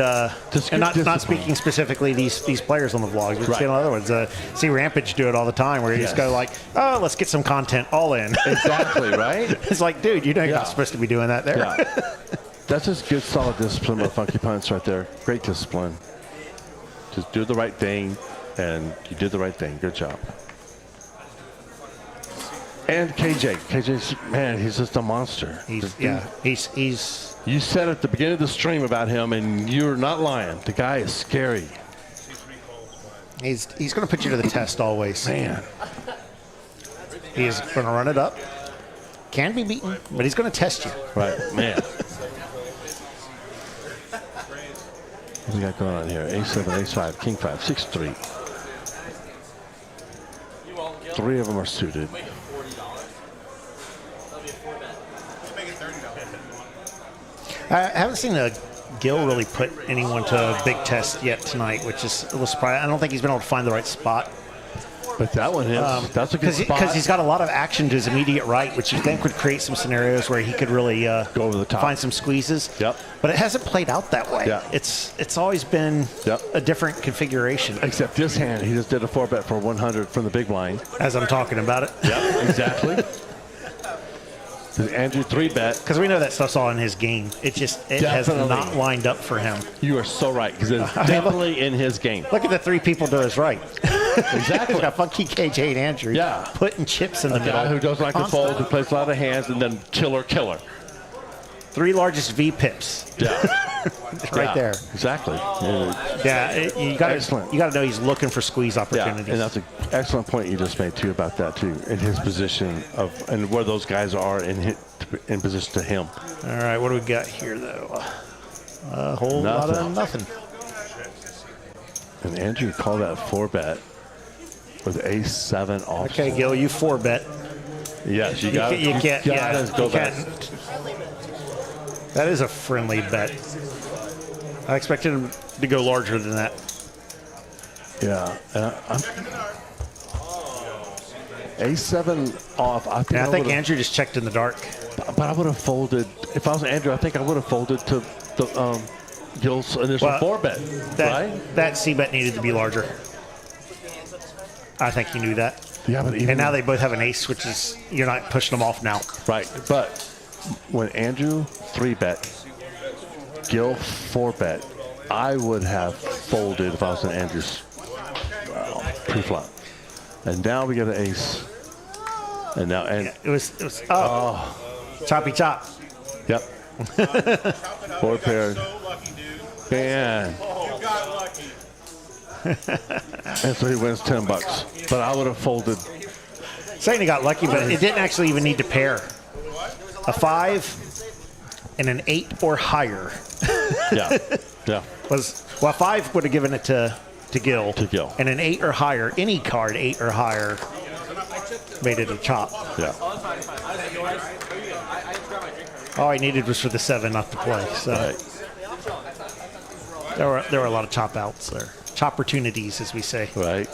Just good not discipline. speaking specifically these players on the vlogs, but Right. you know other ones. See Rampage do it all the time, where you just Yes. go like, "Oh, let's get some content all in." Exactly, right? It's like, dude, you're Yeah. not supposed to be doing that there. Yeah. That's just good, solid discipline by Funky Punts right there. Great discipline. Just do the right thing, and you did the right thing. Good job. And KJ's, man, he's just a monster. He's You said at the beginning of the stream about him, and you're not lying. The guy is scary. He's going to put you to the test always. Man. He is going to run it up. can be beaten, but he's going to test you. Right, man. What we got going on here? A7, Ace5, King 5, 6-3. 3 of them are suited. I haven't seen Gil really put anyone to a big test yet tonight, which is a little surprising. I don't think he's been able to find the right spot. But that one is. That's a good spot. Because he's got a lot of action to his immediate right, which you think would create some scenarios where he could really go over the top, find some squeezes. Yep. But it hasn't played out that way. Yeah. It's always been a different configuration. Except this hand, he just did a 4-bet for 100 from the big blind. As I'm talking about it. Yeah, exactly. Andrew 3-bet. Because we know that stuff's all in his game. It has not lined up for him. You are so right, because it's definitely in his game. Look at the 3 people to his right. Exactly. He's got Funky KJ and Andrew. Yeah. Putting chips in the A middle. guy who doesn't like to fold, who plays a lot of hands, and then killer. 3 largest V pips. Yeah. Right there. Exactly. Yeah, you got Excellent. to know he's looking for squeeze opportunities. Yeah, and that's an excellent point you just made too about that too, in his position and where those guys are in position to him. All right, what do we got here though? A whole lot of nothing. And Andrew called that 4-bet with Ace7 off. Okay, Gil, you 4-bet. Yes, you got You can't. go back. That is a friendly bet. I expected him to go larger than that. Yeah. A7 off. I think Andrew just checked in the dark. But I would have folded. If I was Andrew, I think I would have folded to the Gil's initial 4-bet. Right? That C-bet needed to be larger. I think he knew that. Yeah, but and now they both have an ace, which is, you're not pushing them off now. Right. But when Andrew 3-bet, Gil 4-bet, I would have folded if I was in Andrew's pre-flop. And now we get an ace. And now it was choppy chop. Yep. 4 paired. Man. And so he wins $10. But I would have folded. Saying he got lucky, but it didn't actually even need to pair. A 5 and an 8 or higher. Yeah. Yeah. A 5 would have given it to Gil. To Gil. And an 8 or higher, any card 8 or higher, made it a chop. Yeah. All I needed was for the 7 not to play. So there were a lot of chop outs there. Chop opportunities, as we say. Right.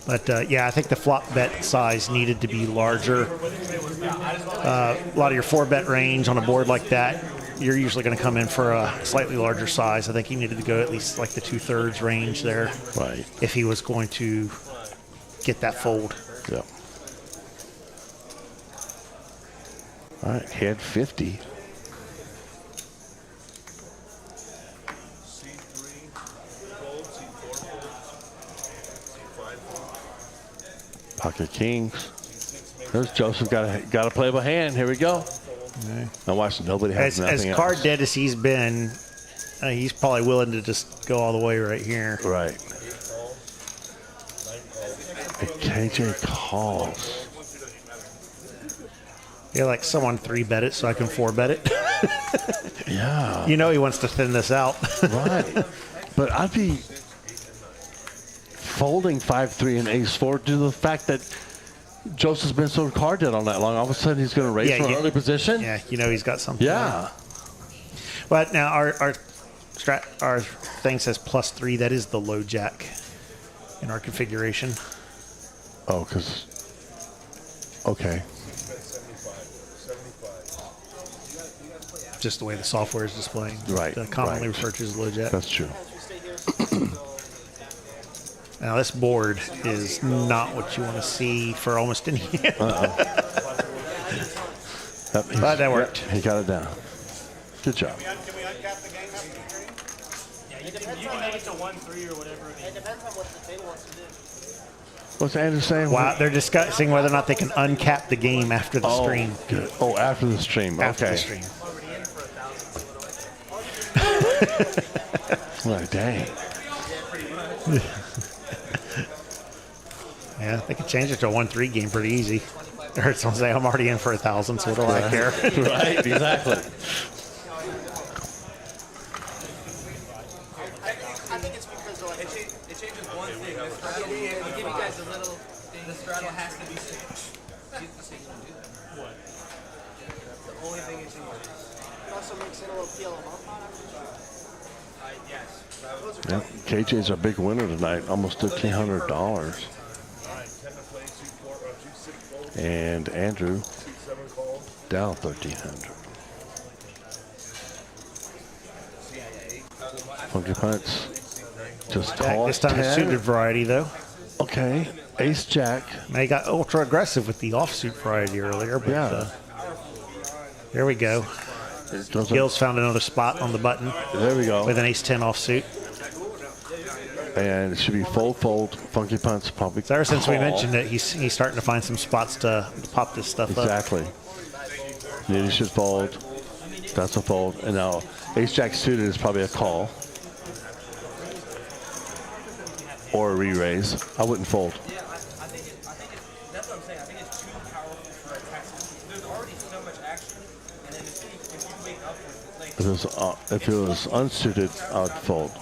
But yeah, I think the flop bet size needed to be larger. A lot of your 4-bet range on a board like that, you're usually going to come in for a slightly larger size. I think he needed to go at least like the 2/3 range there. Right. If he was going to get that fold. Yeah. All right, hand 50. Pocket kings. There's Joseph got a playable hand. Here we go. Okay. Now watch, nobody has nothing as else. card dead as he's been, he's probably willing to just go all the way right here. Right. And KJ calls. Yeah, like someone 3-bet it so I can 4-bet it. Yeah. You know he wants to thin this out. Right. But I'd be folding 5-3 and ace-4 due to the fact that Joseph's been so card dead all night long. All of a sudden he's going to raise from an early position. Yeah, you know he's got something. Yeah. But now our thing says +3. That is the low jack in our configuration. Oh, because okay. Just the way the software is displaying. Right. Commonly referred to as low jack. That's true. Now this board is not what you want to see for almost any hand. But that worked. He got it down. Good job. Yeah, you can make it to 1-3 or whatever. It depends on what the table wants to do. What's Andrew saying? Wow, they're discussing whether or not they can uncap the game after the stream. Good. Oh, after the stream. After Okay. the stream. Well, dang. Yeah, they could change it to a 1-3 game pretty easy. I heard someone say, I'm already in for 1,000, so what do I care? Right, exactly. I think it's because like it changes one thing. This straddle, I'll give you guys a little thing. The straddle has to be synced. You say you don't do that. What? The only thing it changes. It also makes it a little peel them up. Yes. Yep. KJ's a big winner tonight, almost $1,500. And Andrew down 1,300. Funky Punts just call This time the 10. suited variety, though. Okay, Ace Jack. They got ultra aggressive with the offsuit variety earlier, but Yeah. there we go. It doesn't- Gil's found another spot on the button There we go. with an ace-10 offsuit. And it should be fold. Funky Punts probably. So ever since we call. mentioned it, he's starting to find some spots to pop this stuff up. Exactly. Nitty should fold. That's a fold. And now Ace Jack suited is probably a call. Or a re-raise. I wouldn't fold. Yeah, I think that's what I'm saying. I think it's too powerful for a text. There's already so much action, and then if you wake up with it, like If it was unsuited, I would fold.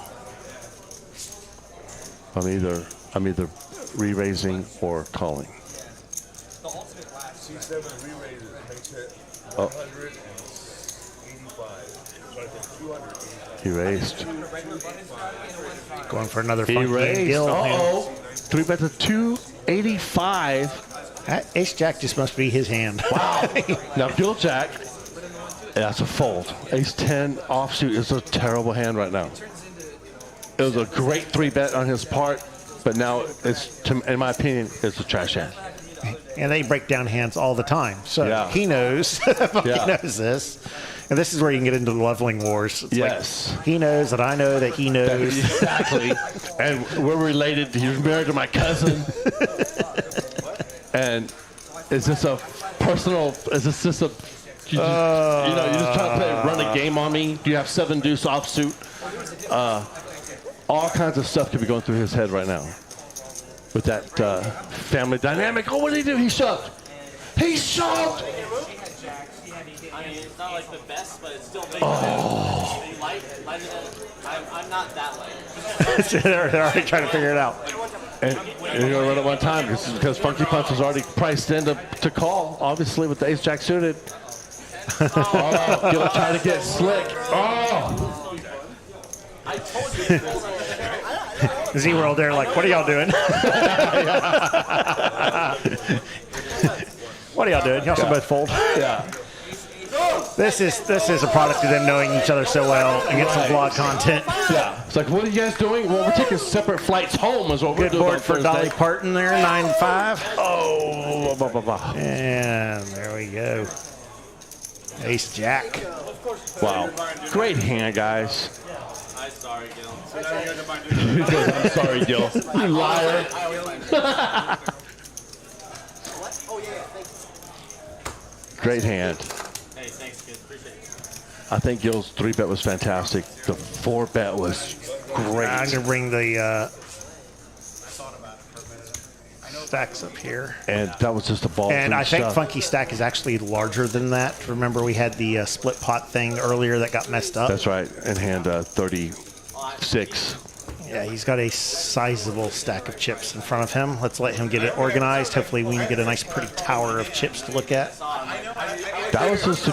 I'm either re-raising or calling. the ultimate last. C7 re-raises makes it Oh. 185. Right there, 285. He raised. Going for another He funky raised. Gil. Uh-oh. 3-bet to 285. That ace jack just must be his hand. Wow. Now Gil Jack. That's a fold. Ace 10 offsuit is a terrible hand right now. It was a great 3-bet on his part, but now it's, in my opinion, it's a trash hand. And they break down hands all the time. So Yeah. he knows. He Yeah. knows this. And this is where you can get into the leveling wars. It's Yes. like, he knows that I know that he knows. Exactly. And we're related. He's married to my cousin. And is this a personal? Is this just a? You just trying to run a game on me? Do you have 7 deuce offsuit? All kinds of stuff could be going through his head right now with that family dynamic. Oh, what did he do? He shoved. He shoved. I mean, it's not like the best, but it's still big. Oh. I'm not that light. They're already trying to figure it out. And you're going to run it one time because Funky Punch was already priced in to call, obviously, with the ace jack suited. Oh, Gil trying to get slick. Oh. I told you. Z-World there like, what are y'all doing? What are y'all doing? Y'all should both fold. Yeah. This is a product of them knowing each other so well and get some vlog content. Yeah. It's like, what are you guys doing? Well, we're taking separate flights home is what we're Good doing board on for Thursday. Dolly Parton there, 9-5. Oh. Blah, blah, blah. And there we go. Ace Jack. Wow. Great hand, guys. I'm sorry, Gil. I'm sorry, Gil. You liar. Great hand. Hey, thanks, kid. Appreciate it. I think Gil's 3-bet was fantastic. The 4-bet was great. I'm going to bring the stacks up here. And that was just a ball. And I think stuff. Funky Stack is actually larger than that. Remember, we had the split pot thing earlier that got messed up. That's right. And hand 36. Yeah, he's got a sizable stack of chips in front of him. Let's let him get it organized. Hopefully we can get a nice pretty tower of chips to look at. That was just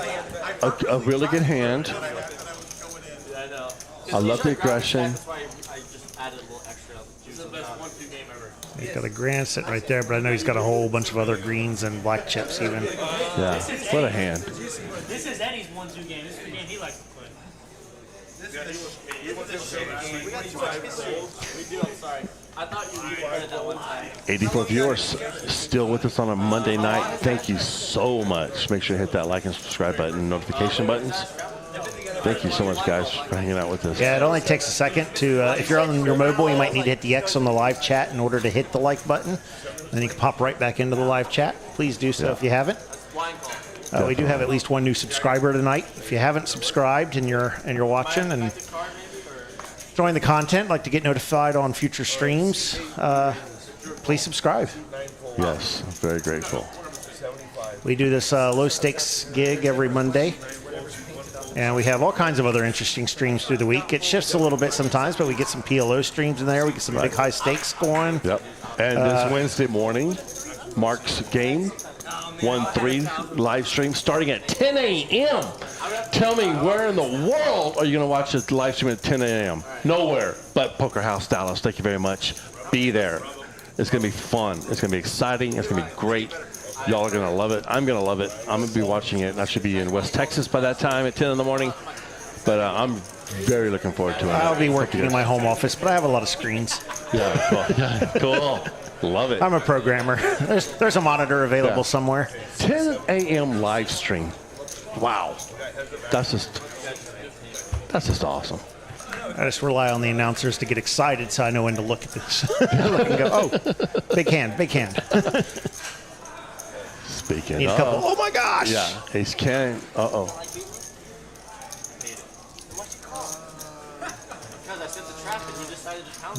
a really good hand. I love the aggression. That's why I just added a little extra. This is the best 1-2 game ever. He's got a grand sitting right there, but I know he's got a whole bunch of other greens and black chips even. Yeah, what a hand. This is Eddie's 1-2 game. This is the game he likes to play. We got too much history. We do, I'm sorry. I thought you read that one time. 84 viewers still with us on a Monday night. Thank you so much. Make sure to hit that like and subscribe button, notification buttons. Thank you so much, guys, for hanging out with us. Yeah, it only takes a second to, if you're on your mobile, you might need to hit the X on the live chat in order to hit the like button. Then you can pop right back into the live chat. Please do so if you haven't. We do have at least one new subscriber tonight. If you haven't subscribed and you're watching and enjoying the content, like to get notified on future streams, please subscribe. Yes, I'm very grateful. We do this low stakes gig every Monday. And we have all kinds of other interesting streams through the week. It shifts a little bit sometimes, but we get some PLO streams in there. We get some big high stakes going. Yep. And this Wednesday morning, Mark's game, 1-3 live stream starting at 10 a.m. Tell me, where in the world are you going to watch this live stream at 10 a.m.? Nowhere but Poker House Dallas. Thank you very much. Be there. It's going to be fun. It's going to be exciting. It's going to be great. Y'all are going to love it. I'm going to love it. I'm going to be watching it. I should be in West Texas by that time at 10 in the morning. But I'm very looking forward to it. I'll be working in my home office, but I have a lot of screens. Yeah, cool. Cool. Love it. I'm a programmer. There's a monitor available somewhere. 10 a.m. live stream. Wow. That's just awesome. I just rely on the announcers to get excited so I know when to look at this. Look and go, oh, big hand, big hand. Speaking Need a of. couple. Oh my gosh. Yeah. Ace King. Uh-oh.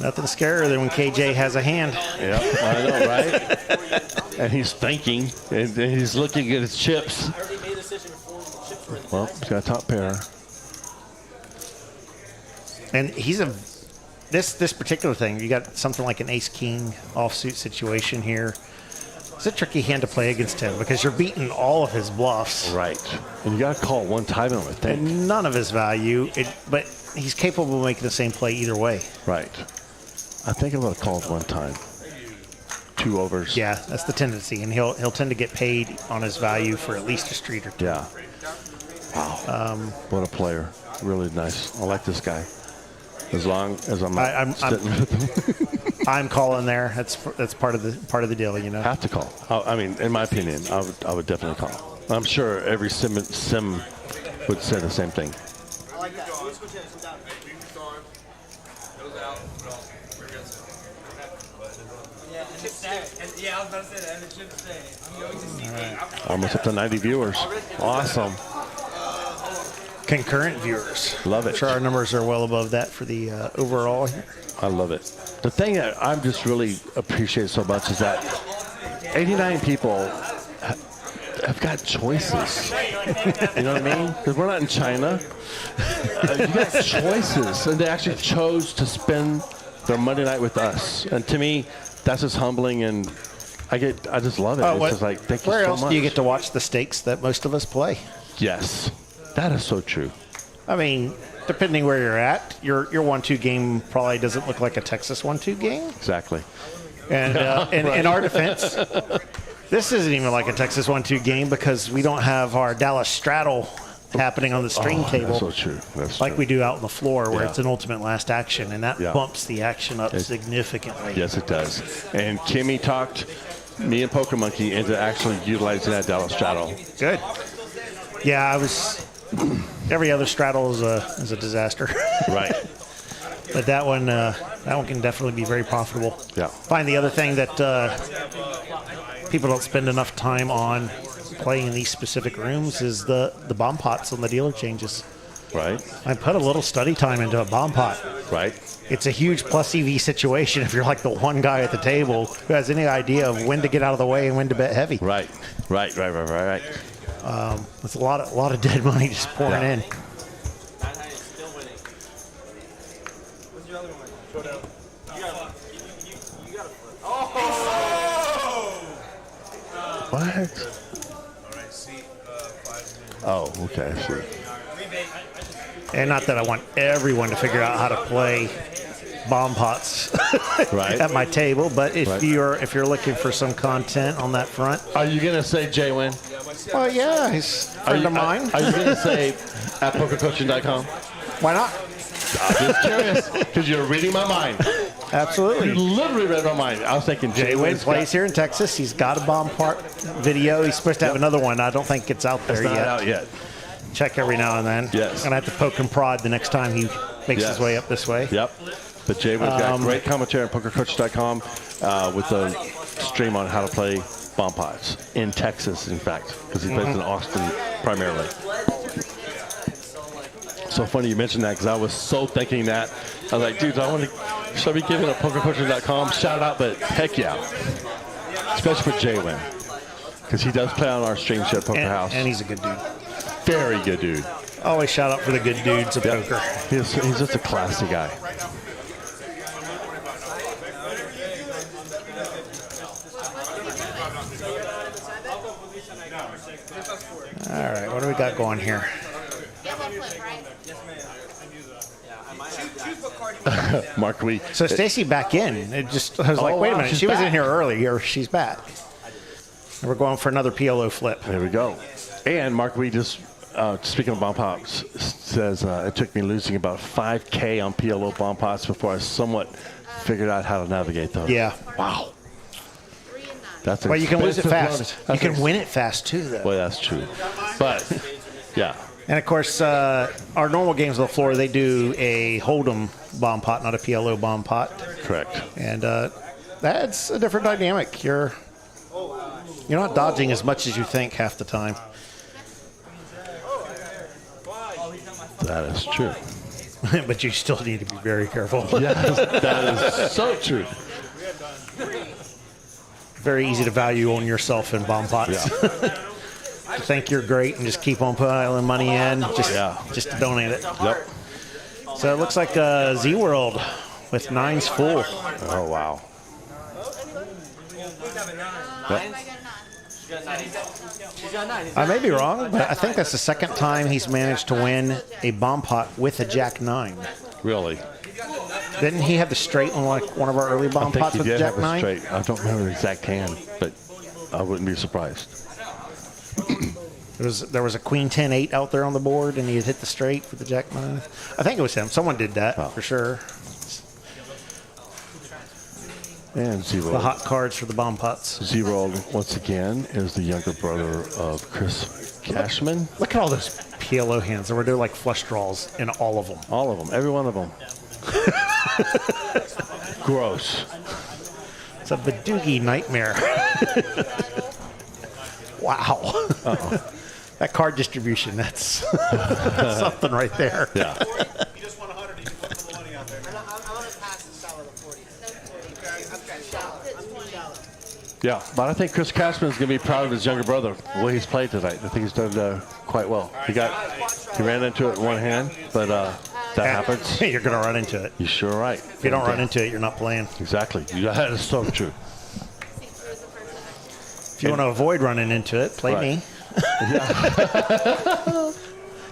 Nothing scarier than when KJ has a hand. Yep, I know, right? And he's thinking, and he's looking at his chips. Well, he's got a top pair. And he's this particular thing, you got something like an ace-king offsuit situation here. It's a tricky hand to play against him because you're beating all of his bluffs. Right. And you got to call one time, I would think. And none of his value, but he's capable of making the same play either way. Right. I think I'm going to call it one time. 2 overs. Yeah, that's the tendency, and he'll tend to get paid on his value for at least a street or two. Yeah. Wow. What a player. Really nice. I like this guy. As long as I'm not sitting with him. I'm calling there. That's part of the deal, you know. Have to call. I mean, in my opinion, I would definitely call. I'm sure every sim would say the same thing. I like that. Yeah, I was about to say that, and it should say, I'm going to see Almost up to 90 viewers. Awesome. Concurrent viewers. Love it. I'm sure our numbers are well above that for the overall here. I love it. The thing that I just really appreciate so much is that 89 people have got choices. You know what I mean? Because we're not in China. You got choices, and they actually chose to spend their Monday night with us. And to me, that's just humbling, and I just love it. It's just like, thank you so much. Where else do you get to watch the stakes that most of us play? Yes, that is so true. I mean, depending where you're at, your 1-2 game probably doesn't look like a Texas 1-2 game. Exactly. And in our defense, this isn't even like a Texas 1-2 game because we don't have our Dallas straddle happening on the string table. That's so true. That's like true. we do out on the floor where it's an ultimate last action, and that Yeah. bumps the action up significantly. Yes, it does. And Kimmy talked me and Poker Monkey into actually utilizing that Dallas straddle. Good. Yeah, I was. Every other straddle is a disaster. Right. But that one can definitely be very profitable. Yeah. Find the other thing that people don't spend enough time on playing in these specific rooms is the bomb pots on the dealer changes. Right. I put a little study time into a bomb pot. Right. It's a huge plus EV situation if you're like the one guy at the table who has any idea of when to get out of the way and when to bet heavy. Right. It's a lot of dead money just pouring in. What's your other one? Showdown. You got it. What? Oh, okay. I see. And not that I want everyone to figure out how to play bomb pots at my table, but if you're looking for some content on that front. Are you gonna say Jay Wynn? Well, yeah, he's a friend of mine. Are you gonna say at pokercoaching.com? Why not? I'm just curious because you're reading my mind. Absolutely. You literally read my mind. I was thinking Jay Wynn plays here in Texas. He's got a bomb part video. He's supposed to have another one. I don't think it's out there It's not out yet. Check every now and then. Yes. And I have to poke and prod the next time he makes his way up this way. Yep. But Jay Wynn's got great commentary on pokercoach.com with a stream on how to play bomb pots in Texas, in fact, because he plays in Austin primarily. So funny you mentioned that because I was so thinking that. I was like, dude, I want to So we giving a pokercoaching.com shout out, but heck yeah. Especially for Jalen. Because he does play on our stream show at Poker House. And he's a good dude. Very good dude. Always shout out for the good dudes of poker. He's just a classy guy. All right, what do we got going here? Mark Lee. So Stacy back in. I was like, wait a minute, she was in here earlier. She's back. And we're going for another PLO flip. There we go. And Mark Lee just, speaking of bomb pops, says it took me losing about 5K on PLO bomb pots before I somewhat figured out how to navigate those. Yeah. Wow. That's well, you can lose it expensive fast. money. You can win it fast too, though. Well, that's true. But, yeah. And of course, our normal games on the floor, they do a Hold'em bomb pot, not a PLO bomb pot. Correct. And that's a different dynamic. You're not dodging as much as you think half the time. That is true. But you still need to be very careful. Yes, that is so true. Very easy to value on yourself in bomb pots. Yeah. Think you're great and just keep on piling money in just to donate it. Yep. So it looks like Z-World with nines full. Oh, wow. Yep. I may be wrong, but I think that's the second time he's managed to win a bomb pot with a jack nine. Really? Didn't he have the straight on like one of our early bomb pots with the jack nine? Straight. I don't remember the exact hand, but I wouldn't be surprised. There was a queen 10-8 out there on the board, and he had hit the straight with the jack nine. I think it was him. Someone did that for sure. And The hot cards for the bomb pots. Z-Roll, once again, is the younger brother of Chris Cashman. Look at all those PLO hands. There were like flush draws in all of them. All of them. Every one of them. Gross. It's a Badoogie nightmare. Wow. Uh-oh. That card distribution, that's something right there. Yeah. You just won 100. You just put the money out there. I'm going to pass the solid of 40. Yeah, but I think Chris Cashman is going to be proud of his younger brother, the way he's played tonight. I think he's done quite well. He ran into it in one hand, but that happens. You're going to run into it. You're sure right. If you don't run into it, you're not playing. Exactly. That is so true. If you want to avoid running into it, play me.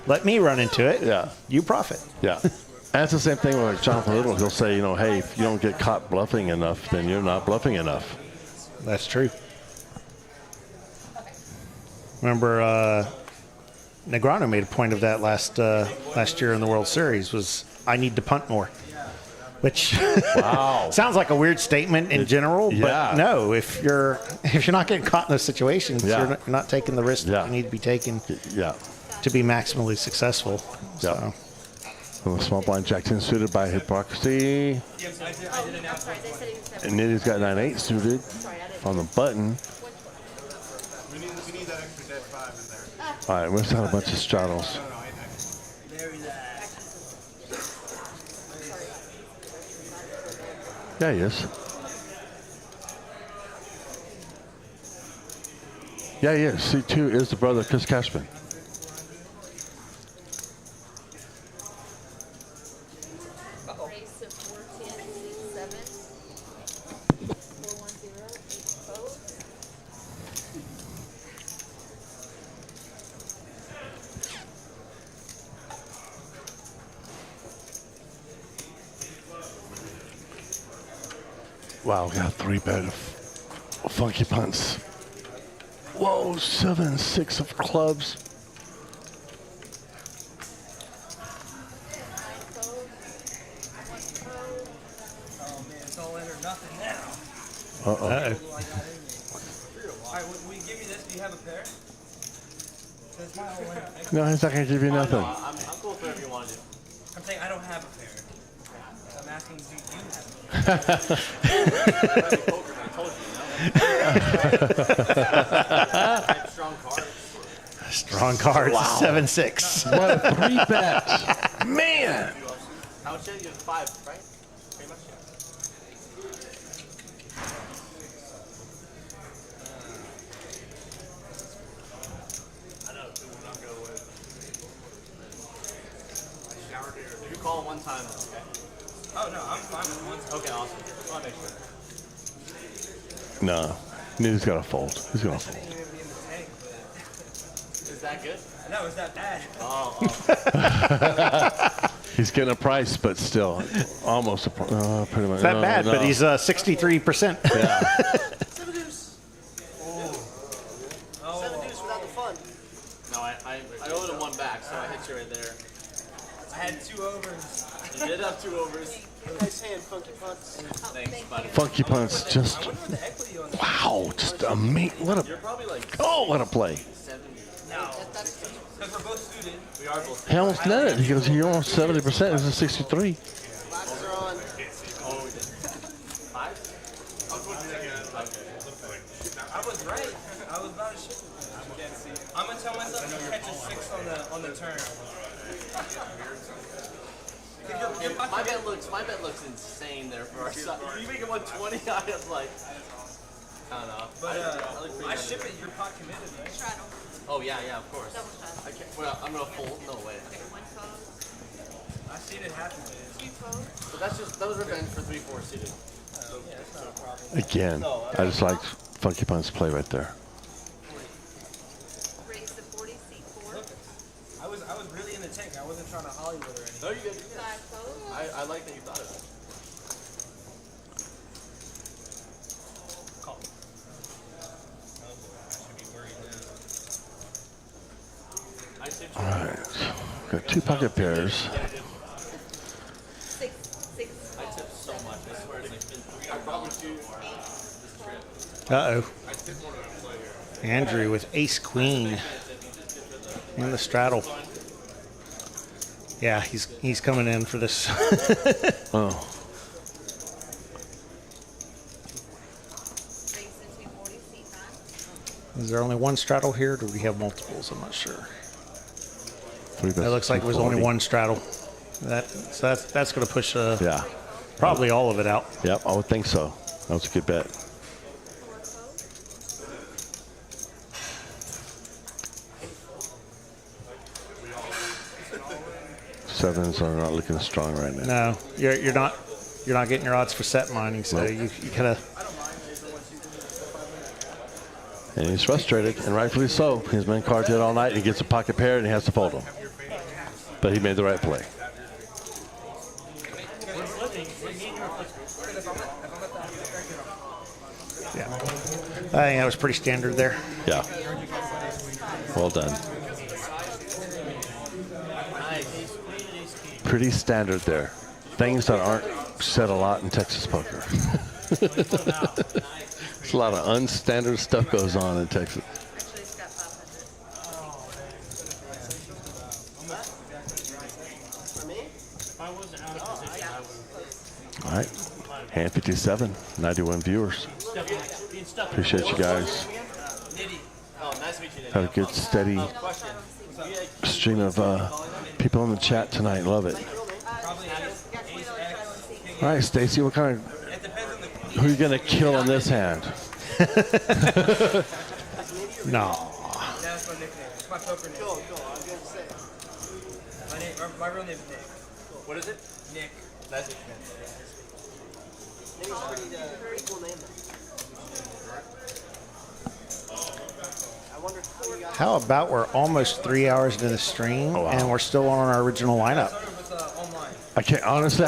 Let me run into it. Yeah. You profit. Yeah. And it's the same thing with Jonathan Little. He'll say, hey, if you don't get caught bluffing enough, then you're not bluffing enough. That's true. Remember, Negreanu made a point of that last year in the World Series was, I need to punt more. Which sounds like a weird statement in general, but no, if you're not getting caught in those situations, you're not taking the risk that you need to be taking to be maximally successful. So. From a small blind jack 10 suited by hypocrisy. And Nitty's got 9-8 suited on the button. We need that extra dead 5 in there. All right, we've got a bunch of straddles. Yeah, he is. Yeah, he is. C2 is the brother of Chris Cashman. Wow, we got a 3-bet of funky punts. Whoa, 7-6 of clubs. Oh man, it's all in or nothing now. Uh-oh. All right, will you give me this? Do you have a pair? That's my whole winner. No, he's not going to give you nothing. I'm cool with whatever you want to do. I'm saying I don't have a pair. I'm asking, do you have a pair? Strong cards. Wow. 7-6. What a 3-bet. Man. I would say you have 5, right? Pretty much. one time though, okay? Oh no, I'm fine with one. Okay, awesome. Just want to make sure. No. He's got to fold. He's going to fold. Is that good? No, it's that bad. Oh, He's getting a price, but still almost a pretty much. It's not bad, but he's 63%. Yeah. 7 deuce. Oh. 7 deuce without the fun. No, I owed him one back, so I hit you right there. I had 2 overs. You did have 2 overs. Nice hand, Funky Punts. Thanks, buddy. Funky Punts just, wow, just amazing. What a, what a play. 70. No. Because we're both suited. We are both. He almost net it. He goes, you're almost 70%. This is 63. Glasses are on. Oh, we did. 5? I was right. I was about to ship it. I'm gonna tell myself to catch a 6 on the turn. My bet looks insane there for our side. You make it 120. I was like, I don't know. But I look pretty I good. ship it. You're pot committed, right? Oh yeah, of course. I can't. Well, I'm gonna fold. No way. I've seen it happen. But that's just those revenge for 3-4 suited. Again, I just like Funky Punts play right there. Raise the 40, seat 4. I was really in the tank. I wasn't trying to Hollywood or anything. No, you good. Side fold. I like that you thought of that. Call. I should be worried now. I tipped All right. Got 2 pocket pairs. 6, 6. I tipped so much. I swear it's like I promise you this trip. Uh-oh. Andrew with ace queen in the straddle. Yeah, he's coming in for this. Oh. Raise the 240, seat 9. Is there only one straddle here, or do we have multiples? I'm not sure. It It looks like it was only one straddle. So that's going to push Yeah. probably all of it out. Yep, I would think so. That was a good bet. 4 fold. Sevens are not looking strong right now. No, you're not getting your odds for set mining, so Nope. you kind of. And he's frustrated, and rightfully so. He's been card hit all night, and he gets a pocket pair, and he has to fold them. But he made the right play. Yeah, I think that was pretty standard there. Yeah. Well done. Pretty standard there. Things that aren't said a lot in Texas poker. There's a lot of unstandard stuff goes on in Texas. Actually, it's got 500. All right. Hand 57, 91 viewers. Appreciate you guys. Oh, nice to meet you. Have a good, steady stream of people in the chat tonight. Love it. All right, Stacy, what kind of, who are you going to kill in this hand? No. That's my nickname. It's my poker name. Cool, cool. I was going to say. My real name is Nick. What is it? Nick. Nice to meet Nick's pretty cool name, though. I wonder how you got How about we're almost 3 hours into the stream, Oh, wow. and we're still on our original lineup? Online. I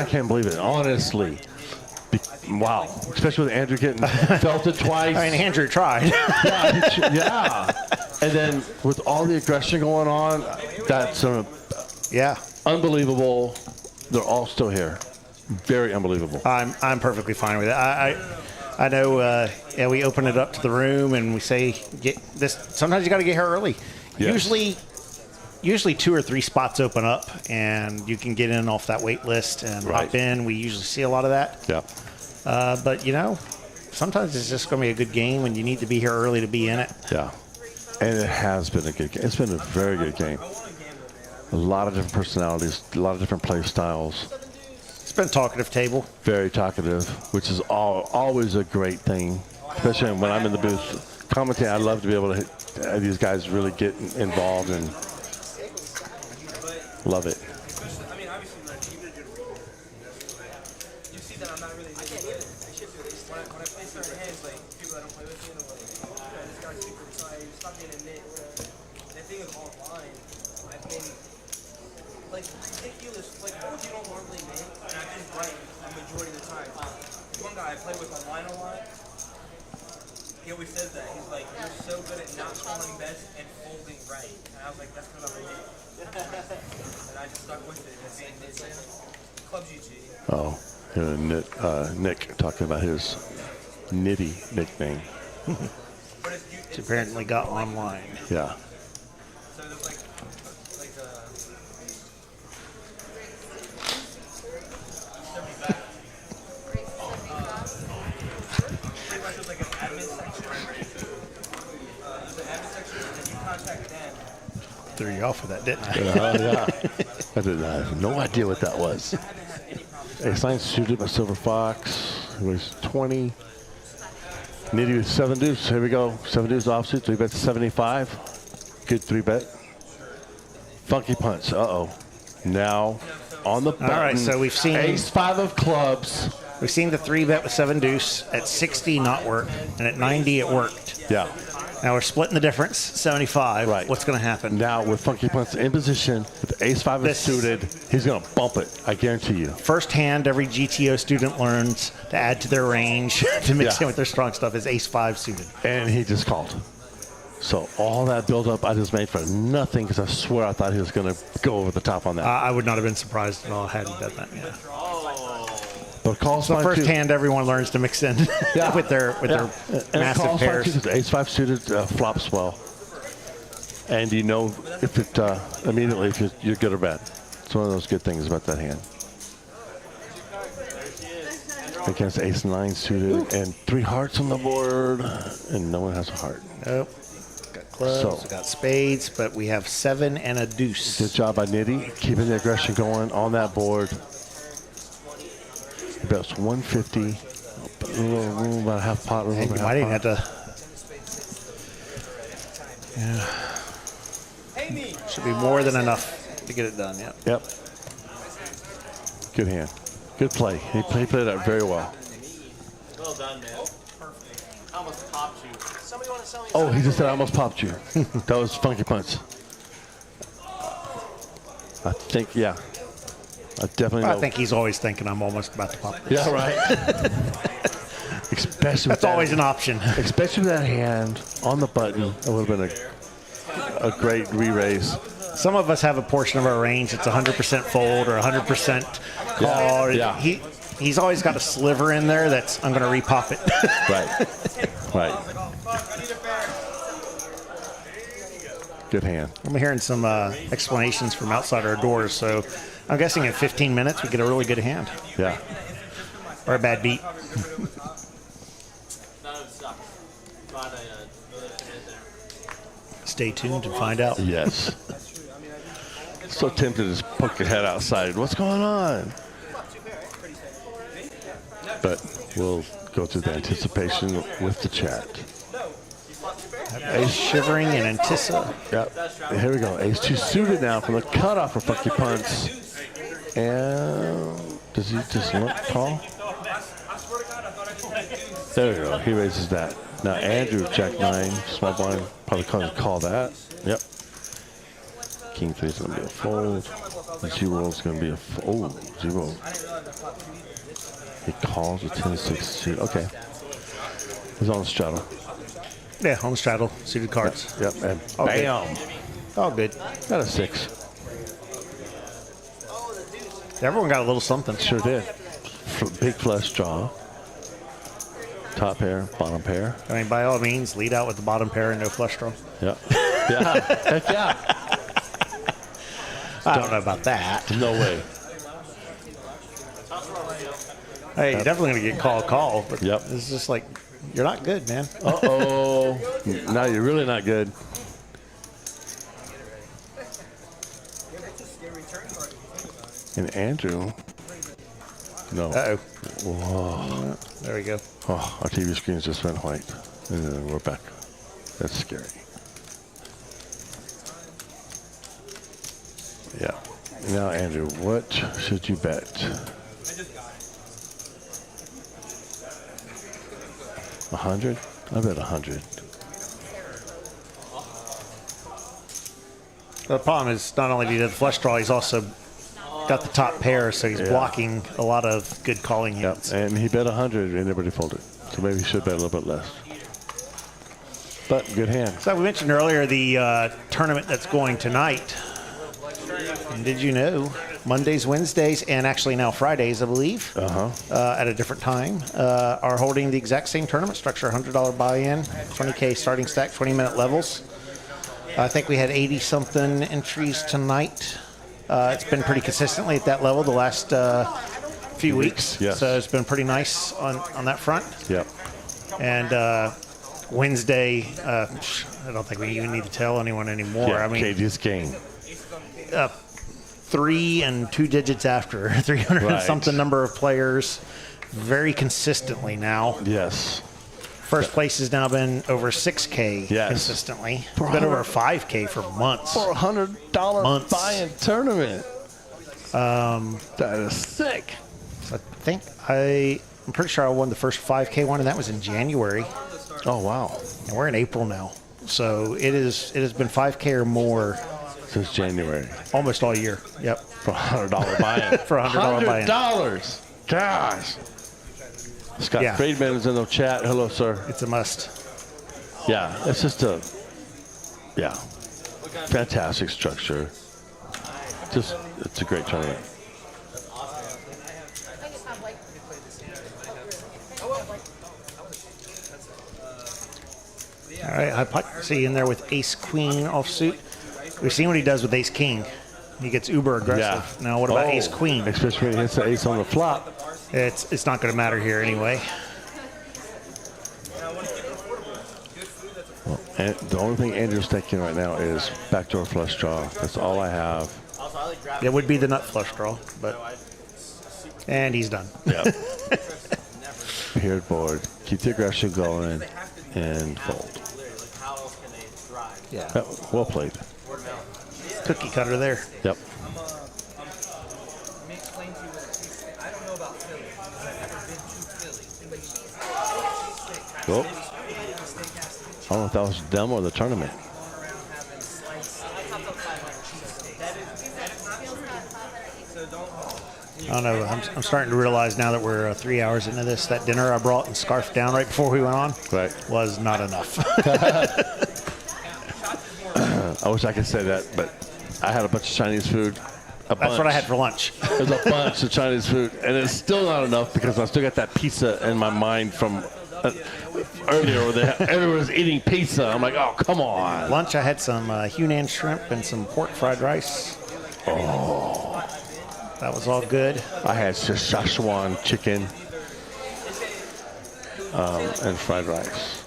can't believe it. Honestly. Wow. Especially with Andrew getting felted twice. I mean, Andrew tried. Yeah. And then with all the aggression going on, that's Yeah, unbelievable. They're all still here. Very unbelievable. I'm perfectly fine with it. I know. Yeah, we open it up to the room and we say, "Get this." Sometimes you got to get here early. Yes. Usually 2 or 3 spots open up, and you can get in off that wait list and Right. hop in. We usually see a lot of that. Yep. But sometimes it's just going to be a good game, and you need to be here early to be in it. Yeah. And it has been a good game. It's been a very good game. A lot of different personalities, a lot of different play styles. It's been a talkative table. Very talkative, which is always a great thing, especially when I'm in the booth commentating. I love to be able to have these guys really get involved and love it. started speaking, so I stopped being a nit. The thing is online, I've been like ridiculous, like what you don't normally make, and I've been right the majority of the time. One guy I play with online a lot, he always says that. He's like, you're so good at not calling bets and folding right. And I was like, that's because I'm a nit. And I just stuck with it. Club GG. Oh, yeah, Nick talking about his Nitty nickname. Which apparently got online. Yeah. So there's like pretty much there's like an admin section. There's an admin section, and then you contact them. Threw you off with that, didn't I? Yeah. I have no idea what that was. Ace-9 suited by Silver Fox. It was 20. Nitty with 7 deuce. Here we go. 7 deuce offsuit. 3 bet to 75. Good 3 bet. Funky punch. Uh-oh. Now on the button. All right, so we've seen Ace-5 of clubs. We've seen the 3-bet with 7 deuce at 60 not work, and at 90 it worked. Yeah. Now we're splitting the difference, 75. Right. What's going to happen? Now with Funky Punch in position, with Ace-5 is suited, he's going to bump it. I guarantee you. First hand every GTO student learns to add to their range to mix in with their strong stuff is Ace-5 suited. And he just called. So all that build-up I just made for nothing because I swear I thought he was going to go over the top on that. I would not have been surprised at all had he done that. Yeah. But calls So first hand everyone learns to mix in with their massive pairs. Ace-5 suited flops well. And you know if it immediately if you're good or bad. It's one of those good things about that hand. Against Ace-9 suited and 3 hearts on the board, and no one has a heart. Nope. Got clubs, got spades, but we have 7 and a deuce. Good job by Nitty, keeping the aggression going on that board. Best 150, about a half pot. And you might even have to. Yeah. Should be more than enough to get it done. Yep. Yep. Good hand. Good play. He played that very well. Well done, man. Perfect. I almost popped you. Somebody want to sell me? Oh, he just said I almost popped you. That was Funky Punch. I think, yeah. I definitely know. I think he's always thinking I'm almost about to pop this. Yeah, right. Especially That's always an option. Especially with that hand on the button. It would have been a great re-raise. Some of us have a portion of our range that's 100% fold or 100% call. Yeah. He's always got a sliver in there that's I'm going to repop it. Right. Good hand. I'm hearing some explanations from outside our doors, so I'm guessing in 15 minutes we get a really good hand. Yeah. Or a bad beat. Stay tuned to find out. Yes. So tempted to just poke your head outside. What's going on? But we'll go through the anticipation with the chat. Ace shivering and Antissa. Yep. Here we go. Ace-2 suited now from the cutoff for Funky Punch. And does he just look tall? There we go. He raises that. Now Andrew, Jack-9, small blind, probably call that. Yep. King-3 is going to be a fold. Zero is going to be a fold. Oh, zero. He calls with 10-6 suit. Okay. He's on the straddle. Yeah, on the straddle, suited cards. Yep. And All bam. good. All good. Got a 6. Everyone got a little something. Sure did. Big flush draw. Top pair, bottom pair. I mean, by all means, lead out with the bottom pair and no flush draw. Yep. Yeah. Heck yeah. I don't know about that. No way. Hey, you're definitely going to get call, but Yep. it's just like, you're not good, man. Uh-oh. Now you're really not good. And Andrew. No. Uh-oh. Whoa. There we go. Oh, our TV screens just went white. And then we're back. That's scary. Yeah. Now, Andrew, what should you bet? 100? I bet 100. The problem is not only did he do the flush draw, he's also got the top pair, so he's blocking a lot of good calling hands. And he bet 100 and everybody folded. So maybe he should bet a little bit less. But good hand. So we mentioned earlier the tournament that's going tonight. And did you know Mondays, Wednesdays, and actually now Fridays, I believe, at a different time, are holding the exact same tournament structure, $100 buy-in, 20K starting stack, 20-minute levels. I think we had 80-something entries tonight. It's been pretty consistently at that level the last few weeks. Yes. So it's been pretty nice on that front. Yep. And Wednesday, I don't think we even need to tell anyone anymore. Yeah, I mean, KD's game. 3 and 2 digits after 300 and something number of players, very consistently now. Yes. First place has now been over 6K consistently. It's been over 5K for months. For $100 buy-in tournament. That is sick. I think I'm pretty sure I won the first 5K one, and that was in January. Oh wow! And we're in April now, so it has been 5K or more since January. Almost all year. Yep. For $100 buy-in. For $100 buy-in. $100. Gosh. Scott Friedman is in the chat. Hello, sir. It's a must. Yeah, it's just a fantastic structure. Just it's a great tournament. All right, hypocrisy in there with ace queen offsuit. We've seen what he does with ace king. He gets uber aggressive. Yeah. Now what about ace queen? Especially when he hits the ace on the flop. It's not going to matter here anyway. Well, and the only thing Andrew's thinking right now is backdoor flush draw. That's all I have. It would be the nut flush draw, and he's done. Yeah. Paired board. Keep the aggression going and fold. Yeah. Well played. Cookie cutter there. Yep. Oh. I don't know if that was the demo or the tournament. I don't know. I'm starting to realize now that we're 3 hours into this, that dinner I brought and scarfed down right before we went on was not enough. I wish I could say that, but I had a bunch of Chinese food. That's what I had for lunch. There's a bunch of Chinese food, and it's still not enough because I still got that pizza in my mind from earlier where everyone was eating pizza. I'm like, oh, come on. Lunch, I had some Hunan shrimp and some pork fried rice. Oh. That was all good. I had Szechuan chicken and fried rice.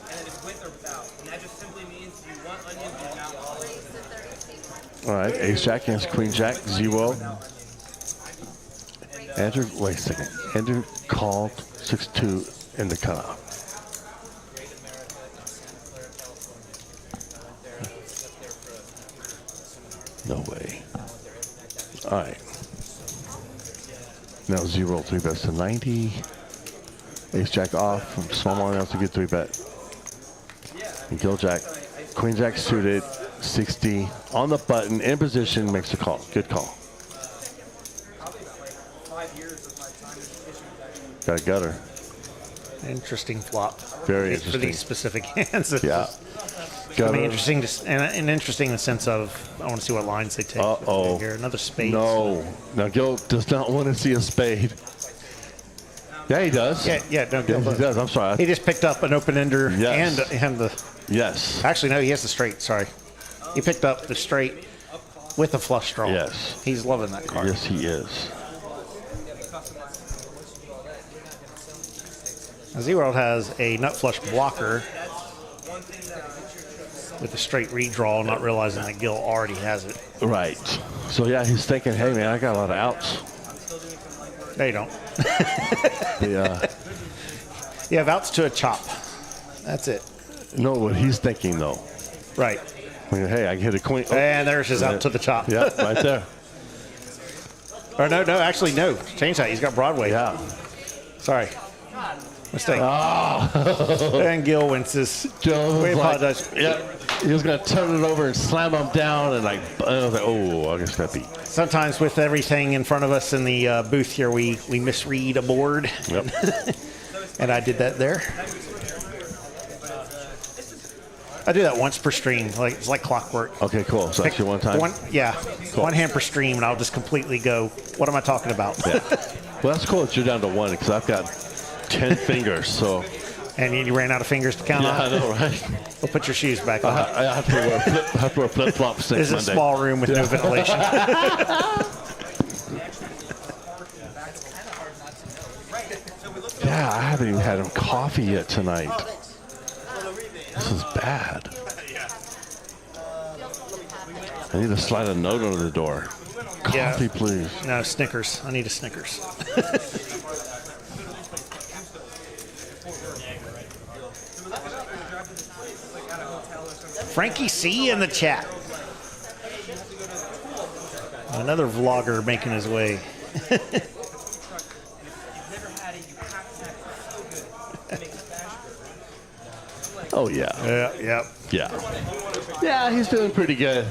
All right, ace jack against queen jack, 0. Andrew, wait a second. Andrew called 6-2 in the cutoff. No way. All right. Now 0 3 bets to 90. Ace jack off from small one else to get 3 bet. And Gill jack, queen jack suited, 60 on the button in position, makes a call. Good call. Got a gutter. Interesting flop. Very interesting. For these specific hands. Yeah. It's going to be interesting, and interesting in the sense of I want to see what lines they take. Uh-oh. Here. Another spade. No. Now, Gil does not want to see a spade. Yeah, he does. Yeah, no, Gil he does. I'm sorry. He just picked up an open-ender Yes. and the... Yes. Actually, no, he has the straight. Sorry. He picked up the straight with a flush draw. Yes. He's loving that card. Yes, he is. Z-World has a nut flush blocker with a straight redraw, not realizing that Gil already has it. Right. So, yeah, he's thinking, hey, man, I got a lot of outs. No, you don't. Yeah. You have outs to a chop. That's it. No, what he's thinking, though. Right. I mean, hey, I can hit a queen. Oh. And there's his out to the chop. Yeah, right there. Or no, actually, no. Change that. He's got Broadway. Yeah. Sorry. Mistake. Oh. And Gil wins this. Gil we was apologize. Like, yep. he was gonna turn it over and slam him down, and I was like, oh, I just got beat. Sometimes with everything in front of us in the booth here, we misread a board. Yep. And I did that there. I do that once per stream. It's like clockwork. Okay, cool. So actually one time. One hand per stream, and I'll just completely go, what am I talking about? Yeah. Well, that's cool that you're down to one because I've got 10 fingers. So. And you ran out of fingers to count on? Yeah, I know, right? Well, put your shoes back on. I have to wear flip-flops next This is a Monday. small room with no ventilation. Yeah, I haven't even had coffee yet tonight. This is bad. I need to slide a note under the door. Coffee, please. No, Snickers. I need a Snickers. Frankie C in the chat. Another vlogger making his way. Oh, yeah. Yeah. Yeah, he's doing pretty good.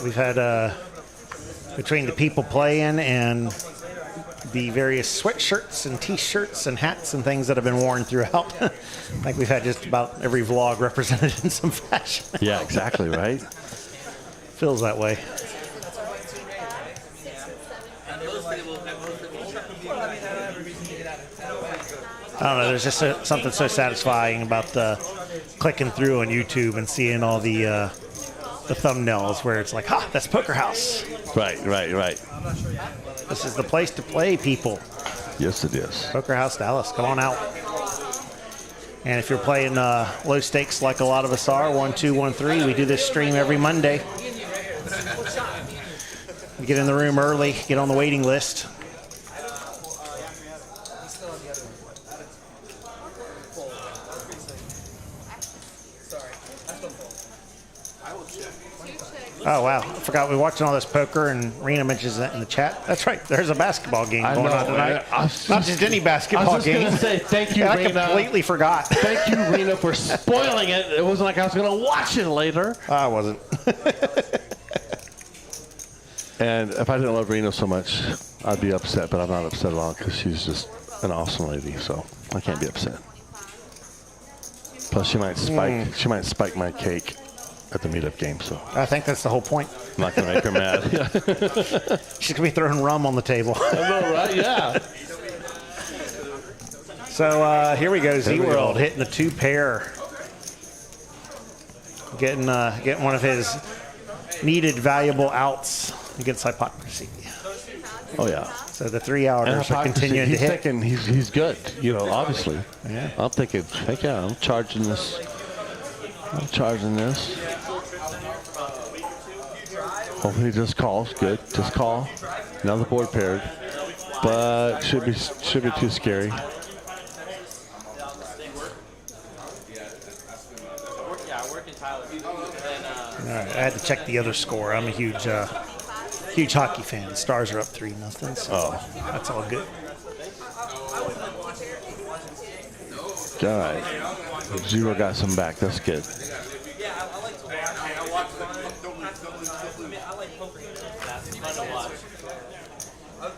We've had between the people playing and the various sweatshirts and t-shirts and hats and things that have been worn throughout. I think we've had just about every vlog represented in some fashion. Yeah, exactly, right? Feels that way. I don't know, there's just something so satisfying about clicking through on YouTube and seeing all the thumbnails where it's like, ha, that's Poker House. Right. This is the place to play, people. Yes, it is. Poker House Dallas, come on out. And if you're playing low stakes like a lot of us are, 1, 2, 1, 3, we do this stream every Monday. You get in the room early, get on the waiting list. Oh, wow. I forgot we were watching all this poker, and Rena mentions that in the chat. That's right. There's a basketball game going on tonight. Not just any basketball game. I was just going to say, thank you, Rena. I completely forgot. Thank you, Rena, for spoiling it. It wasn't like I was going to watch it later. I wasn't. And if I didn't love Rena so much, I'd be upset, but I'm not upset at all because she's just an awesome lady, so I can't be upset. Plus, she might spike my cake at the meetup game, so I think that's the whole point. I'm not going to make her mad. She's going to be throwing rum on the table. I know, right? Yeah. So here we go, Z-World hitting the 2-pair. Getting one of his needed valuable outs against Hypocrisy. Oh, yeah. So the 3-outers are continuing to hit. He's good, obviously. Yeah. I'm thinking, heck yeah, I'm charging this. Hopefully he just calls. Good. Just call. Now the board paired. But should be too scary. All right, I had to check the other score. I'm a huge hockey fan. Stars are up 3-0. So that's all good. All right. Zero got some back. That's good.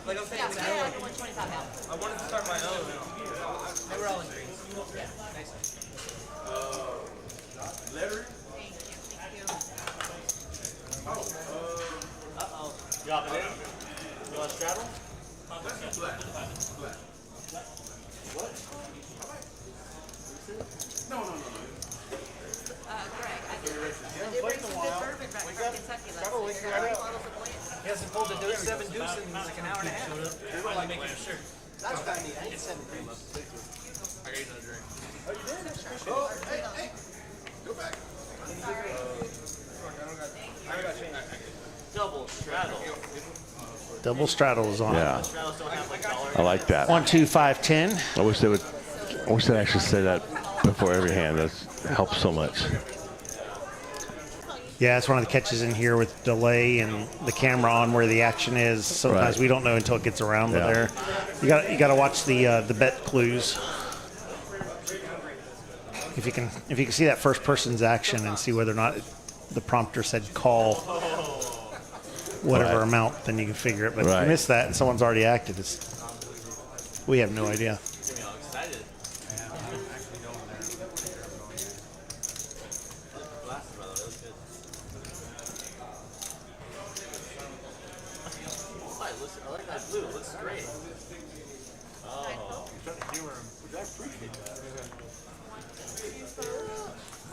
Like I'm saying, I wanted to start my own. They were all in green. Yeah, nice. Larry? Uh-oh. Drop it in. You want to straddle? What? No. Greg, I did bring some good bourbon back from Kentucky last year. He hasn't pulled a deuce, 7 deuce in like an hour and a half. We're like making sure. That's what I need. I need 7 drinks. I got you another drink. Oh, you did? Oh, hey. Go back. Double straddle. Double straddle is on. Yeah. Straddles don't have like dollar. I like that. 1, 2, 5, 10. I wish they'd actually say that before every hand. That helps so much. Yeah, it's one of the catches in here with delay and the camera on where the action is. Sometimes we don't know until it gets around to there. You got to watch the bet clues. If you can see that first person's action and see whether or not the prompter said call whatever amount, then you can figure it. But if you miss that and someone's already acted, we have no idea.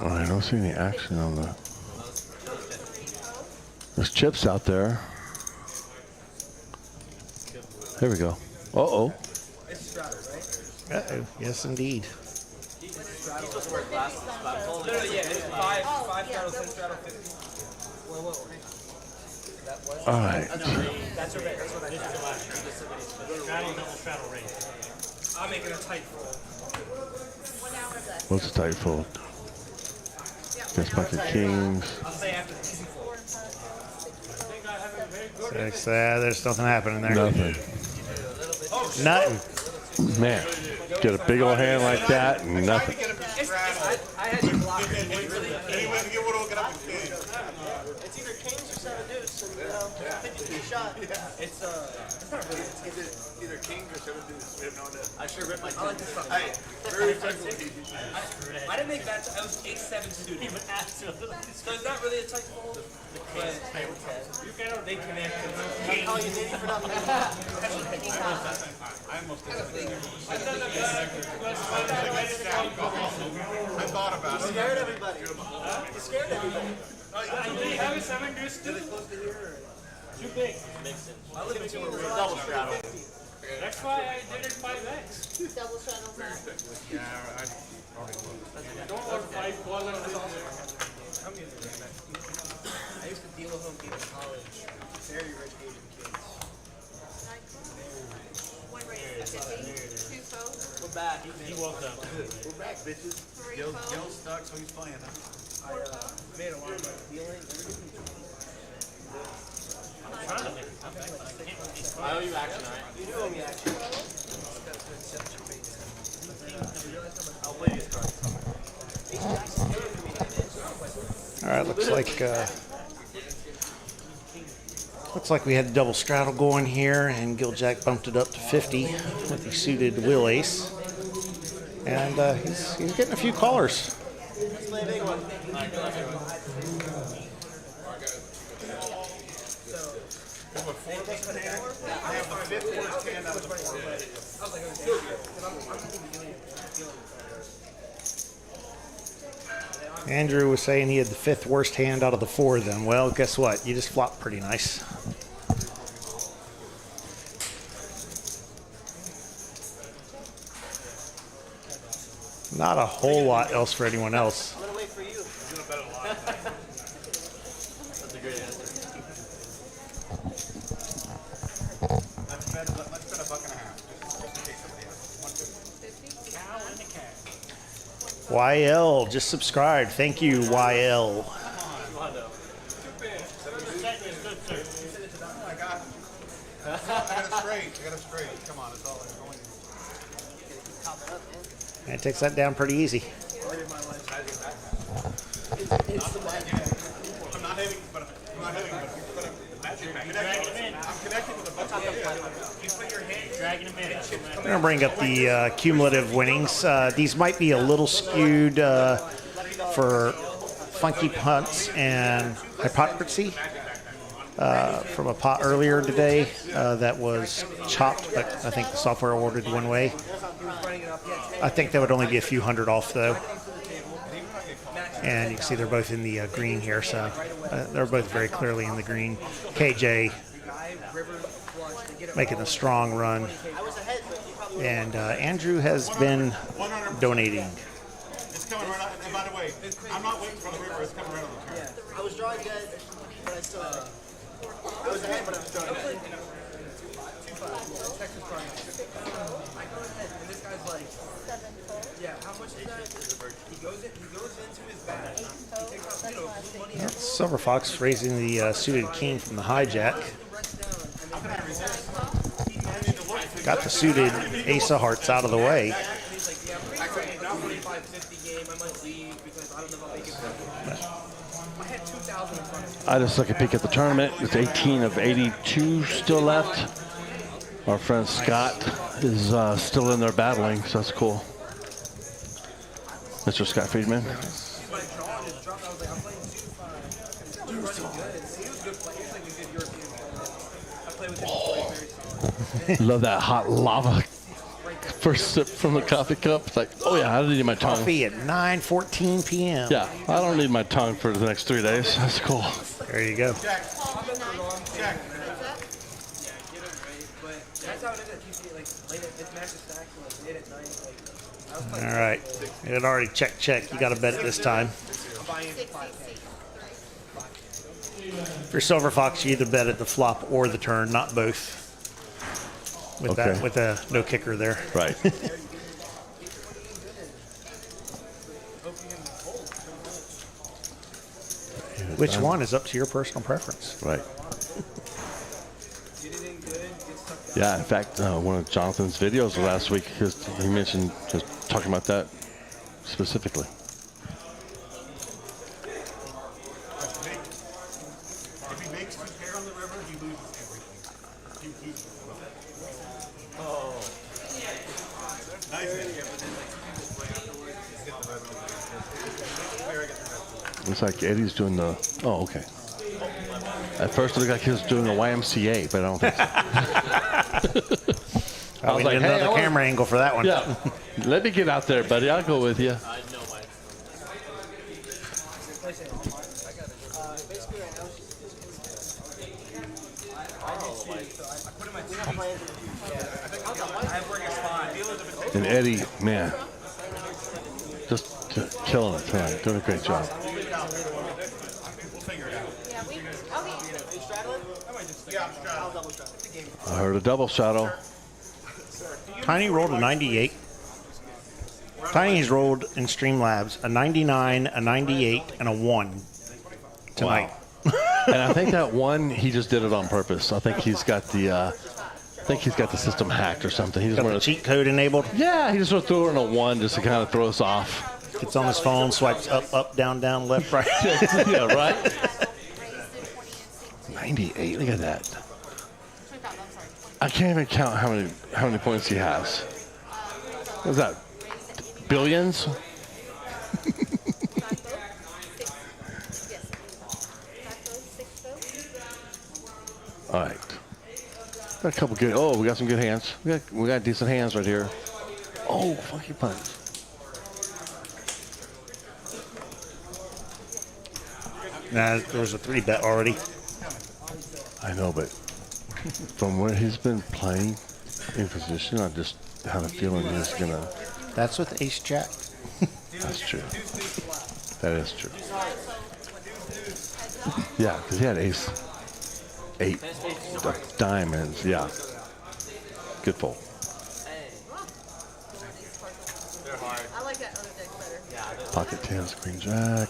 Oh, I don't see any action on the. There's chips out there. There we go. Uh-oh. Uh-oh. Yes, indeed. He's supposed to wear glasses. Yeah, it's five straddle, 10 straddle, 50. Whoa. All right. That's what I said. Straddle, double straddle raise. I'm making a tight fold. What's a tight fold? Against bucket kings. I'll say after the easy fold. There's nothing happening there. Nothing. Nothing. Man, get a big old hand like that and nothing. I had to block it. Anyway, to get one will get up and king. It's either kings or 7 deuce, and 50 shot. It's not really. It's either kings or 7 deuce. We have no idea. I sure ripped my. I like this fucking. Hey, very technical. I didn't make that. I was 8-7 suited. So it's not really a tight fold. But they connect. I'm calling you Danny for nothing. I thought about it. You scared everybody. You scared everybody. Do you have a 7 deuce still? Too big. I live in double straddle. That's why I did it 5x. Double straddle now. Yeah, Don't want 5 falling. I used to deal with home team in college. Very rich Asian kids. One raise, 50, 2 foes, We're back. He woke up. we're back, bitches. 3 foes, Stuck, so he's playing, huh? I made a lot of money dealing. I'm trying to make it come back, but I can't. I owe you action, right? You do owe me action. I'll play these cards. All right, looks like we had a double straddle going here, and Gil Jack bumped it up to 50 with the suited Will Ace, and he's getting a few callers. Let's play a big one. I have the 5th worst hand out of the 4. I was like, it was good. I'm dealing. Andrew was saying he had the 5th worst hand out of the 4 then. Well, guess what? You just flopped pretty nice. Not a whole lot else for anyone else. I'm going to wait for you. He's going to bet a lot. That's a great answer. Let's bet $1.50. Just in case somebody has. 150. Cow and the cat. YL just subscribed. Thank you, YL. I got it straight. Come on, it's all going. And it takes that down pretty easy. I'm not hitting, but I'm connecting with a bunch of You put your hand, dragging him in. I'm going to bring up the cumulative winnings. These might be a little skewed for funky punts and hypocrisy from a pot earlier today that was chopped, but I think the software ordered one way. I think that would only be a few hundred off, though. And you can see they're both in the green here, so they're both very clearly in the green. KJ making a strong run. And Andrew has been donating. It's coming right out. And by the way, I'm not waiting for the river. It's coming right on the turn. I was drawing dead, but I still had. I was ahead, but I was drawing dead. 2-5. Texas Prime. I go ahead, and this guy's like, yeah, how much is that? He goes into his bag. He takes out, blue money. Let's Silver Fox raising the suited king from the hijack. Got the suited ace of hearts out of the way. I just took a peek at the tournament. It's 18 of 82 still left. Our friend Scott is still in there battling, so that's cool. Mr. Scott Friedman. Love that hot lava first sip from the coffee cup. It's like, oh yeah, I don't need my tongue. Coffee at 9:14 p.m. Yeah, I don't need my tongue for the next 3 days. That's cool. There you go. All right. It already check. You got to bet it this time. For Silver Fox, you either bet at the flop or the turn, not both. With that, with a no kicker there. Right. Which one is up to your personal preference? Right. Yeah, in fact, one of Jonathan's videos last week, he mentioned just talking about that specifically. If he makes 2 pair on the river, he loses everything. Looks like Eddie's doing the. Oh, okay. At first, it looked like he was doing a YMCA, but I don't think so. I was like, another camera angle for that one. Yeah. Let me get out there, buddy. I'll go with you. And Eddie, man, just killing it tonight. Doing a great job. I heard a double shadow. Tiny rolled a 98. Tiny's rolled in Streamlabs a 99, a 98, and a 1 tonight. Wow. And I think that one, he just did it on purpose. I think he's got the system hacked or something. He just Got the cheat code enabled. Yeah, he just sort of threw in a 1 just to kind of throw us off. Gets on his phone, swipes up, down, left, right. Yeah, right? 98, look at that. I can't even count how many points he has. What's that? Billions? All right. Got a couple good. Oh, we got some good hands. We got decent hands right here. Oh, funky punch. Nah, there was a 3-bet already. I know, but from where he's been playing in position, I just have a feeling he's gonna. That's with Ace Jack. That's true. That is true. Yeah, because he had Ace 8 diamonds. Yeah. Good fold. I like that other deck better. Pocket 10s, Queen Jack.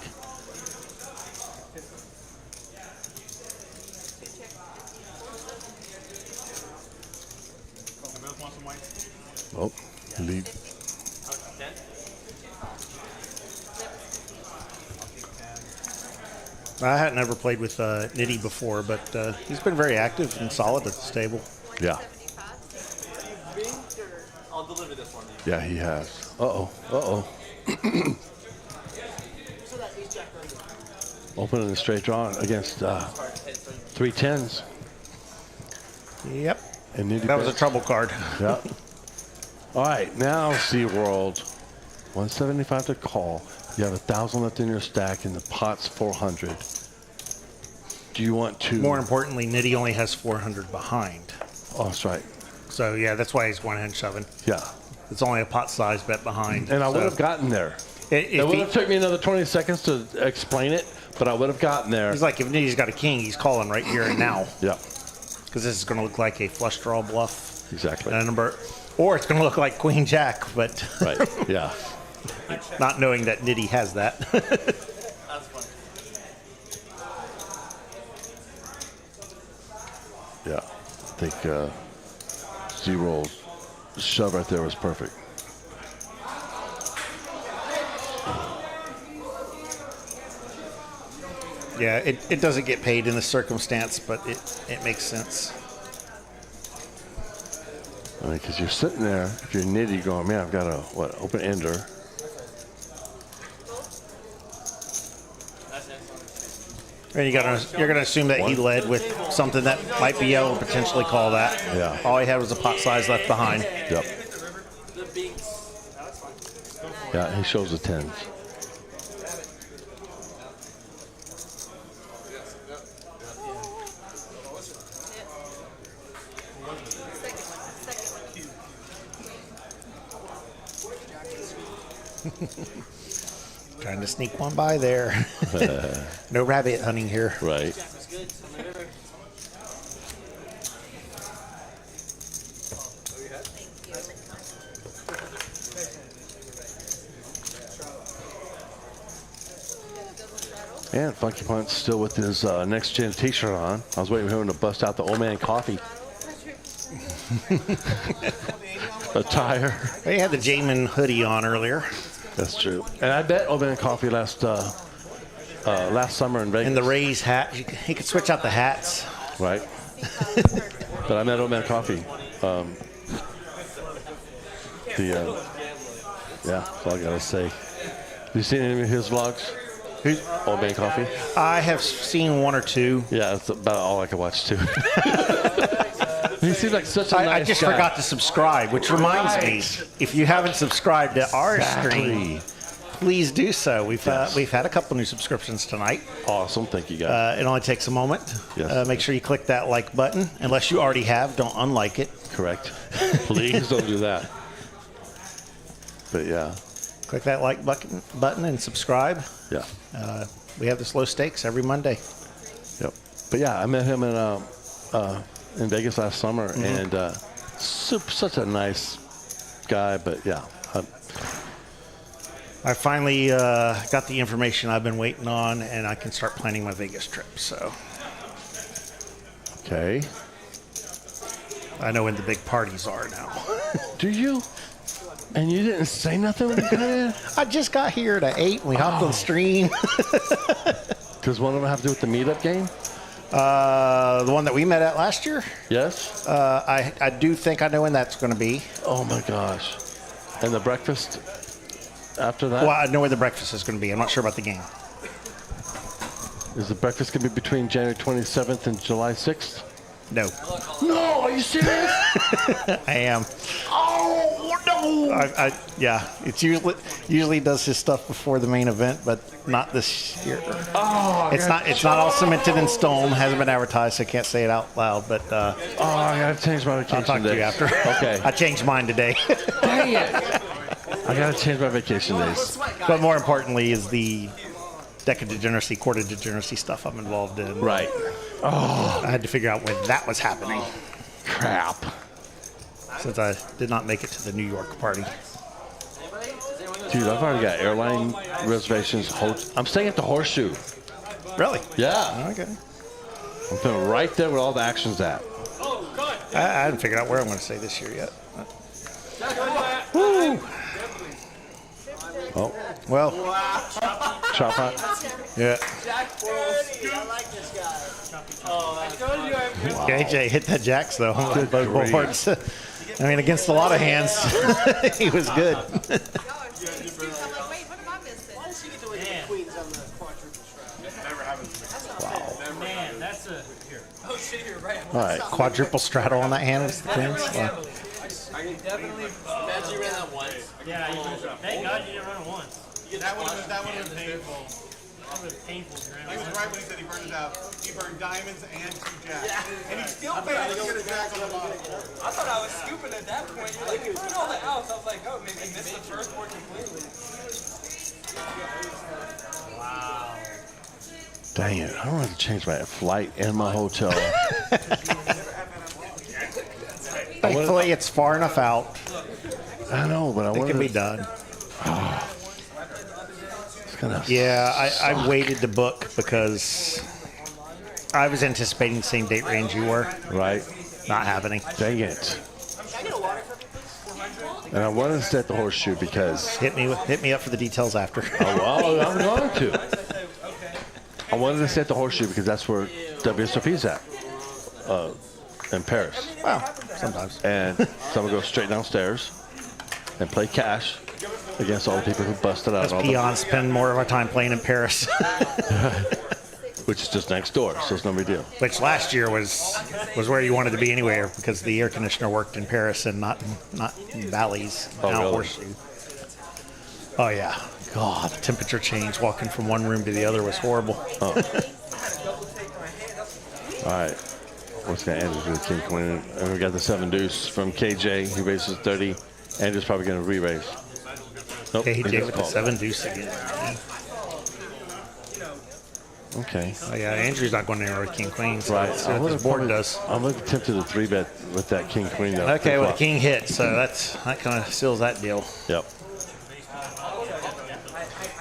Oh, lead. I hadn't ever played with Nitty before, but he's been very active and solid at the stable. Yeah. I'll deliver this one. Yeah, he has. Uh-oh. Opening a straight draw against 3 10s. Yep. And Nitty That was a trouble card. Yeah. All right, now SeaWorld. 175 to call. You have 1,000 left in your stack, and the pot's 400. Do you want to? More importantly, Nitty only has 400 behind. Oh, that's right. So yeah, that's why he's 1-hand shoving. Yeah. It's only a pot size bet behind. And I would have gotten there. It would have took me another 20 seconds to explain it, but I would have gotten there. He's like, if Nitty's got a king, he's calling right here and now. Yeah. Because this is going to look like a flush draw bluff. Exactly. And a number, or it's going to look like Queen Jack, but right. Yeah. not knowing that Nitty has that. That's funny. think zero shove right there was perfect. Yeah, it doesn't get paid in this circumstance, but it makes sense. I mean, because you're sitting there, if you're nitty, going, man, I've got a open ender. And you're gonna assume that he led with something that might be able to potentially call that. Yeah. All he had was a pot size left behind. Yep. Yeah, he shows the tens. Trying to sneak one by there. No rabbit hunting here. Right. And Funky Punts still with his next gen t-shirt on. I was waiting for him to bust out the old man coffee attire. He had the Jamin hoodie on earlier. That's true. And I bet old man coffee last summer in Vegas. And the Rays hat. He could switch out the hats. Right. But I met old man coffee. Yeah, that's all I gotta say. Have you seen any of his vlogs? Who's Old Man Coffee? I have seen one or two. Yeah, that's about all I can watch too. He seems like such a nice I just guy. forgot to subscribe, which reminds me, if you haven't subscribed to our stream, please do so. We've had a couple new subscriptions tonight. Awesome, thank you guys. It only takes a moment. Yes. Make sure you click that like button. Unless you already have, don't unlike it. Correct. Please don't do that. But yeah. Click that like button and subscribe. Yeah. We have the slow stakes every Monday. Yep. But yeah, I met him in Vegas last summer, and such a nice guy. But yeah. I finally got the information I've been waiting on, and I can start planning my Vegas trip. So Okay. I know when the big parties are now. Do you? And you didn't say nothing when you got in? I just got here at 8 and we hopped on the stream. Does one of them have to do with the meetup game? The one that we met at last year? Yes. I do think I know when that's going to be. Oh my gosh. And the breakfast after that? Well, I know where the breakfast is going to be. I'm not sure about the game. Is the breakfast going to be between January 27th and July 6th? No. No, are you serious? I am. Oh, no. Yeah, it's usually does his stuff before the main event, but not this year. Oh, it's not all cemented in stone. Hasn't been advertised, so I can't say it out loud. But I gotta change my vacation. I'll talk to you after. Okay. I changed mine today. Dang it! I gotta change my vacation days. But more importantly is the deck of degeneracy, court of degeneracy stuff I'm involved in. Right. Oh, I had to figure out when that was happening, crap. since I did not make it to the New York party. Dude, I've already got airline reservations. I'm staying at the Horseshoe. Really? Yeah. Okay. I'm feeling right there where all the action's at. I haven't figured out where I'm going to stay this year yet. Woo! Oh, Well, chop hot. yeah. I like this guy. KJ hit that jacks though. Good Both grief. boards. I mean, against a lot of hands, he was good. I'm like, wait, what am I missing? Why does he get to win the queens on the quadruple strap? Never happens. Man, that's a here. Oh shit, you're right. All right. Quadruple straddle on that hand was the queens. Wow. I can definitely imagine you ran that once. Yeah, thank God you didn't run it once. That would have been painful. That was painful. He was right when he said he burned it out. He burned diamonds and 2 jacks. And he still failed to get a jack on the bottom. I thought I was stupid at that point. You're like, you burned all the outs. I was like, oh, maybe I missed the first board completely. Wow. Dang it. I don't have to change my flight and my hotel. Thankfully, it's far enough out. I know, but I It wanted can be to. done. It's gonna Yeah, I suck. waited to book because I was anticipating the same date range you were. Right. Not happening. Dang it. And I wanted to set the horseshoe because... Hit me up for the details after. Oh, well, I'm going to. I wanted to set the horseshoe because that's where WSOP's at. In Paris. Well, sometimes. And so I'm going to go straight downstairs and play cash against all the people who busted out. Us peons spend more of our time playing in Paris. Which is just next door, so it's no big deal. Which last year was where you wanted to be anyway, because the air conditioner worked in Paris and not in valleys. Oh, Now really? Horseshoe. Oh yeah. God, the temperature change walking from one room to the other was horrible. Oh. All right. What's going to end with the king queen? And we got the 7 deuce from KJ. He raises 30. Andrew's probably going to re-raise. Nope. KJ with the 7 deuce again. Okay. Oh yeah, Andrew's not going anywhere with king queen. So Right. let's see what this board does. I'm looking tempted to 3-bet with that king queen though. Okay, well, the king hit, so that kind of seals that deal. Yep.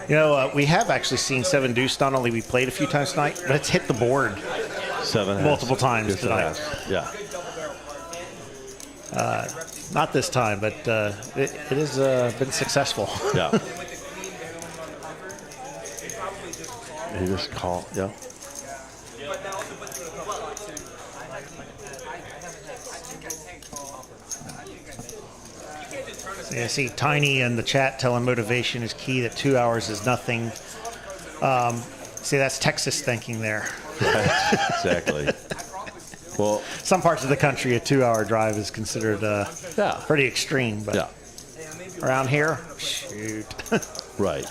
You know, we have actually seen 7 deuce. Not only we played a few times tonight, but it's hit the board 7 has. multiple times Yes, it tonight. has. Yeah. Not this time, but it has been successful. Yeah. He just called. Yeah. So you see Tiny in the chat telling motivation is key, that 2 hours is nothing. See, that's Texas thinking there. Exactly. Well, some parts of the country, a 2 hour drive is considered pretty extreme. But yeah. Around here, shoot. Right.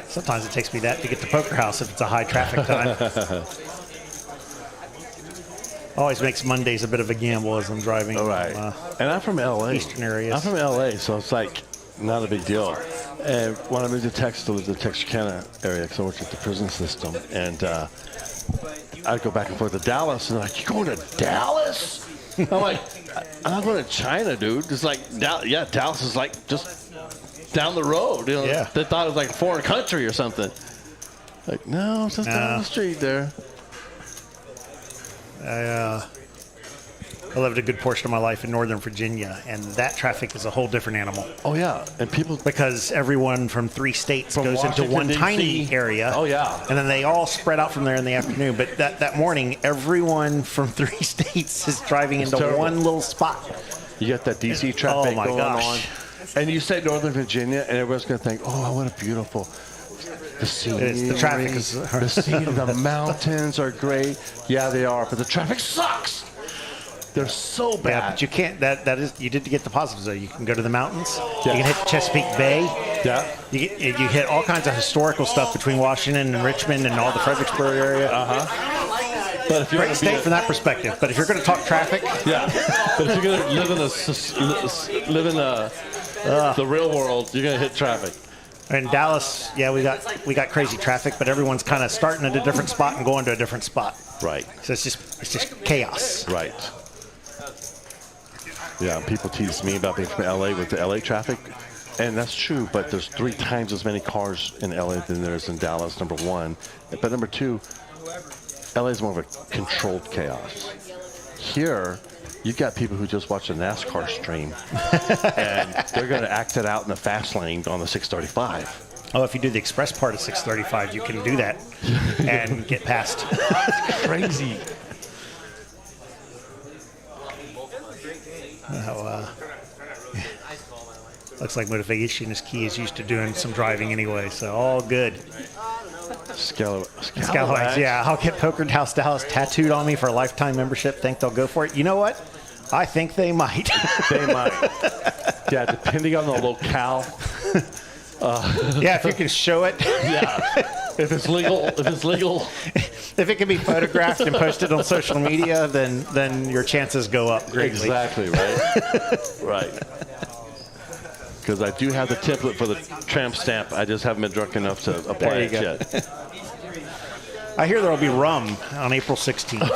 Sometimes it takes me that to get to Poker House if it's a high traffic time. Always makes Mondays a bit of a gamble as I'm driving. All right. And I'm from LA. Eastern areas. I'm from LA, so it's like not a big deal. And when I moved to Texas, I lived in the Texarkana area because I worked at the prison system. And I'd go back and forth to Dallas, and they're like, "You going to Dallas?" I'm like, "I'm not going to China, dude." It's like, Dallas is like just down the road. You know, Yeah. They thought it was like a foreign country or something. Like, no, it's just down the street there. I lived a good portion of my life in Northern Virginia, and that traffic is a whole different animal. Oh, yeah. And people... Because everyone from 3 states From goes into Washington, one D.C. tiny area. Oh, yeah. And then they all spread out from there in the afternoon. But that morning, everyone from 3 states is driving into terrible. one little spot. You got that D.C. traffic my going gosh. on. And you say Northern Virginia, and everyone's going to think, "Oh, what a beautiful... The scenery, The traffic is... the scenery, the mountains are great." Yeah, they are, but the traffic sucks. They're so bad. Yeah, but you can't. That is, you did get the positives though. You can go to the mountains. Yeah. You can hit Chesapeake Bay. Yeah. You hit all kinds of historical stuff between Washington and Richmond and all the Fredericksburg area. But if you're Great state from that perspective. But if you're going to talk traffic, yeah. But if you're going to live in the real world, you're going to hit traffic. in Dallas, yeah, we got crazy traffic, but everyone's kind of starting at a different spot and going to a different spot. Right. So it's just chaos. Right. Yeah, people tease me about being from LA with the LA traffic, and that's true, but there's 3 times as many cars in LA than there is in Dallas, number one. But number two, LA is more of a controlled chaos. Here, you've got people who just watch a NASCAR stream, and they're going to act it out in the fast lane on the 635. Oh, if you do the express part of 635, you can do that and get past. Crazy. Looks like motivation is key is used to doing some driving anyway, so all good. Scalawags, yeah. I'll get Poker House Dallas tattooed on me for a lifetime membership. Think they'll go for it? You know what? I think they might. They might. Yeah, depending on the locale. Yeah, if you can show it. Yeah. If it's legal. If it can be photographed and posted on social media, then your chances go up greatly. Exactly, right? Right. Because I do have the template for the tramp stamp. I just haven't been drunk enough to apply it yet. I hear there will be rum on April 16th.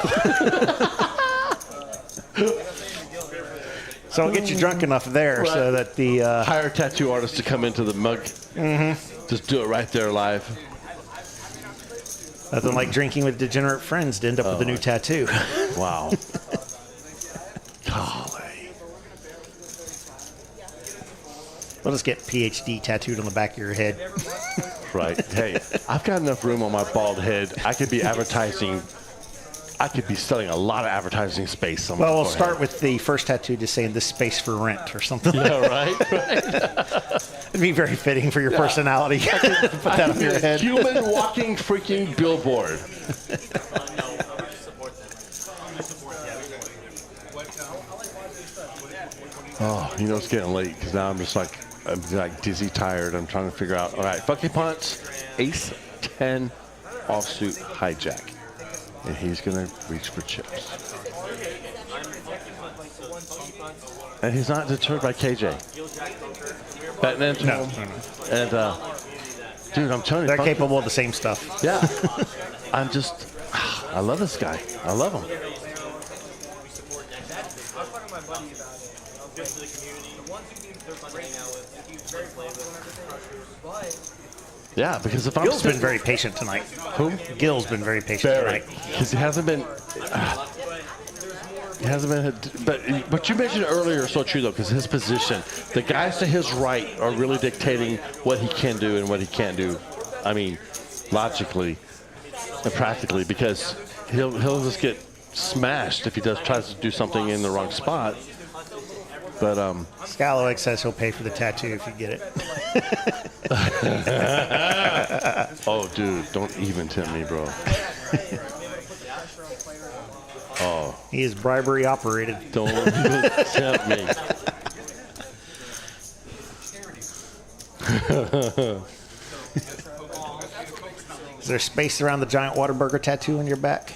So I'll get you drunk enough there so that the... hire a tattoo artist to come into the mug. Mm-hmm. Just do it right there live. Nothing like drinking with degenerate friends to end up with a new tattoo. Wow. We'll just get PhD tattooed on the back of your head. Right. Hey, I've got enough room on my bald head. I could be advertising. I could be selling a lot of advertising space. On Well, my we'll forehead. start with the first tattoo just saying this space for rent or something. Yeah, right. It'd be very fitting for your personality. Put that on your head. Human walking freaking billboard. Oh, you know it's getting late because now I'm like dizzy, tired. I'm trying to figure out. All right, fucking punts, ace 10 offsuit hijack, and he's gonna reach for chips. And he's not deterred by KJ. Betting into him. And dude, I'm telling you, They're capable of the same stuff. yeah. I love this guy. I love him. I was talking to my buddy about it. Good for the community. The ones who they're fun to hang out with. He's very playable and everything. But Yeah, because if I'm Gil's been very patient tonight. Who? Gil's been very patient tonight. Because he hasn't been. He hasn't been. But you mentioned earlier, so true though, because his position, the guys to his right are really dictating what he can do and what he can't do. I mean, logically and practically, because he'll just get smashed if he tries to do something in the wrong spot. But Scalawag says he'll pay for the tattoo if you get it. oh, dude, don't even tempt me, bro. Oh, He is bribery operated. don't even tempt me. Is there space around the giant Whataburger tattoo on your back?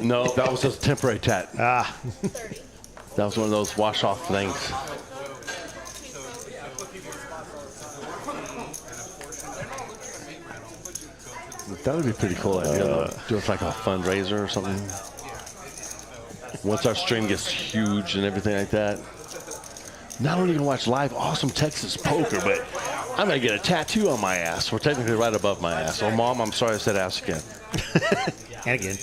No, that was just a temporary tat. Ah, That was one of those wash-off things. That would be a pretty cool idea. Do it like a fundraiser or something. Once our stream gets huge and everything like that. Not only gonna watch live awesome Texas poker, but I'm gonna get a tattoo on my ass. We're technically right above my ass. Oh, Mom, I'm sorry I said ass again. and again.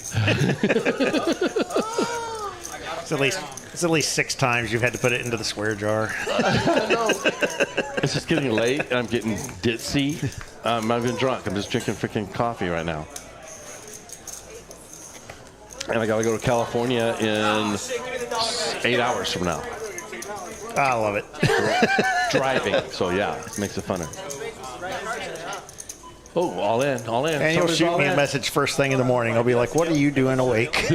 It's at least 6 times you've had to put it into the swear jar. It's just getting late and I'm getting ditzy. I'm not even drunk. I'm just drinking freaking coffee right now. And I gotta go to California in 8 hours from now. I love it. Driving. So yeah, it makes it funner. Oh, all in. And you'll Somebody's shoot all me a in. message first thing in the morning. I'll be like, what are you doing awake?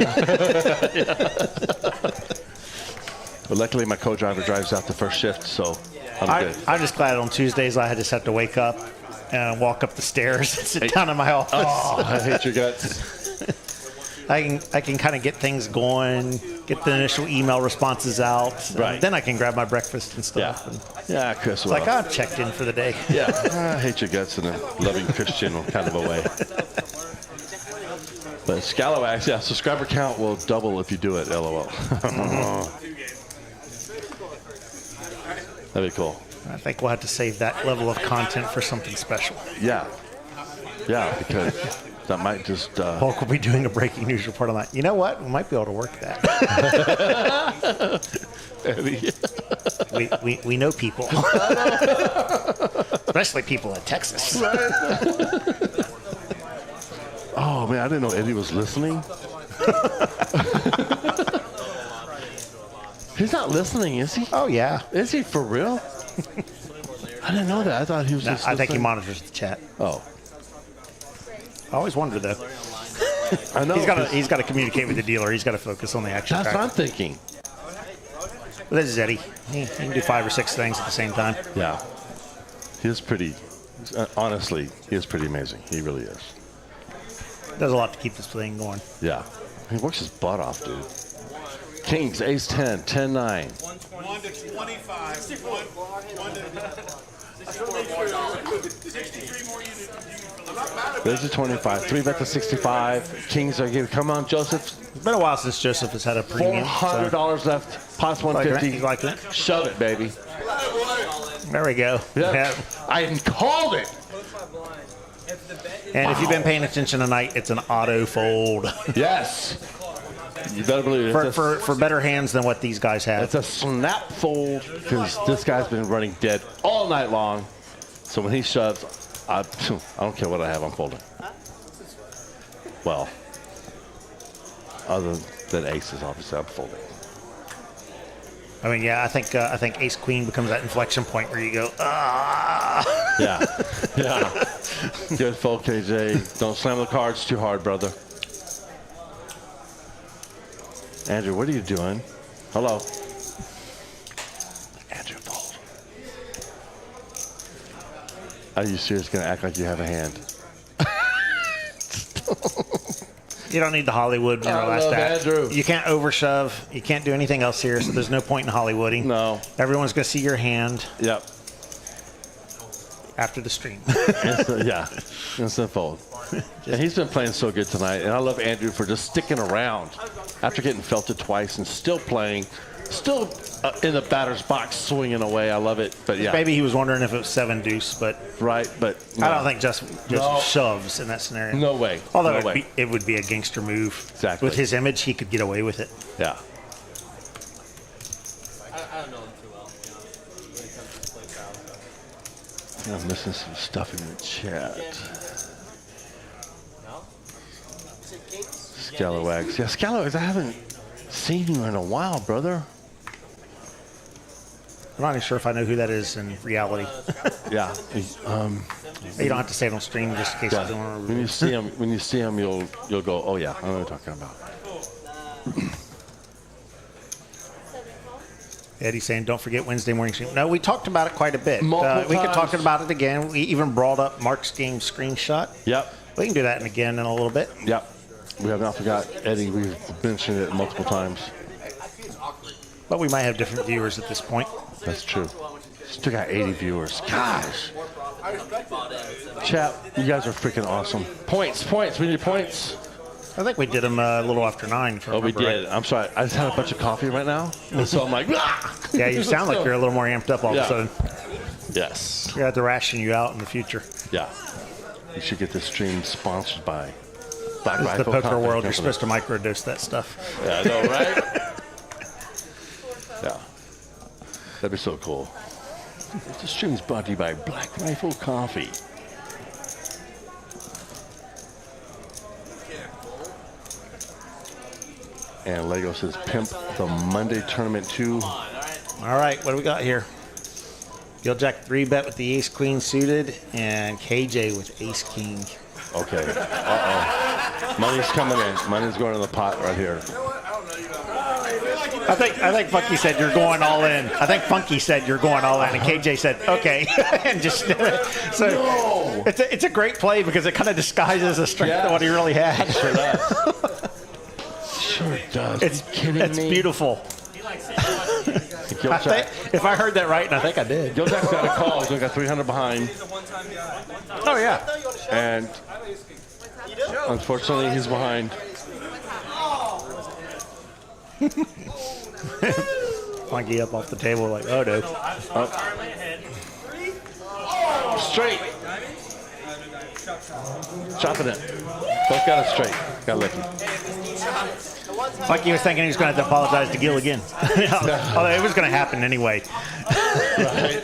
But luckily my co-driver drives out the first shift, so I'm good. I'm just glad on Tuesdays I just have to wake up and walk up the stairs and sit down in my office. Oh, I hate your guts. I can kind of get things going, get the initial email responses out. Right. Then I can grab my breakfast and stuff. Yeah. And Yeah, Chris. it's like, I've checked in for the day. Yeah, I hate your guts in a loving Christian kind of a way. But Scalawag, yeah, subscriber count will double if you do it, LOL. That'd be cool. I think we'll have to save that level of content for something special. Yeah. Yeah, because that might just... Hulk will be doing a breaking news report on that. You know what? We might be able to work that. we know people. Especially people in Texas. Oh, man, I didn't know Eddie was listening. He's not listening, is he? Oh, yeah. Is he for real? I didn't know that. I thought he was just I think he listening. monitors the chat. Oh. I always wondered, though. I know. He's got to communicate with the dealer. He's got to focus on the action. That's what track. I'm thinking. But this is Eddie. He can do 5 or 6 things at the same time. Yeah. He is pretty, honestly, he is pretty amazing. He really is. Does a lot to keep this thing going. Yeah. He works his butt off, dude. Kings, ace 10, 10, 9. 1 to 25. 1 to 63 more units. There's a 25. 3 bet to 65. Kings are giving. Come on, Joseph. It's been a while since Joseph has had a premium. $400 left. Pots 150. You like that? Shove it, baby. There we go. Yeah. I called it. And if you've been paying attention tonight, it's an auto fold. Yes. You better believe it. For better hands than what these guys have. It's a snap fold because this guy's been running dead all night long. So when he shoves, I don't care what I have, I'm folding. Well, other than aces, obviously, I'm folding. I mean, yeah, I think Ace Queen becomes that inflection point where you go, ah. Yeah. Good fold, KJ. Don't slam the cards too hard, brother. Andrew, what are you doing? Hello. Andrew, fold. Are you seriously going to act like you have a hand? You don't need the Hollywood. Andrew. You can't overshove. You can't do anything else here, so there's no point in Hollywooding. No. Everyone's going to see your hand. Yep. After the stream. Instant fold. Yeah, he's been playing so good tonight, and I love Andrew for just sticking around after getting felted twice and still playing, still in the batter's box swinging away. I love it. But yeah, maybe he was wondering if it was 7 deuce, but right. But no. I don't think just shoves in that scenario. No way. Although it would be a gangster move. Exactly. With his image, he could get away with it. Yeah. I don't know him too well, you know, when it comes to play style. I'm missing some stuff in the chat. Scalawags. Yeah, Scalawags, I haven't seen you in a while, brother. I'm not even sure if I know who that is in reality. Yeah. You don't have to say it on stream just in case you don't want to. When you see him, you'll go, oh yeah, I know what you're talking about. Eddie's saying, don't forget Wednesday morning stream. No, we talked about it quite a bit. We could talk about it again. We even brought up Mark's game screenshot. Yep. We can do that again in a little bit. Yep. We have not forgot Eddie. We've mentioned it multiple times. But we might have different viewers at this point. That's true. Still got 80 viewers. Gosh. Chat, you guys are freaking awesome. Points. We need points. I think we did them a little after 9. Oh, we did. Right. I'm sorry. I just had a bunch of coffee right now. And so I'm like, ah! Yeah, you sound like you're a little more amped up all of a sudden. Yes. We're going to have to ration you out in the future. Yeah. You should get this stream sponsored by Black Rifle. The poker world, Company. you're supposed to microdose that stuff. Yeah, I know, right? Yeah. That'd be so cool. This stream is brought to you by Black Rifle Coffee. And Lego says, pimp the Monday tournament too. All right, what do we got here? Giljack 3-bet with the ace-queen suited, and KJ with ace-king. Okay. Uh-oh. Money's coming in. Money's going in the pot right here. I think Funky said you're going all in. I think Funky said you're going all in, and KJ said okay, and just so no. It's a great play because it kind of disguises the strength of what he really had. Sure does. Sure does. It's beautiful. If I heard that right, and I think I did. Giljack's got a call. So we got 300 behind. Oh yeah. And unfortunately, he's behind. Funky up off the table like, oh no. Oh. Straight. Chopping it. Both got it straight. Got lucky. Funky was thinking he was going to have to apologize to Gil again. Although it was going to happen anyway. Right.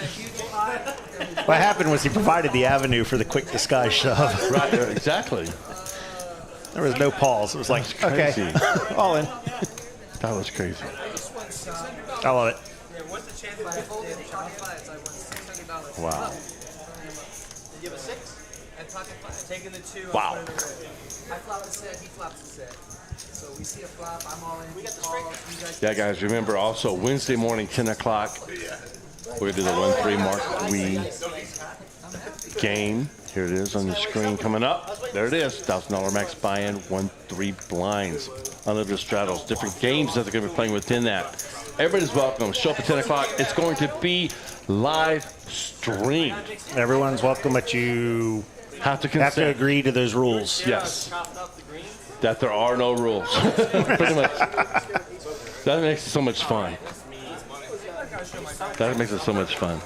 What happened was he provided the avenue for the quick disguise shove. Right, exactly. There was no pause. It was like, okay, all in. That was crazy. I love it. Wow. Did you have a 6? And pocket 5. Taking the 2. Wow. I flop the set, he flops the set. So we see a flop, I'm all in. We got the straight. Yeah, guys, remember also Wednesday morning, 10 o'clock, we're going to do the 1-3 Mark III game. Here it is on the screen coming up. There it is. $1,000 max buy-in, 1-3 blinds. Unlimited straddles. Different games that they're going to be playing within that. Everybody's welcome. Show up at 10 o'clock. It's going to be live streamed. Everyone's welcome, but you have to agree to those rules. Yes. That there are no rules. Pretty much. That makes it so much fun. That makes it so much fun.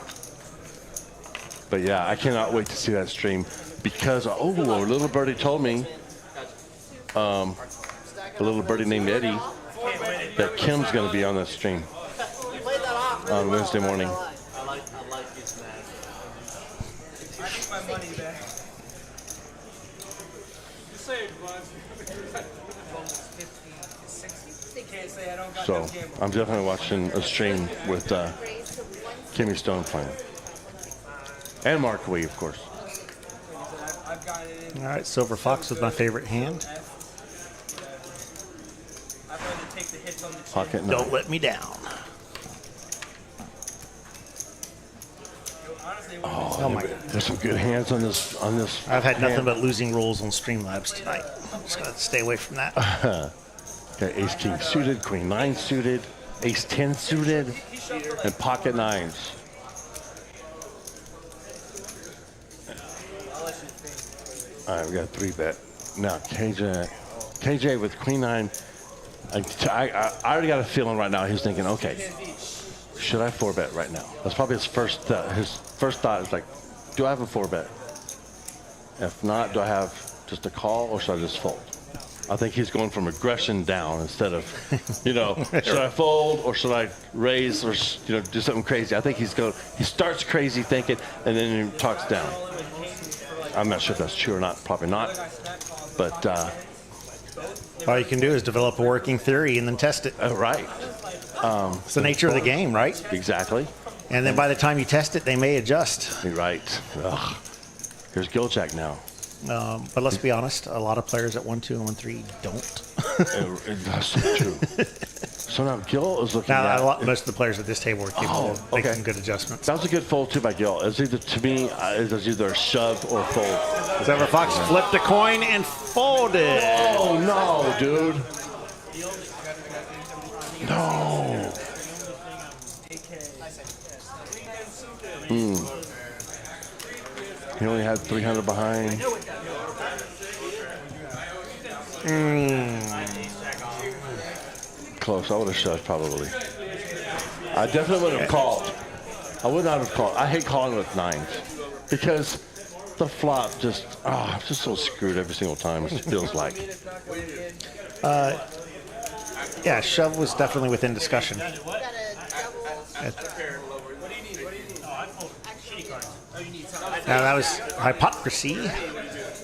But yeah, I cannot wait to see that stream because, a little birdie told me, a little birdie named Eddie that Kim's going to be on the stream on Wednesday morning. I like getting that. I need my money back. Just say it, Bud. Almost 50 to 60. Can't say I don't got So no gamble. I'm definitely watching a stream with Kimmy Stone playing. And Mark Wee, of course. I've got it in. All right, Silver Fox was my favorite hand. I'd rather take the hits on the chin. Pocket nine. Don't let me down. Honestly, Oh my God. There's some good hands on this. I've had nothing hand. but losing rolls on Streamlabs tonight. I'm just going to stay away from that. Got ace king suited, queen nine suited, ace 10 suited, and pocket nines. All right, we got a 3-bet. Now, KJ with queen nine. I already got a feeling right now. He's thinking, okay, should I 4-bet right now? That's probably his first thought. His first thought is like, do I have a 4-bet? If not, do I have just a call or should I just fold? I think he's going from aggression down instead of, should I fold or should I raise or, do something crazy? I think he starts crazy thinking and then he talks down. I'm not sure if that's true or not, probably not. But, All you can do is develop a working theory and then test it. right. It's the nature of the game, right? Exactly. And then by the time you test it, they may adjust. Right. Ugh. Here's Giljack now. But let's be honest, a lot of players at 1-2 and 1-3 don't. That's so true. So now Gil is looking at... Most of the players at this table are capable of making good adjustments. That was a good fold too by Gil. It's either, to me, it was either a shove or a fold. Silver Fox flipped a coin and folded. Oh no, dude. No. He only had 300 behind. Close. I would have shoved probably. I definitely would have called. I would not have called. I hate calling with nines because the flop just, I'm just so screwed every single time. It feels like. Yeah, shove was definitely within discussion. Now that was Hypocrisy,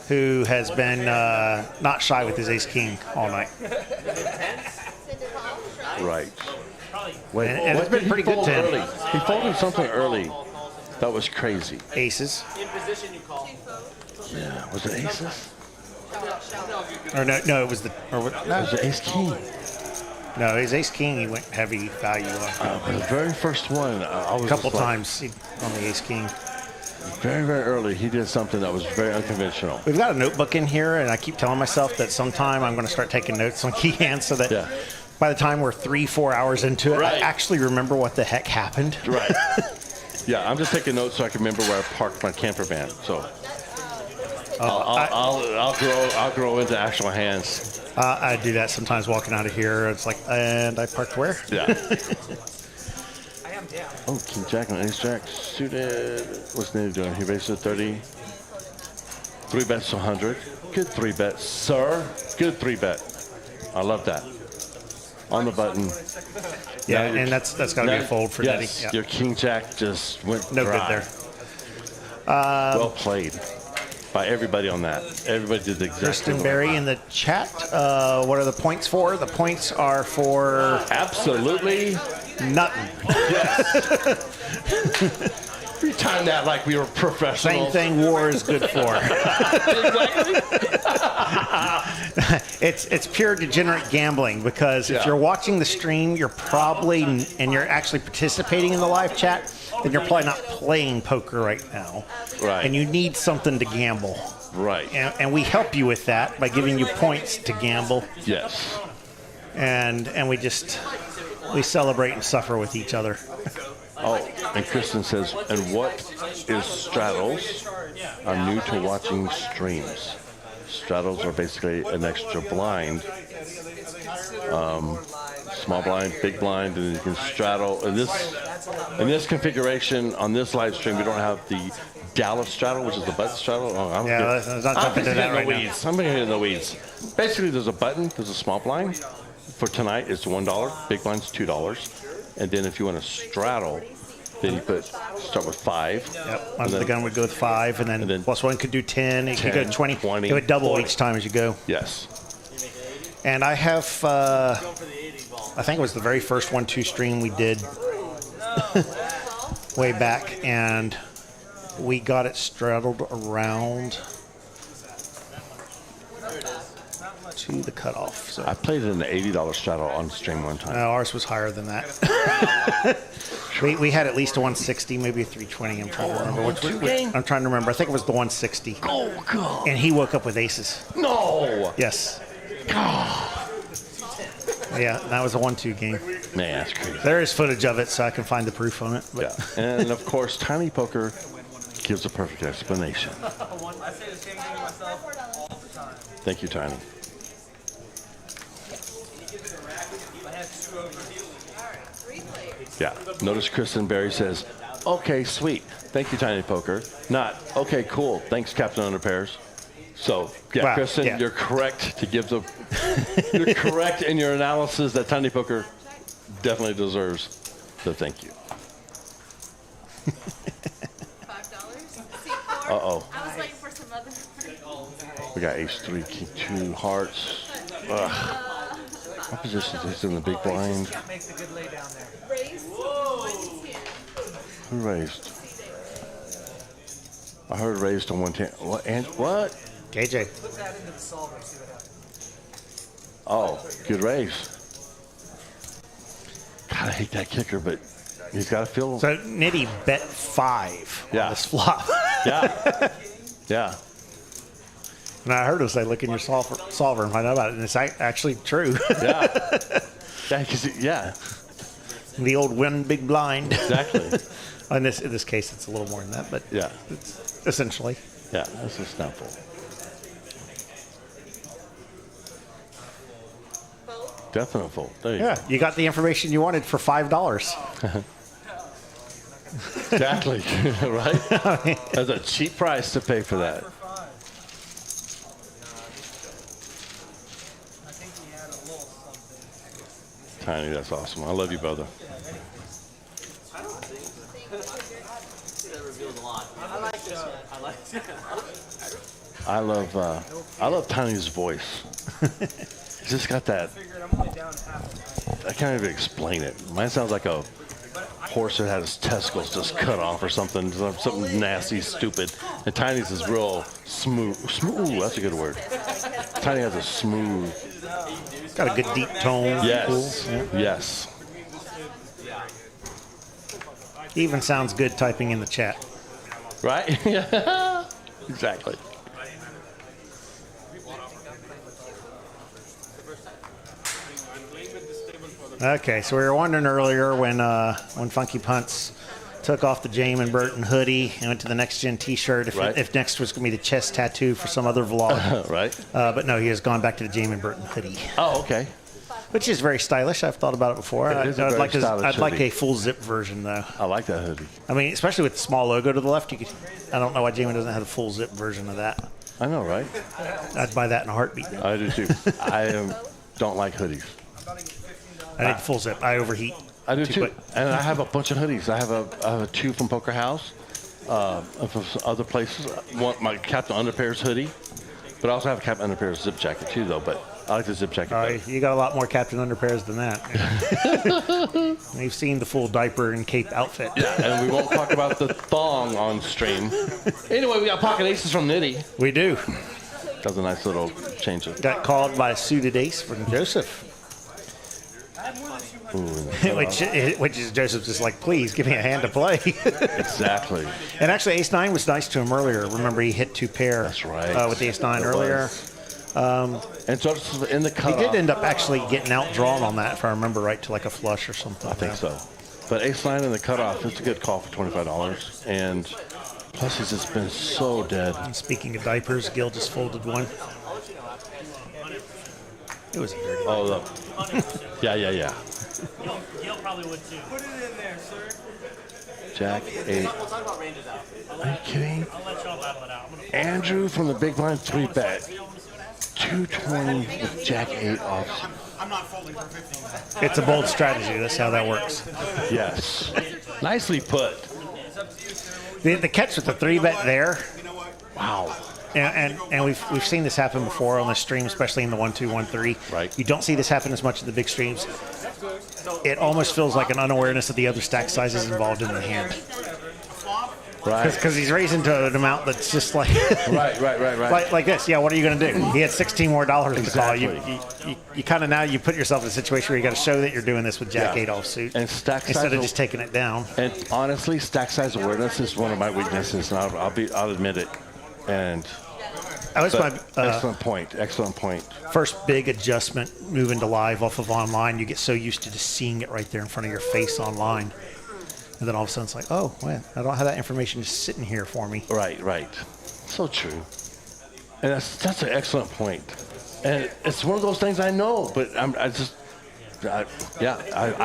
who has been not shy with his ace king all night. Right. Wait, And it's been pretty good to him. early. He folded something early that was crazy. Aces. In position, you call. Yeah, was it aces? Or no, it was the. Or what, It no, was it ace king? no, his ace king, he went heavy value on. The very first one, I was A couple just like, times on the ace king. very, very early, he did something that was very unconventional. We've got a notebook in here, and I keep telling myself that sometime I'm going to start taking notes on key hands so that by the time we're 3-4 hours into it, I actually remember what the heck happened. Right. Yeah, I'm just taking notes so I can remember where I parked my camper van. So I'll grow into actual hands. I do that sometimes walking out of here. It's like, and I parked where? Yeah. I am down. Oh, King Jack and Ace Jack suited. What's Nate doing? He raised to 30. 3 bets to 100. Good 3 bet, sir. Good 3 bet. I love that. On the button. Yeah, and that's got to be a fold for Nettie. Yes, Yeah. your King Jack just went No dry. good there. Well played by everybody on that. Everybody did the exact Kristen same. Berry in the chat. What are the points for? The points are for Absolutely nothing. We timed that like we were professionals. Same thing war is good for. It's pure degenerate gambling because if you're watching the stream, you're probably, and you're actually participating in the live chat, then you're probably not playing poker right now. Right. And you need something to gamble. Right. And we help you with that by giving you points to gamble. Yes. And we celebrate and suffer with each other. Oh, and Kristen says, and what is straddles? I'm new to watching streams. Straddles are basically an extra blind. Small blind, big blind, and then you can straddle. In this configuration, on this live stream, we don't have the Dallas straddle, which is the button straddle. Oh, Let's not jump into that right now. I'm going to get in the weeds. Basically, there's a button, there's a small blind, for tonight is $1. Big blind's $2. And then if you want to straddle, then you start with 5. Yep. Under the gun would go with 5, and then plus 1 could do 10. It could go 20. It would double 40. each time as you go. Yes. And I have, I think it was the very first 1-2 stream we did way back, and we got it straddled around to the cutoff. So I played it in an $80 straddle on stream one time. ours was higher than that. we had at least a 160, maybe a 320. I'm trying to remember. I'm trying to remember. I think it was the 160. Oh, God. And he woke up with aces. No. Yes. Yeah, that was a 1-2 game. Man, that's crazy. There is footage of it, so I can find the proof on it. But. Yeah. And, of course, Tiny Poker gives a perfect explanation. I say the same thing to myself all the time. Thank you, Tiny. Yeah. Notice Kristen Berry says, okay, sweet. Thank you, Tiny Poker. Not, okay, cool. Thanks, Captain Underpairs. So, yeah, wow, Kristen, yeah. You're correct to give the... you're correct in your analysis that Tiny Poker definitely deserves the thank you. $5? Uh-oh. I was waiting for some other. We got ace 3, king 2, hearts. Ugh. What position is in the big blind? Makes a good lay down there. Raise. Who raised? I heard raised on 110. What? And what? KJ. Put that into the solver and see what happens. Oh, good raise. God, I hate that kicker, but he's got to feel. So Nitty bet 5 on this flop. Yeah. Yeah. And I heard him say, look in your solver and find out about it. And it's actually true. Yeah. Yeah, 'cause yeah. The old win big blind. Exactly. in this case, it's a little more than that, but yeah, it's essentially. Yeah, this is snapple. Definite fold. There you go. You got the information you wanted for $5. Exactly. Right? That's a cheap price to pay for that. Tiny, that's awesome. I love you, brother. I love Tiny's voice. He's just got that. I can't even explain it. Mine sounds like a horse that had his testicles just cut off or something nasty, stupid. And Tiny's is real smooth. Smooth. That's a good word. Tiny has a smooth. Got a good deep tone. Yes. Cool. Yeah. Yes. He even sounds good typing in the chat. Right? Yeah. Exactly. Okay, so we were wondering earlier when Funky Punts took off the Jamin Burton hoodie and went to the Next Gen T-shirt. If next was going to be the chest tattoo for some other vlog, right? But no, he has gone back to the Jamin Burton hoodie. Oh, okay. Which is very stylish. I've thought about it before. I'd like a full zip version though. I like that hoodie. I mean, especially with the small logo to the left. I don't know why Jamin doesn't have a full zip version of that. I know, right? I'd buy that in a heartbeat. I do too. I don't like hoodies. I need full zip. I overheat. I do too. And I have a bunch of hoodies. I have a 2 from Poker House, from other places. My Captain Underpairs hoodie, but I also have a Captain Underpairs zip jacket too, though. But I like the zip jacket better. You got a lot more Captain Underpairs than that. We've seen the full diaper and cape outfit. Yeah, and we won't talk about the thong on stream. Anyway, we got pocket aces from Nitty. We do. That's a nice little change. Got called by a suited ace from Joseph. which is Joseph just like, please give me a hand to play. Exactly. And actually, ace 9 was nice to him earlier. Remember, he hit 2 pair. That's right. With the ace 9 earlier. And so in the cutoff, he did end up actually getting outdrawn on that, if I remember right, to like a flush or something. I think so. But ace 9 in the cutoff, it's a good call for $25. And plus, he's just been so dead. And speaking of diapers, Gil just folded one. It was a dirty one. Oh, look. Yeah. Gil probably would too. Put it in there, sir. Jack 8. We'll talk about ranges out. Are you kidding? I'll let y'all battle it out. Andrew from the big blind 3-bet. 220 with Jack 8 off. I'm not folding for 15. It's a bold strategy. That's how that works. Yes. Nicely put. The catch with the 3-bet there, Wow. and we've seen this happen before on the stream, especially in the 1-2, 1-3. Right. You don't see this happen as much in the big streams. It almost feels like an unawareness of the other stack sizes involved in the hand. Right. Because he's raising to an amount that's just like Right. like this. Yeah, what are you going to do? He had $16 more to Exactly. call. You kind of now you put yourself in a situation where you got to show that you're doing this with Jack 8 offsuit And stack size instead of just taking it down. And honestly, stack size awareness is one of my weaknesses, and I'll admit it. And That was my excellent point. Excellent point. first big adjustment moving to live off of online. You get so used to just seeing it right there in front of your face online. And then all of a sudden it's like, oh, man, I don't have that information just sitting here for me. Right. So true. And that's an excellent point. And it's one of those things I know, but I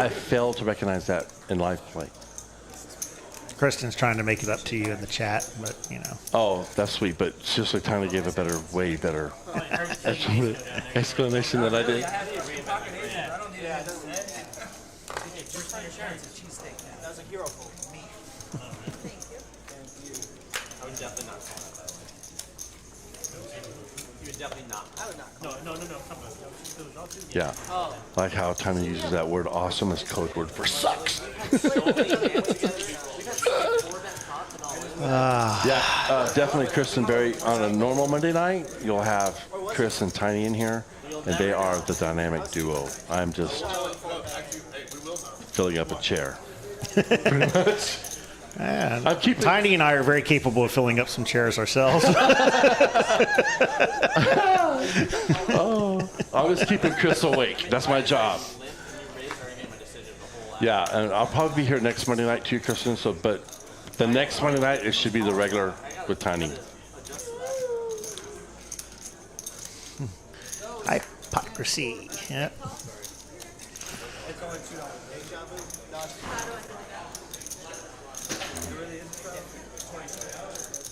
fail to recognize that in live play. Kristen's trying to make it up to you in the chat, but, you know. Oh, that's sweet, but seriously, time to give a way better explanation than I did. That was a hero fold. Me. I would definitely not call that. You would definitely not. I would not. No. Yeah. Like how Tiny uses that word awesome as code word for sucks. Definitely Chris and Barry. On a normal Monday night, you'll have Chris and Tiny in here, and they are the dynamic duo. I'm just filling up a chair. Pretty much. And I'm keeping Tiny and I are very capable of filling up some chairs ourselves. I'm just keeping Chris awake. That's my job. Yeah, and I'll probably be here next Monday night too, Kristen. But the next Monday night, it should be the regular with Tiny. Hypocrisy. Yeah.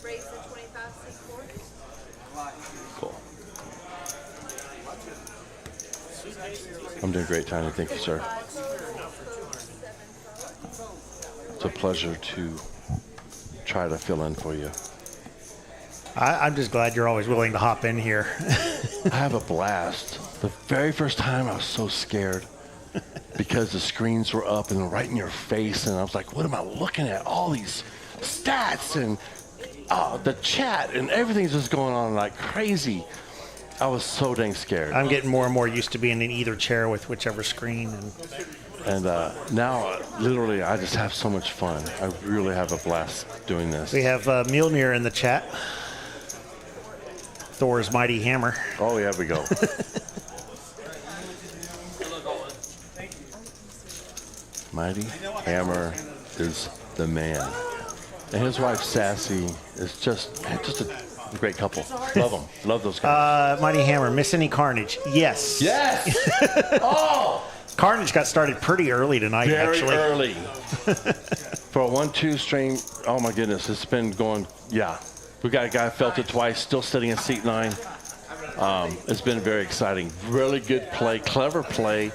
Raise the 25 Cool. I'm doing great, Tiny. Thank you, sir. It's a pleasure to try to fill in for you. I'm just glad you're always willing to hop in here. I have a blast. The very first time I was so scared because the screens were up and right in your face, and I was like, what am I looking at? All these stats and the chat and everything's just going on like crazy. I was so dang scared. I'm getting more and more used to being in either chair with whichever screen. And now, literally, I just have so much fun. I really have a blast doing this. We have Mjolnir in the chat. Thor's mighty hammer. Oh, yeah, we go. Mighty Hammer is the man. And his wife, Sassy, is just a great couple. Love them. Love those guys. Mighty Hammer, miss any Carnage? Yes. Yes! Oh! Carnage got started pretty early tonight, Very actually. early. For a 1-2 stream, oh my goodness, it's been going, yeah. We got a guy felt it twice, still sitting in seat 9. It's been very exciting. Really good play, clever play,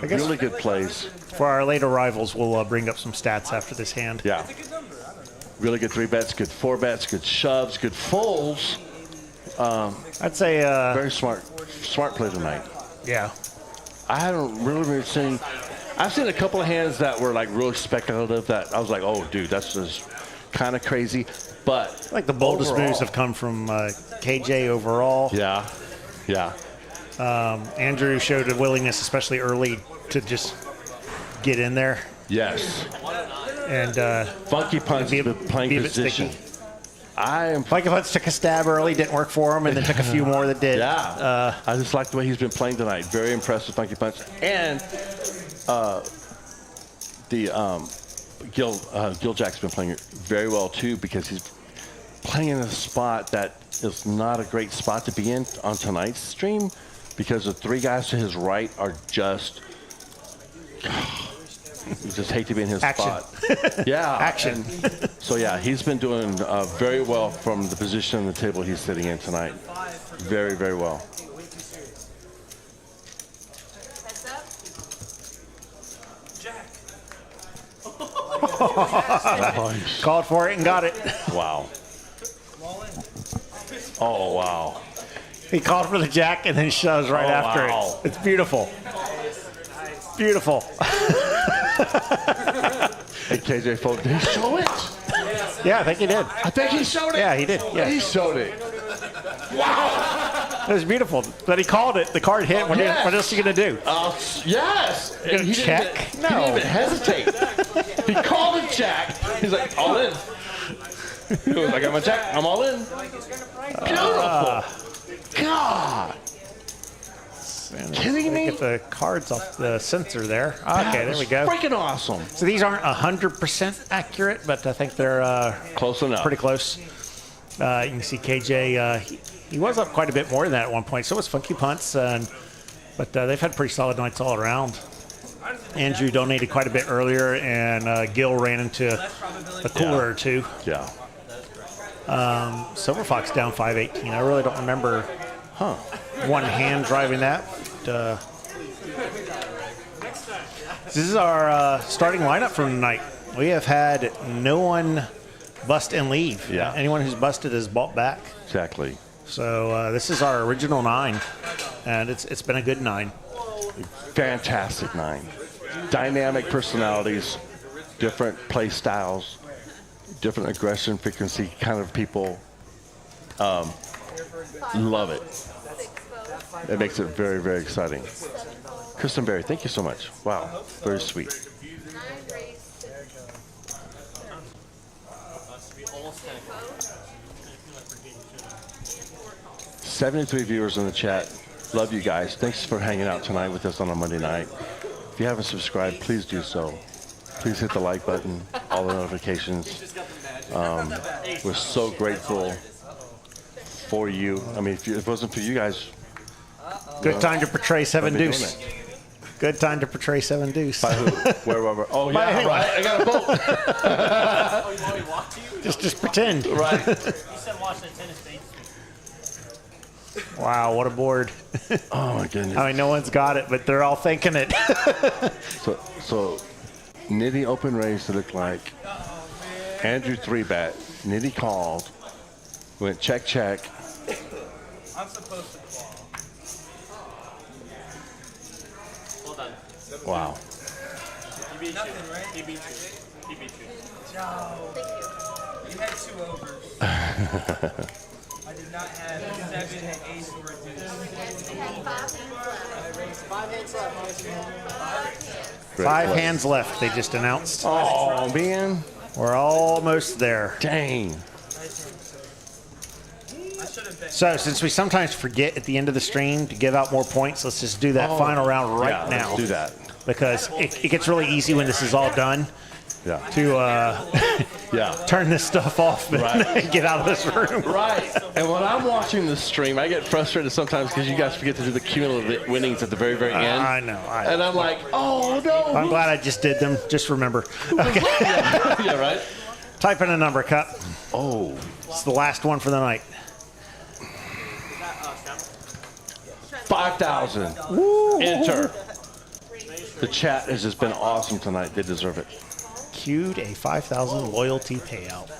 really good plays. For our later rivals, we'll bring up some stats after this hand. Yeah. Really good 3-bets, good 4-bets, good shoves, good folds. I'd say Very smart play tonight. yeah. I haven't really seen. I've seen a couple of hands that were like really speculative. That I was like, oh, dude, that's just kind of crazy. But Like the boldest overall, moves have come from KJ overall. Yeah. Andrew showed a willingness, especially early, to just get in there Yes. and Funky Punts be has a- been playing be a bit position. sticky. I am. Funky Punts took a stab early, didn't work for him, and then took a few more that did. Yeah. I just like the way he's been playing tonight. Very impressed with Funky Punch. And Gil Jack's been playing very well too, because he's playing in a spot that is not a great spot to be in on tonight's stream, because the 3 guys to his right are just. You just hate to be in his Action. spot. Yeah. Action. And so, yeah, he's been doing very well from the position on the table he's sitting in tonight. Very, very well. Nice. Called for it and got it. Wow. Oh, wow. He called for the jack and then shoves right after wow. it. It's beautiful. Beautiful. Hey, KJ, folks, did he show it? Yeah, I think he did. I think he showed it. Yeah, he did. Yeah. He showed it. It was beautiful. But he called it. The card hit. What else are you going to do? Yes. You gonna check? He didn't even hesitate. He called it jack. He's like, all in. He was like, I got my jack. I'm all in. Beautiful. God. Kidding me? Get the cards off the sensor there. Okay, there we go. Freaking awesome. So these aren't 100% accurate, but I think they're Close enough. pretty close. You can see KJ, he was up quite a bit more than that at one point. So was Funky Punts, but they've had pretty solid nights all around. Andrew donated quite a bit earlier, and Gil ran into a cooler or two. Yeah. Silver Fox down 5-18. I really don't remember one hand driving that. This is our starting lineup from tonight. We have had no one bust and leave. Yeah. Anyone who's busted is bought back. Exactly. So this is our original 9, and it's been a good 9. Fantastic 9. Dynamic personalities, different play styles, different aggression frequency kind of people. Love it. It makes it very, very exciting. Kristen Berry, thank you so much. Wow, very sweet. 73 viewers in the chat. Love you guys. Thanks for hanging out tonight with us on a Monday night. If you haven't subscribed, please do so. Please hit the like button, all the notifications. We're so grateful for you. I mean, if it wasn't for you guys, Good time to portray 7 I'd be deuce. doing Good time to portray 7 deuce. by who? Where? Oh, By yeah, anyone. right. I got a vote. Oh, you want me to walk to you? Just pretend. Right. You said Washington, Tennessee. Wow, what a board. Oh, my goodness. I mean, no one's got it, but they're all thinking it. So Nitty open raised to look like Andrew 3-bet. Nitty called. Went check, check. I'm supposed to call. Hold on. Wow. He beat Nothing, you. right? He beat you. He beat you. No. You had 2 overs. I did not have 7, an ace, or a deuce. Great 5 play. hands left, they just announced. Oh, man. We're almost there. Dang. So since we sometimes forget at the end of the stream to give out more points, let's just do that final round right Yeah, now. let's do that. Because it gets really easy when this is all done Yeah. to Yeah. turn this stuff off and Right. get out of this room. Right. And when I'm watching the stream, I get frustrated sometimes because you guys forget to do the cumulative winnings at the very, very end. I know. And I'm like, oh, no. I'm glad I just did them. Just remember. Okay. Yeah, right? Type in a number, Cup. Oh. It's the last one for the night. 5,000. Enter. The chat has just been awesome tonight. They deserve it. Queued a 5,000 loyalty payout.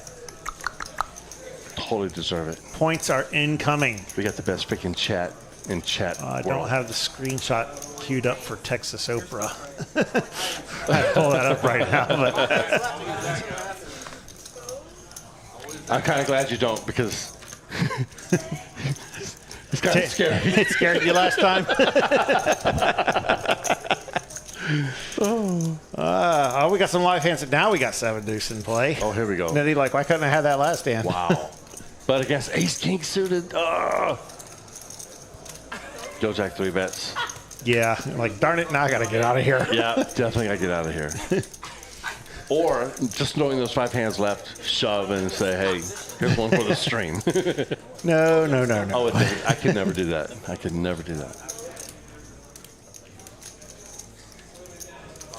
Totally deserve it. Points are incoming. We got the best freaking chat in chat. I world. don't have the screenshot queued up for Texas Oprah. I pull that up right now, but I'm kind of glad you don't because it's kind of scary. it scared you last time. We got some live hands. Now we got 7 deuce in play. Oh, here we go. And then he like, why couldn't I have that last hand? Wow. But against ace king suited. Joe Jack 3-bets. Yeah, like darn it, now I got to get out of here. Yeah, definitely gotta get out of here. Or just knowing those 5 hands left, shove and say, hey, here's one for the stream. No. Oh, I could never do that. I could never do that.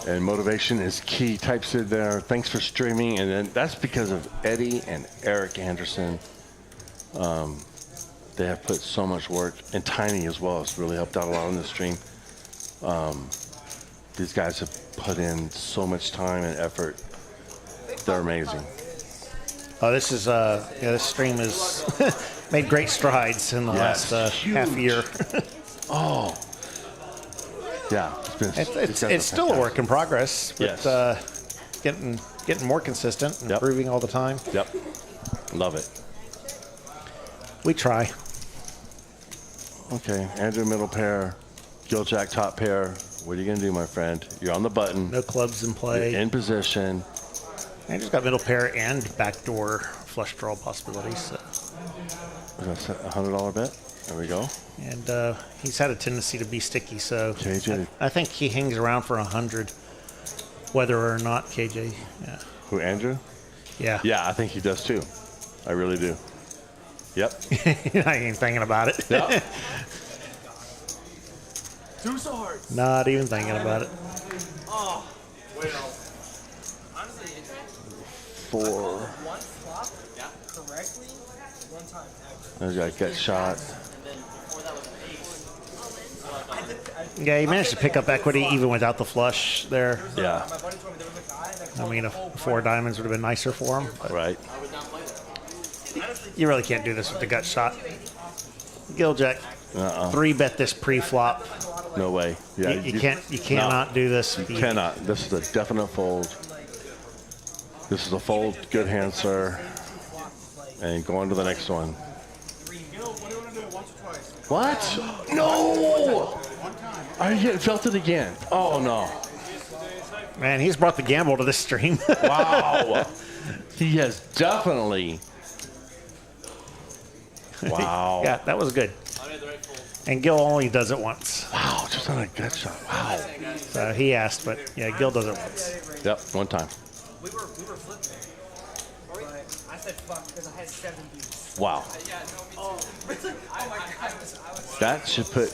And motivation is key. Types it there. Thanks for streaming. And then that's because of Eddie and Eric Anderson. They have put so much work, and Tiny as well has really helped out a lot on the stream. These guys have put in so much time and effort they're amazing. Oh, this is yeah, this stream has made great strides in the last half year. Oh, yeah, it's still a work in progress, but getting more consistent and improving all the time. Yep, love it. We try. Okay, Andrew middle pair, Gil Jack top pair. What are you gonna do, my friend? You're on the button. No clubs in play. You're in position. Andrew's got middle pair and backdoor flush draw possibilities. So. We're gonna set a $100 bet. There we go. And he's had a tendency to be sticky, so KJ. I think he hangs around for 100, whether or not KJ. Yeah. Who, Andrew? Yeah. Yeah, I think he does too. I really do. Yep. I ain't thinking about it. Yep. Deuce of hearts. Not even thinking about it. Oh, well. Honestly, it's 4. one flop correctly, one time ever. There's a gut shot. Yeah, he managed to pick up equity even without the flush there. Yeah. My buddy told me there was a guy that I mean, a 4 diamonds would have been nicer for him. But Right. you really can't do this with the gut shot. Gil Jack, 3-bet this pre-flop. No way. Yeah. You cannot do this. You cannot. This is a definite fold. This is a fold. Good hand, sir. And go on to the next one. What? No! Are you getting felted again? Oh, no. Man, he's brought the gamble to this stream. Wow. He has definitely. Wow. Yeah, that was good. And Gil only does it once. Wow, just on a gut shot. Wow. So he asked, but yeah, Gil does it once. Yep, one time. we were flipping. But I said fuck because I had 7 deuce. Wow. Oh my god. That should put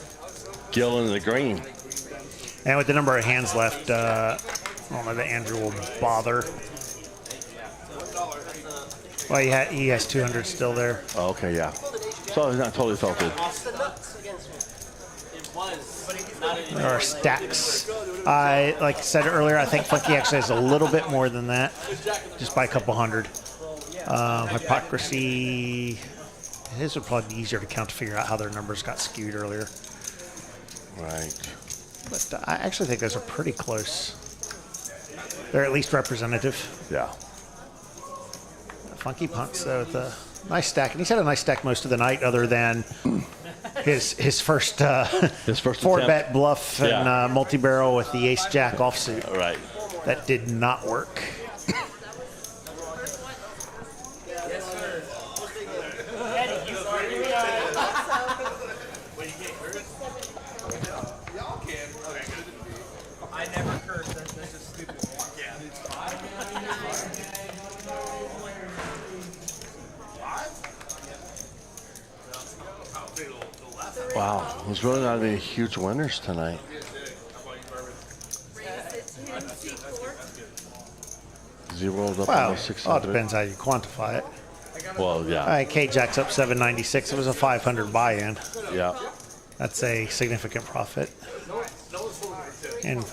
Gil in the green. And with the number of hands left, I don't know that Andrew will bother. Well, he has 200 still there. Oh, okay, yeah. So he's not totally felted. There are stacks. Like I said earlier, I think Funky actually has a little bit more than that, just by a couple hundred. Hypocrisy, his would probably be easier to count to figure out how their numbers got skewed earlier. Right. But I actually think those are pretty close. They're at least representative. Yeah. Funky Punts, though, with a nice stack. And he's had a nice stack most of the night, other than his first 4-bet bluff and multi-barrel with the ace-jack offsuit. Right. That did not work. I never cursed. That's just stupid. Wow. There's really not any huge winners tonight. Zeroed up Well, on it 600. all depends how you quantify it. Well, yeah. All right, K-Jack's up 796. It was a 500 buy-in. Yeah. That's a significant profit. In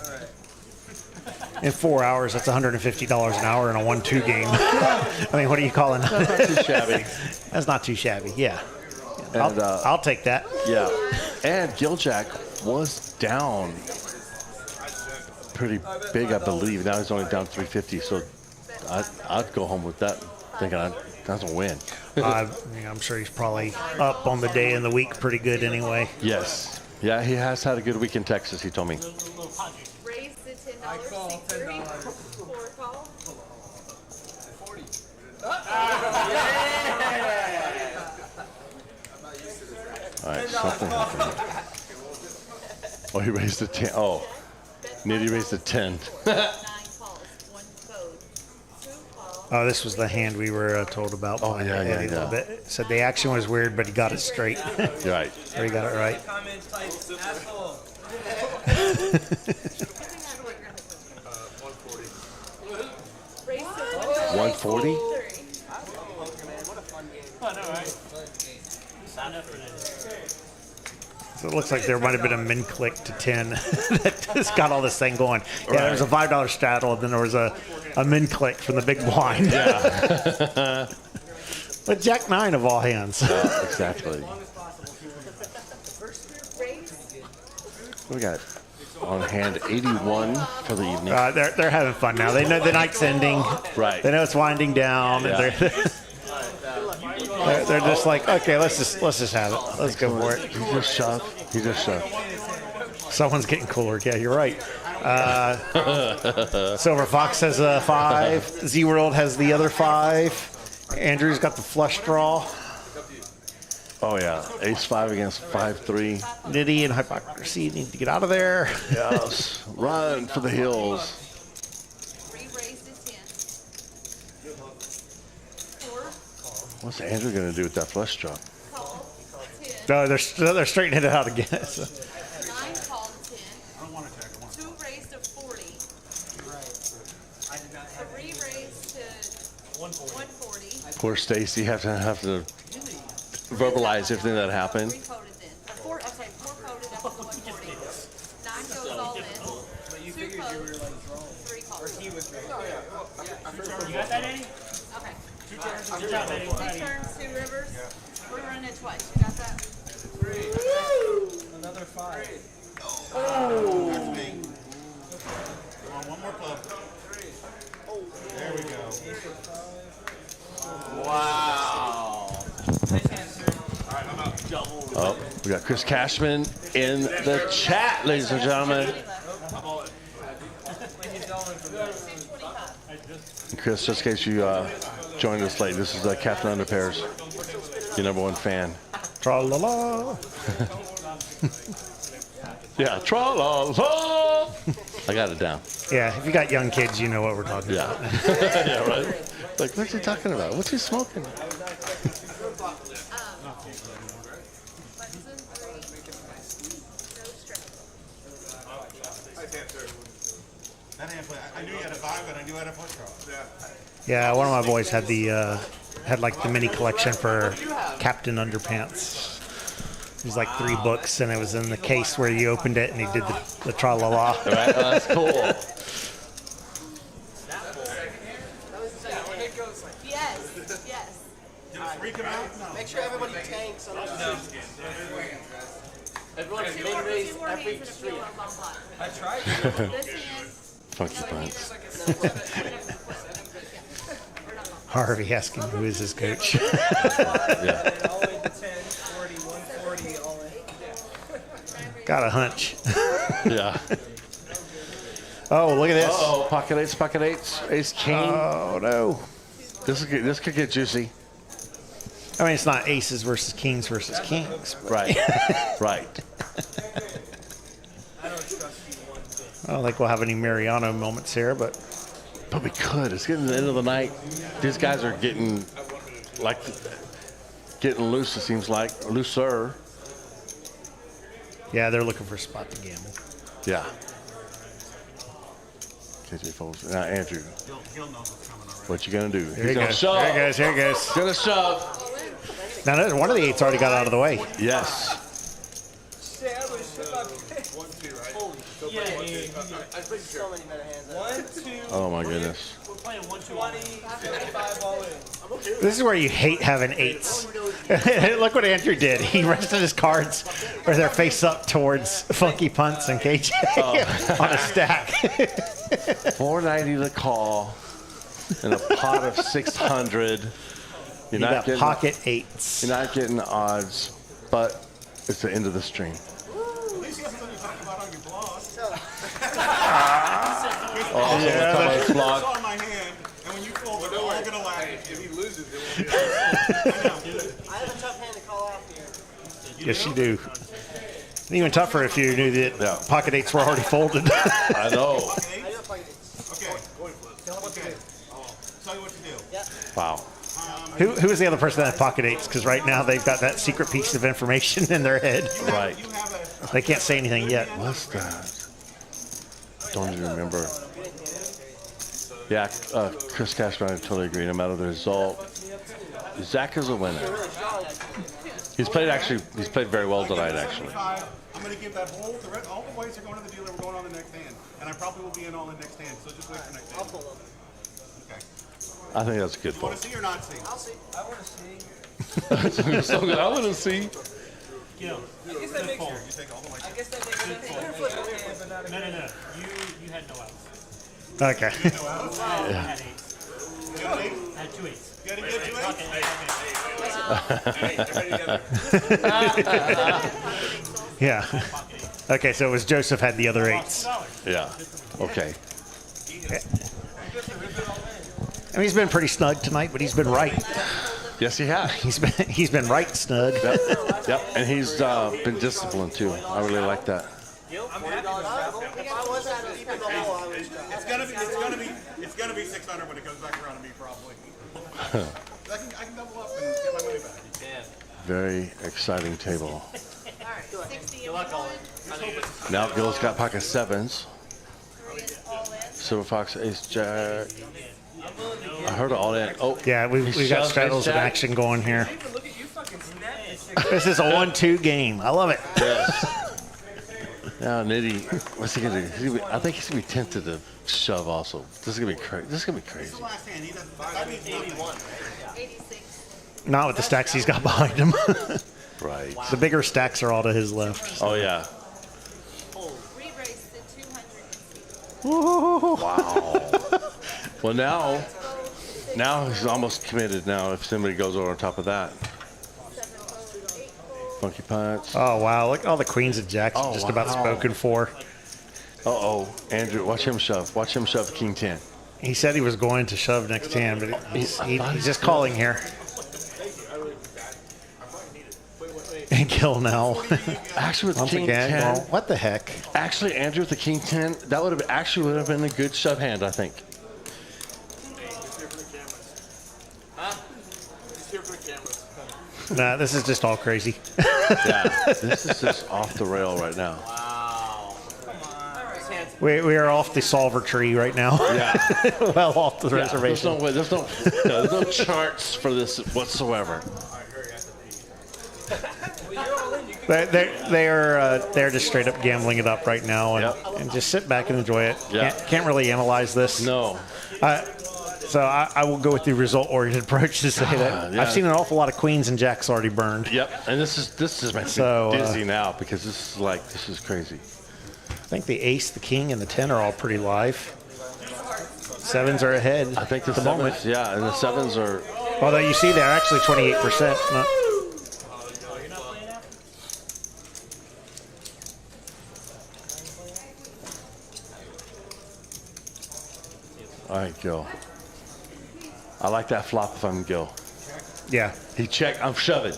4 hours, that's $150 an hour in a 1-2 game. I mean, what are you calling that? Not too shabby. That's not too shabby, yeah. And, I'll take that. Yeah. And Gil Jack was down pretty big, I believe. Now he's only down 350, so I'd go home with that, thinking that's a win. I'm sure he's probably up on the day and the week pretty good anyway. Yes. Yeah, he has had a good week in Texas, he told me. Raise the $10. $4 call. All right, something happened. Oh, he raised a 10. Oh, Nitty raised a 10. 9 calls, 1 code, 2 calls. Oh, this was the hand we were told about. Oh, yeah. A little bit. Said the action was weird, but he got it straight. You're right. Or he got it right. Comment type asshole. 140? So it looks like there might have been a min click to 10 that just got all this thing going. Yeah, there was a $5 straddle, and then there was a min click from the big blind. Yeah. But Jack 9 of all hands. Yeah, exactly. We got on hand 81 for the evening. They're having fun now. They know the night's ending. Right. They know it's winding down. Yeah. And they're just like, okay, let's just have it. Let's go for it. He just shoved. He just shoved. Someone's getting cooler. Yeah, you're right. Silver Fox has a 5. Z-World has the other 5. Andrew's got the flush draw. Oh, yeah. Ace-5 against 5-3. Nitty and Hypocrisy need to get out of there. Yes. Run for the hills. What's Andrew going to do with that flush draw? No, they're straightening it out again. So. 9 called 10. 2 raised to 40. 3 raised to 140. Poor Stacy have to verbalize everything that happened. 3 coded then. 4 coded up to 140. 9 goes all in. 2 codes. 3 calls. You got that, Eddie? Okay. Good job, Eddie. 2 turns, 2 rivers. We're running it twice. You got that? Another 5. Come on, one more club. There we go. Wow. Oh, we got Chris Cashman in the chat, ladies and gentlemen. Chris, just in case you joined us late, this is Captain Underpairs, your #1 fan. Tra-la-la. Yeah, tra-la-la. I got it down. Yeah, if you got young kids, you know what we're talking Yeah. about. Yeah, right. Like, what's he talking about? What's he smoking? I knew you had a 5, and I knew I had a flush draw. Yeah, one of my boys had the had like the mini collection for Captain Underpants. It was like 3 books, and it was in the case where you opened it, and he did the tra-la-la. Right? Oh, that's cool. Yes. Yes. Did a 3 come out? No. Make sure everybody tanks on Everyone's 2 min more raised every hands and a stream. few on pot. I tried. This hand. Funky Punts. Harvey asking who is his coach. Yeah. All the way to 10, 40, 140, all in. Got a hunch. Yeah. Oh, look at this. Uh-oh, pocket eights, ace king. Oh, no. This could get juicy. I mean, it's not aces versus kings versus kings. Right. Right. I don't trust you one bit. I don't think we'll have any Mariano moments here, but But we could. It's getting to the end of the night. These guys are getting loose, it seems like. Looser. yeah, they're looking for a spot to gamble. Yeah. KJ folds. Now, Andrew, what you gonna do? Here he He's gonna goes. shove. Here he goes. Here he goes. Gonna shove. Now, notice one of the 8s already got out of the way. Yes. Shit, I was shit my pants. 1, 2, right? Holy shit. I played so many better hands. 1, 2, Oh my goodness. We're playing 1-2. 20, 55 all in. This is where you hate having 8s. Look what Andrew did. He rested his cards with their face up towards Funky Punts and KJ on a stack. 490 to call and a pot of 600. You got pocket 8s. You're not getting odds, but it's the end of the stream. At least you have something to talk about on your blog. Oh, Yeah, talk about his It's blog. on my hand, and when you fold, they're all going to laugh. If he loses, it will be I have a tough hand to call off here. Yes, you do. And even tougher if you knew that Yeah. pocket 8s were already folded. I know. I do a pocket eight. Okay. Tell them what to do. Tell you what to do. Wow. Who is the other person that had pocket 8s? Because right now they've got that secret piece of information in their head. Right. You have a They can't say anything yet. What's that? Don't even remember. Yeah, Chris Castro, I totally agree. No matter the result, Zach is a winner. He's played very well tonight, actually. I'm going to give that whole, all the whites are going to the dealer, we're going on the next hand. And I probably will be in all the next hand, so just wait for next hand. I'll pull up. Okay. I think that's a good You want fold. to see or not see? I'll see. I want to see. So good. I want to see. Gil, I guess that makes fold. You take all the whites. I guess that makes sense. You're flipping hand, but not a No. You had no outs. Okay. I had eights. I had 2 eights. You got to get you in? Yeah. Okay, so it was Joseph had the other eights. Yeah. Okay. I mean, he's been pretty snug tonight, but he's been right. Yes, he has. He's been right snug. Yep. And he's been disciplined too. I really like that. I'm happy with travel. If I was at deep in the hole, I would travel. It's gonna be 600 when it comes back around to me, probably. I can double up and get my money back. Very exciting table. All right, 60 and 1. Now Gil's got pocket sevens. 3 is all in. Silver Fox, Ace Jack. I heard all in. Oh, Yeah, we've got shoves straddles in ace-jack. action going here. Look at you fucking snap this shit. This is a 1-2 game. I love it. Yes. Now Nitty, what's he gonna do? I think he's gonna be tempted to shove. Also, this is gonna be crazy. This is gonna be crazy. Last hand, he doesn't. That means nothing. 86. Not with the stacks he's got behind him. Right. The bigger stacks are all to his left. Oh yeah. Re-race to 200. Wow. Well now he's almost committed. Now if somebody goes over on top of that, 7 fold, 8 fold. funky punch. Oh, wow. Look at all the queens and jacks Oh, just about wow. spoken for. Andrew, watch him shove. Watch him shove King 10. He said he was going to shove next hand, but he's just calling here. And kill now. Actually, with Once King again, 10. well, what the heck? Actually, Andrew with the King 10, that would have been a good shove hand, I think. Nah, this is just all crazy. Yeah, this is just off the rail right now. We are off the solver tree right now. Yeah. Well, off the Yeah, there's reservation. no way. There's no charts for this whatsoever. They're just straight up gambling it up right now, and just sit back and enjoy it. Yeah. Can't really analyze this. No. So I will go with the result-oriented approach to say that Yeah. I've seen an awful lot of queens and jacks already burned. Yep. And this just makes So, me dizzy now because this is crazy. I think the ace, the king, and the 10 are all pretty live. Sevens are ahead I think the at the moment. sevens, yeah, and the sevens are. Although you see they're actually 28%. No. All right, Gil. I like that flop if I'm Gil. Yeah, He checked. I'm shoving.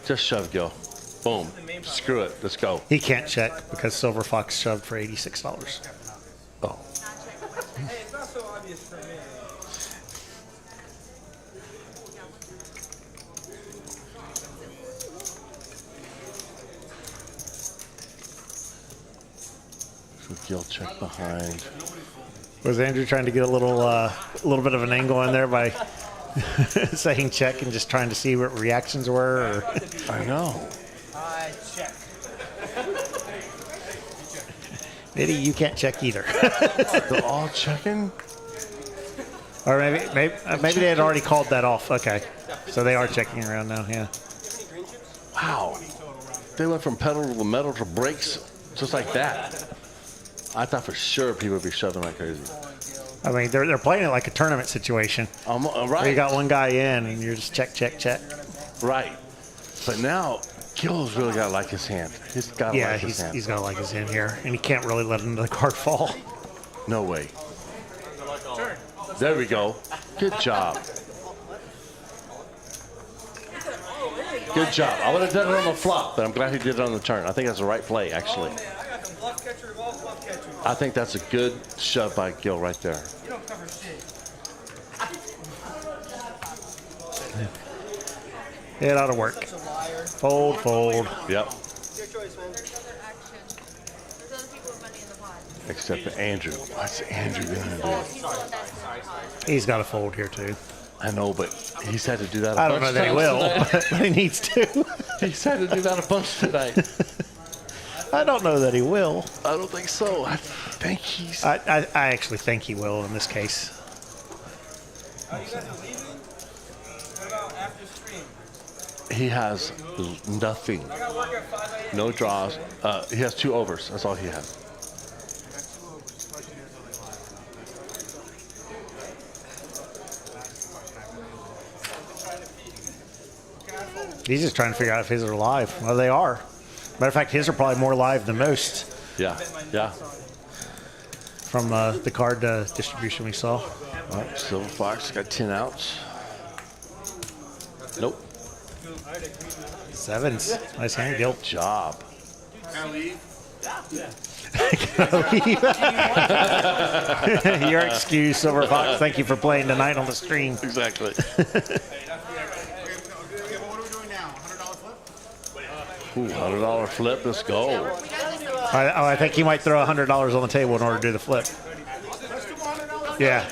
Just shove, Gil. Boom. Screw it. Let's go. he can't check because Silver Fox shoved for $86. Oh. Hey, it's not so obvious for me. So Gil check behind. Was Andrew trying to get a little bit of an angle in there by saying check and just trying to see what reactions were? Or I know. I check. Nitty, you can't check either. They're all checking. Or maybe they had already called that off. Okay, so they are checking around now. Yeah. Wow. They went from pedal to metal to brakes just like that. I thought for sure people would be shoving like crazy. I mean, they're playing it like a tournament situation. Right. Where you got one guy in and you're just check, check, check. Right. But now, Gil's really got to like his hand. He's got to Yeah, like his hand. he's got to like his hand here, and he can't really let another card fall. No way. There we go. Good job. Good job. I would have done it on the flop, but I'm glad he did it on the turn. I think that's the right play, actually. I got the bluff catcher of all bluff catchers. I think that's a good shove by Gil right there. You don't cover shit. It ought to work. Such a liar. Fold, fold. Yep. Your choice, man. There's other action. There's other people with money in the pot. Except for Andrew. What's Andrew going to Oh, he's still invested in the pot. He's got to fold here too. I know, but he's had to do that a I don't bunch know that he of will, times tonight. but he needs to. He's had to do that a bunch tonight. I don't know that he will. I don't think so. I think he's... I actually think he will in this case. You guys are leaving? What about after stream? He has nothing. I got work at 5 a.m. No draws. He has 2 overs. That's all he has. He's just trying to figure out if his are live. Well, they are. Matter of fact, his are probably more live than most Yeah, yeah. from the card distribution we saw. Well, Silver Fox got 10 outs. Nope. Sevens. Nice hand, Gil. Job. Can I leave? Your excuse, Silver Fox. Thank you for playing tonight on the stream. Exactly. Okay, well, what are we doing now? $100 flip? Ooh, $100 flip. Let's go. I think he might throw $100 on the table in order to do the flip. Yeah,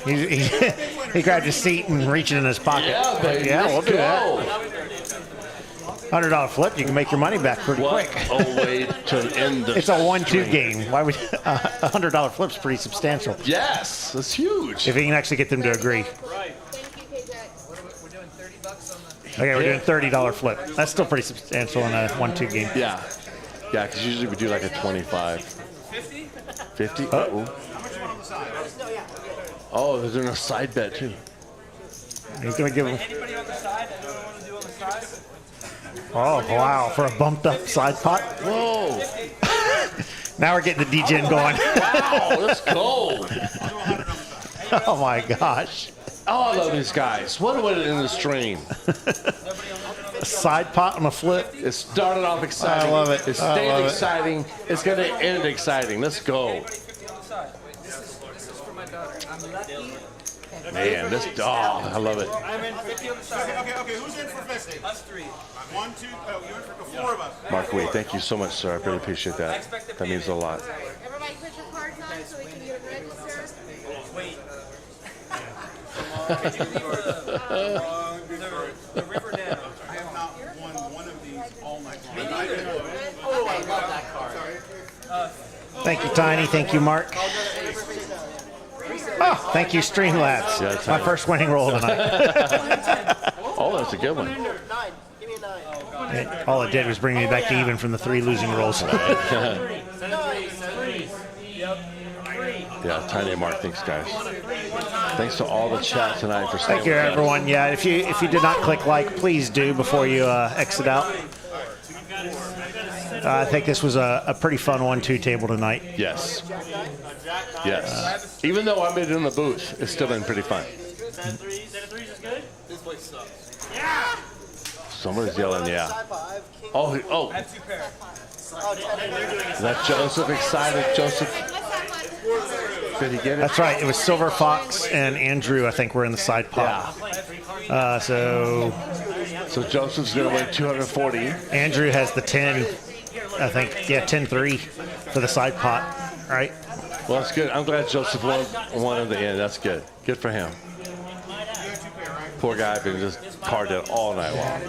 he grabbed his seat and reached in his pocket. Yeah, baby. Yeah, Let's we'll do go. that. $100 flip, you can make your money back pretty What quick. a way to end the It's a 1-2 stream. game. Why would $100 flip's pretty substantial Yes, that's huge. if he can actually get them to agree. Thank you, KJ. We're doing $30 on the. Okay, we're doing $30 flip. That's still pretty substantial in a 1-2 game. Yeah. Yeah, because usually we do like a 25. 50? 50? Oh. Uh-oh. Oh, they're doing a side bet too. He's gonna give him. Anybody on the side? Anyone want to do on the side? Oh wow, for a bumped up side pot. Whoa. Now we're getting the DGen going. Wow, let's go. Oh my gosh. Oh, I love these guys. What a way to end the stream. A side pot on a flip. It started off exciting. I love it. It I stayed love it. exciting. It's going to end exciting. Let's go. 50 on the side. Wait, this is for my daughter. I'm lucky. Man, this dog. I love it. I'm in 50 on the side. Okay, who's in for 50? Us 3. 1, 2, you're in for the 4 of us. Mark Wade, thank you so much, sir. I really appreciate that. That means a lot. Everybody put your cards on so we can get them registered. Wait. Could you leave the river down? I have not won one of these all night long. Oh, I love that card. Thank you, Tiny. Thank you, Mark. Oh, thank you, Streamlabs. Yeah, it's My fine. first winning roll tonight. Oh, that's a good one. 9. Give me a 9. All it did was bring me back to even from the 3 losing rolls. Yeah, Tiny and Mark, thanks, guys. Thanks to all the chat tonight for Thank you, everyone. Yeah, if you did not click like, please do before you exit out. I think this was a pretty fun 1-2 table tonight. Yes. Yes. Even though I made it in the booth, it's still been pretty fun. Somebody's yelling, yeah. Oh, I have 2 pairs. is that Joseph excited? Joseph, did he get it? That's right. It was Silver Fox and Andrew, I think, were in the side pot. So So Joseph's going to win 240. Andrew has the 10, I think. Yeah, 10-3 for the side pot, right? Well, that's good. I'm glad Joseph won in the end. That's good. Good for him. Poor guy been just carded all night long.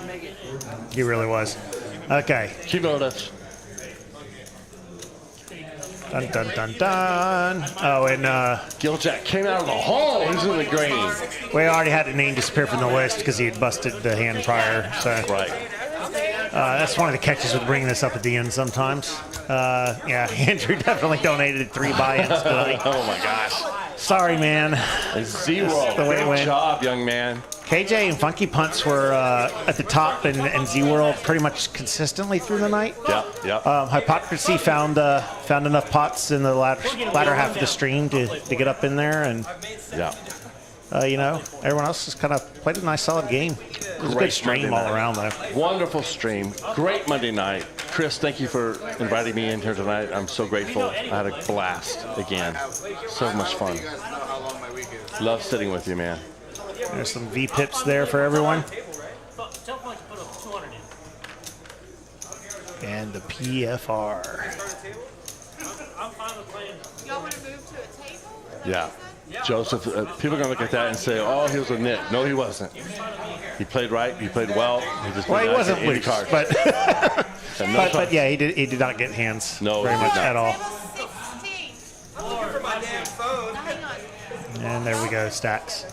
He really was. Okay. Keep on us. Dun, dun, dun, dun. Oh, and Giljack came out of the hole. He's in the green. we already had a name disappear from the list because he had busted the hand prior. So Right. that's one of the catches with bringing this up at the end sometimes. Yeah, Andrew definitely donated 3 buy-ins tonight. Oh, my gosh. Sorry, man. Zero. the way it Great went. job, young man. KJ and Funky Punts were at the top and Z-World pretty much consistently through the night. Yep. Hypocrisy found enough pots in the latter half of the stream to get up in there, and Yeah. everyone else just kind of played a nice solid game. It was a Great good stream Monday all night. around, though. Wonderful stream. Great Monday night. Chris, thank you for inviting me in here tonight. I'm so grateful. I had a blast again. So much fun. You guys know how long my week is. Love sitting with you, man. There's some V-pips there for everyone. Tell Punch to put a 200 in. And the PFR. I'm fine with playing. Y'all want to move to a table? Yeah. Joseph, people are going to look at that and say, oh, he was a nit. No, he wasn't. He played right. He played well. He just Well, he did not wasn't get any loose, cards. but And no but cards. yeah, he did not get hands No, very he much did not. at all. Table 16. I'm looking for my damn phone. Now, hang on. And there we go, stacks.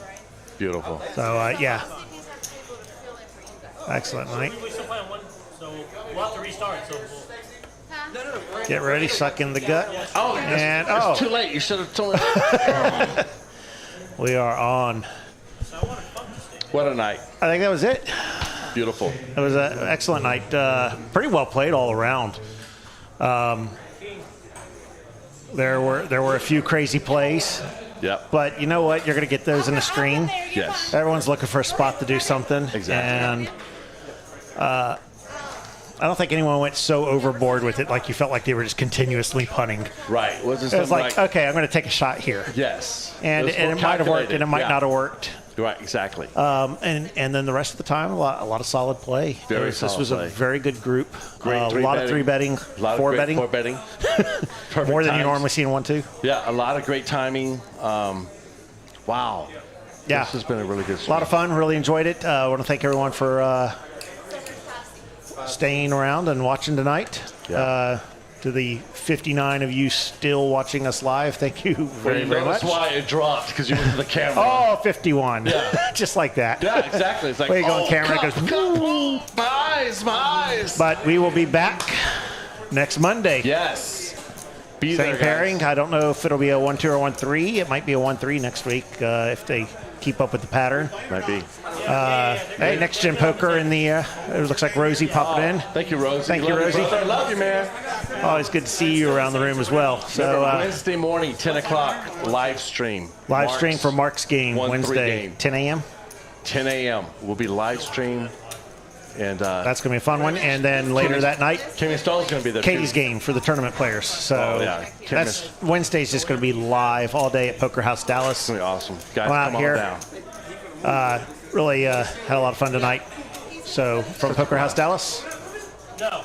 Beautiful. So yeah, See if he's at the table to fill in for you guys. excellent night. We still play on one, so we'll have to restart. So we'll, Huh? Get ready, suck in the gut. Oh, And it's too late. You should have told me. we are on. What a night. I think that was it. Beautiful. It was an excellent night. Pretty well played all around. There were a few crazy plays, Yep. but you know what? You're going to get those in the stream. Yes. Everyone's looking for a spot to do something. Exactly. And I don't think anyone went so overboard with it like you felt like they were just continuously punting. Right. It was like, okay, I'm going to take a shot here. yes. And was it more might have worked and it might calculated. not have worked. Right, exactly. And then the rest of the time, a lot of solid play. Very This was solid a play. very good group. Great A lot of three betting, A lot of four great betting, four betting. Perfect more than you times. normally see in 1-2. Yeah, a lot of great timing. Wow. Yeah, This has been a really good a lot of fun. Really enjoyed it. I want to thank everyone for staying around and watching tonight. Yeah. To the 59 of you still watching us live, thank you very, very much. That's why it dropped, because you went to the camera. Oh, 51. Yeah. Just like that. Yeah, exactly. It's like, Way you go on oh, camera, it cup, goes, cup, my eyes. But we will be back next Monday. Yes. Be Same there, guys. pairing. I don't know if it'll be a 1-2 or 1-3. It might be a 1-3 next week if they keep up with the pattern. Might be. Hey, next gen poker in the. It looks like Rosie popping in. Thank you, Rosie. Thank you, Love Rosie. brother. Love you, man. Always good to see you around the room as well. So Wednesday morning, 10 o'clock, live stream. live stream for Mark's game 1-3 Wednesday, game. 10 a.m. 10 a.m. will be live stream. And That's going to be a fun one. And then later that night, Kimmy Stoll's going to be there. Katie's too. game for the tournament players. So Oh, yeah. that's Wednesday's just going to be live all day at Poker House Dallas. It's going to be awesome. Guys, Come out come on here. down. Really had a lot of fun tonight. So from Poker House Dallas, no.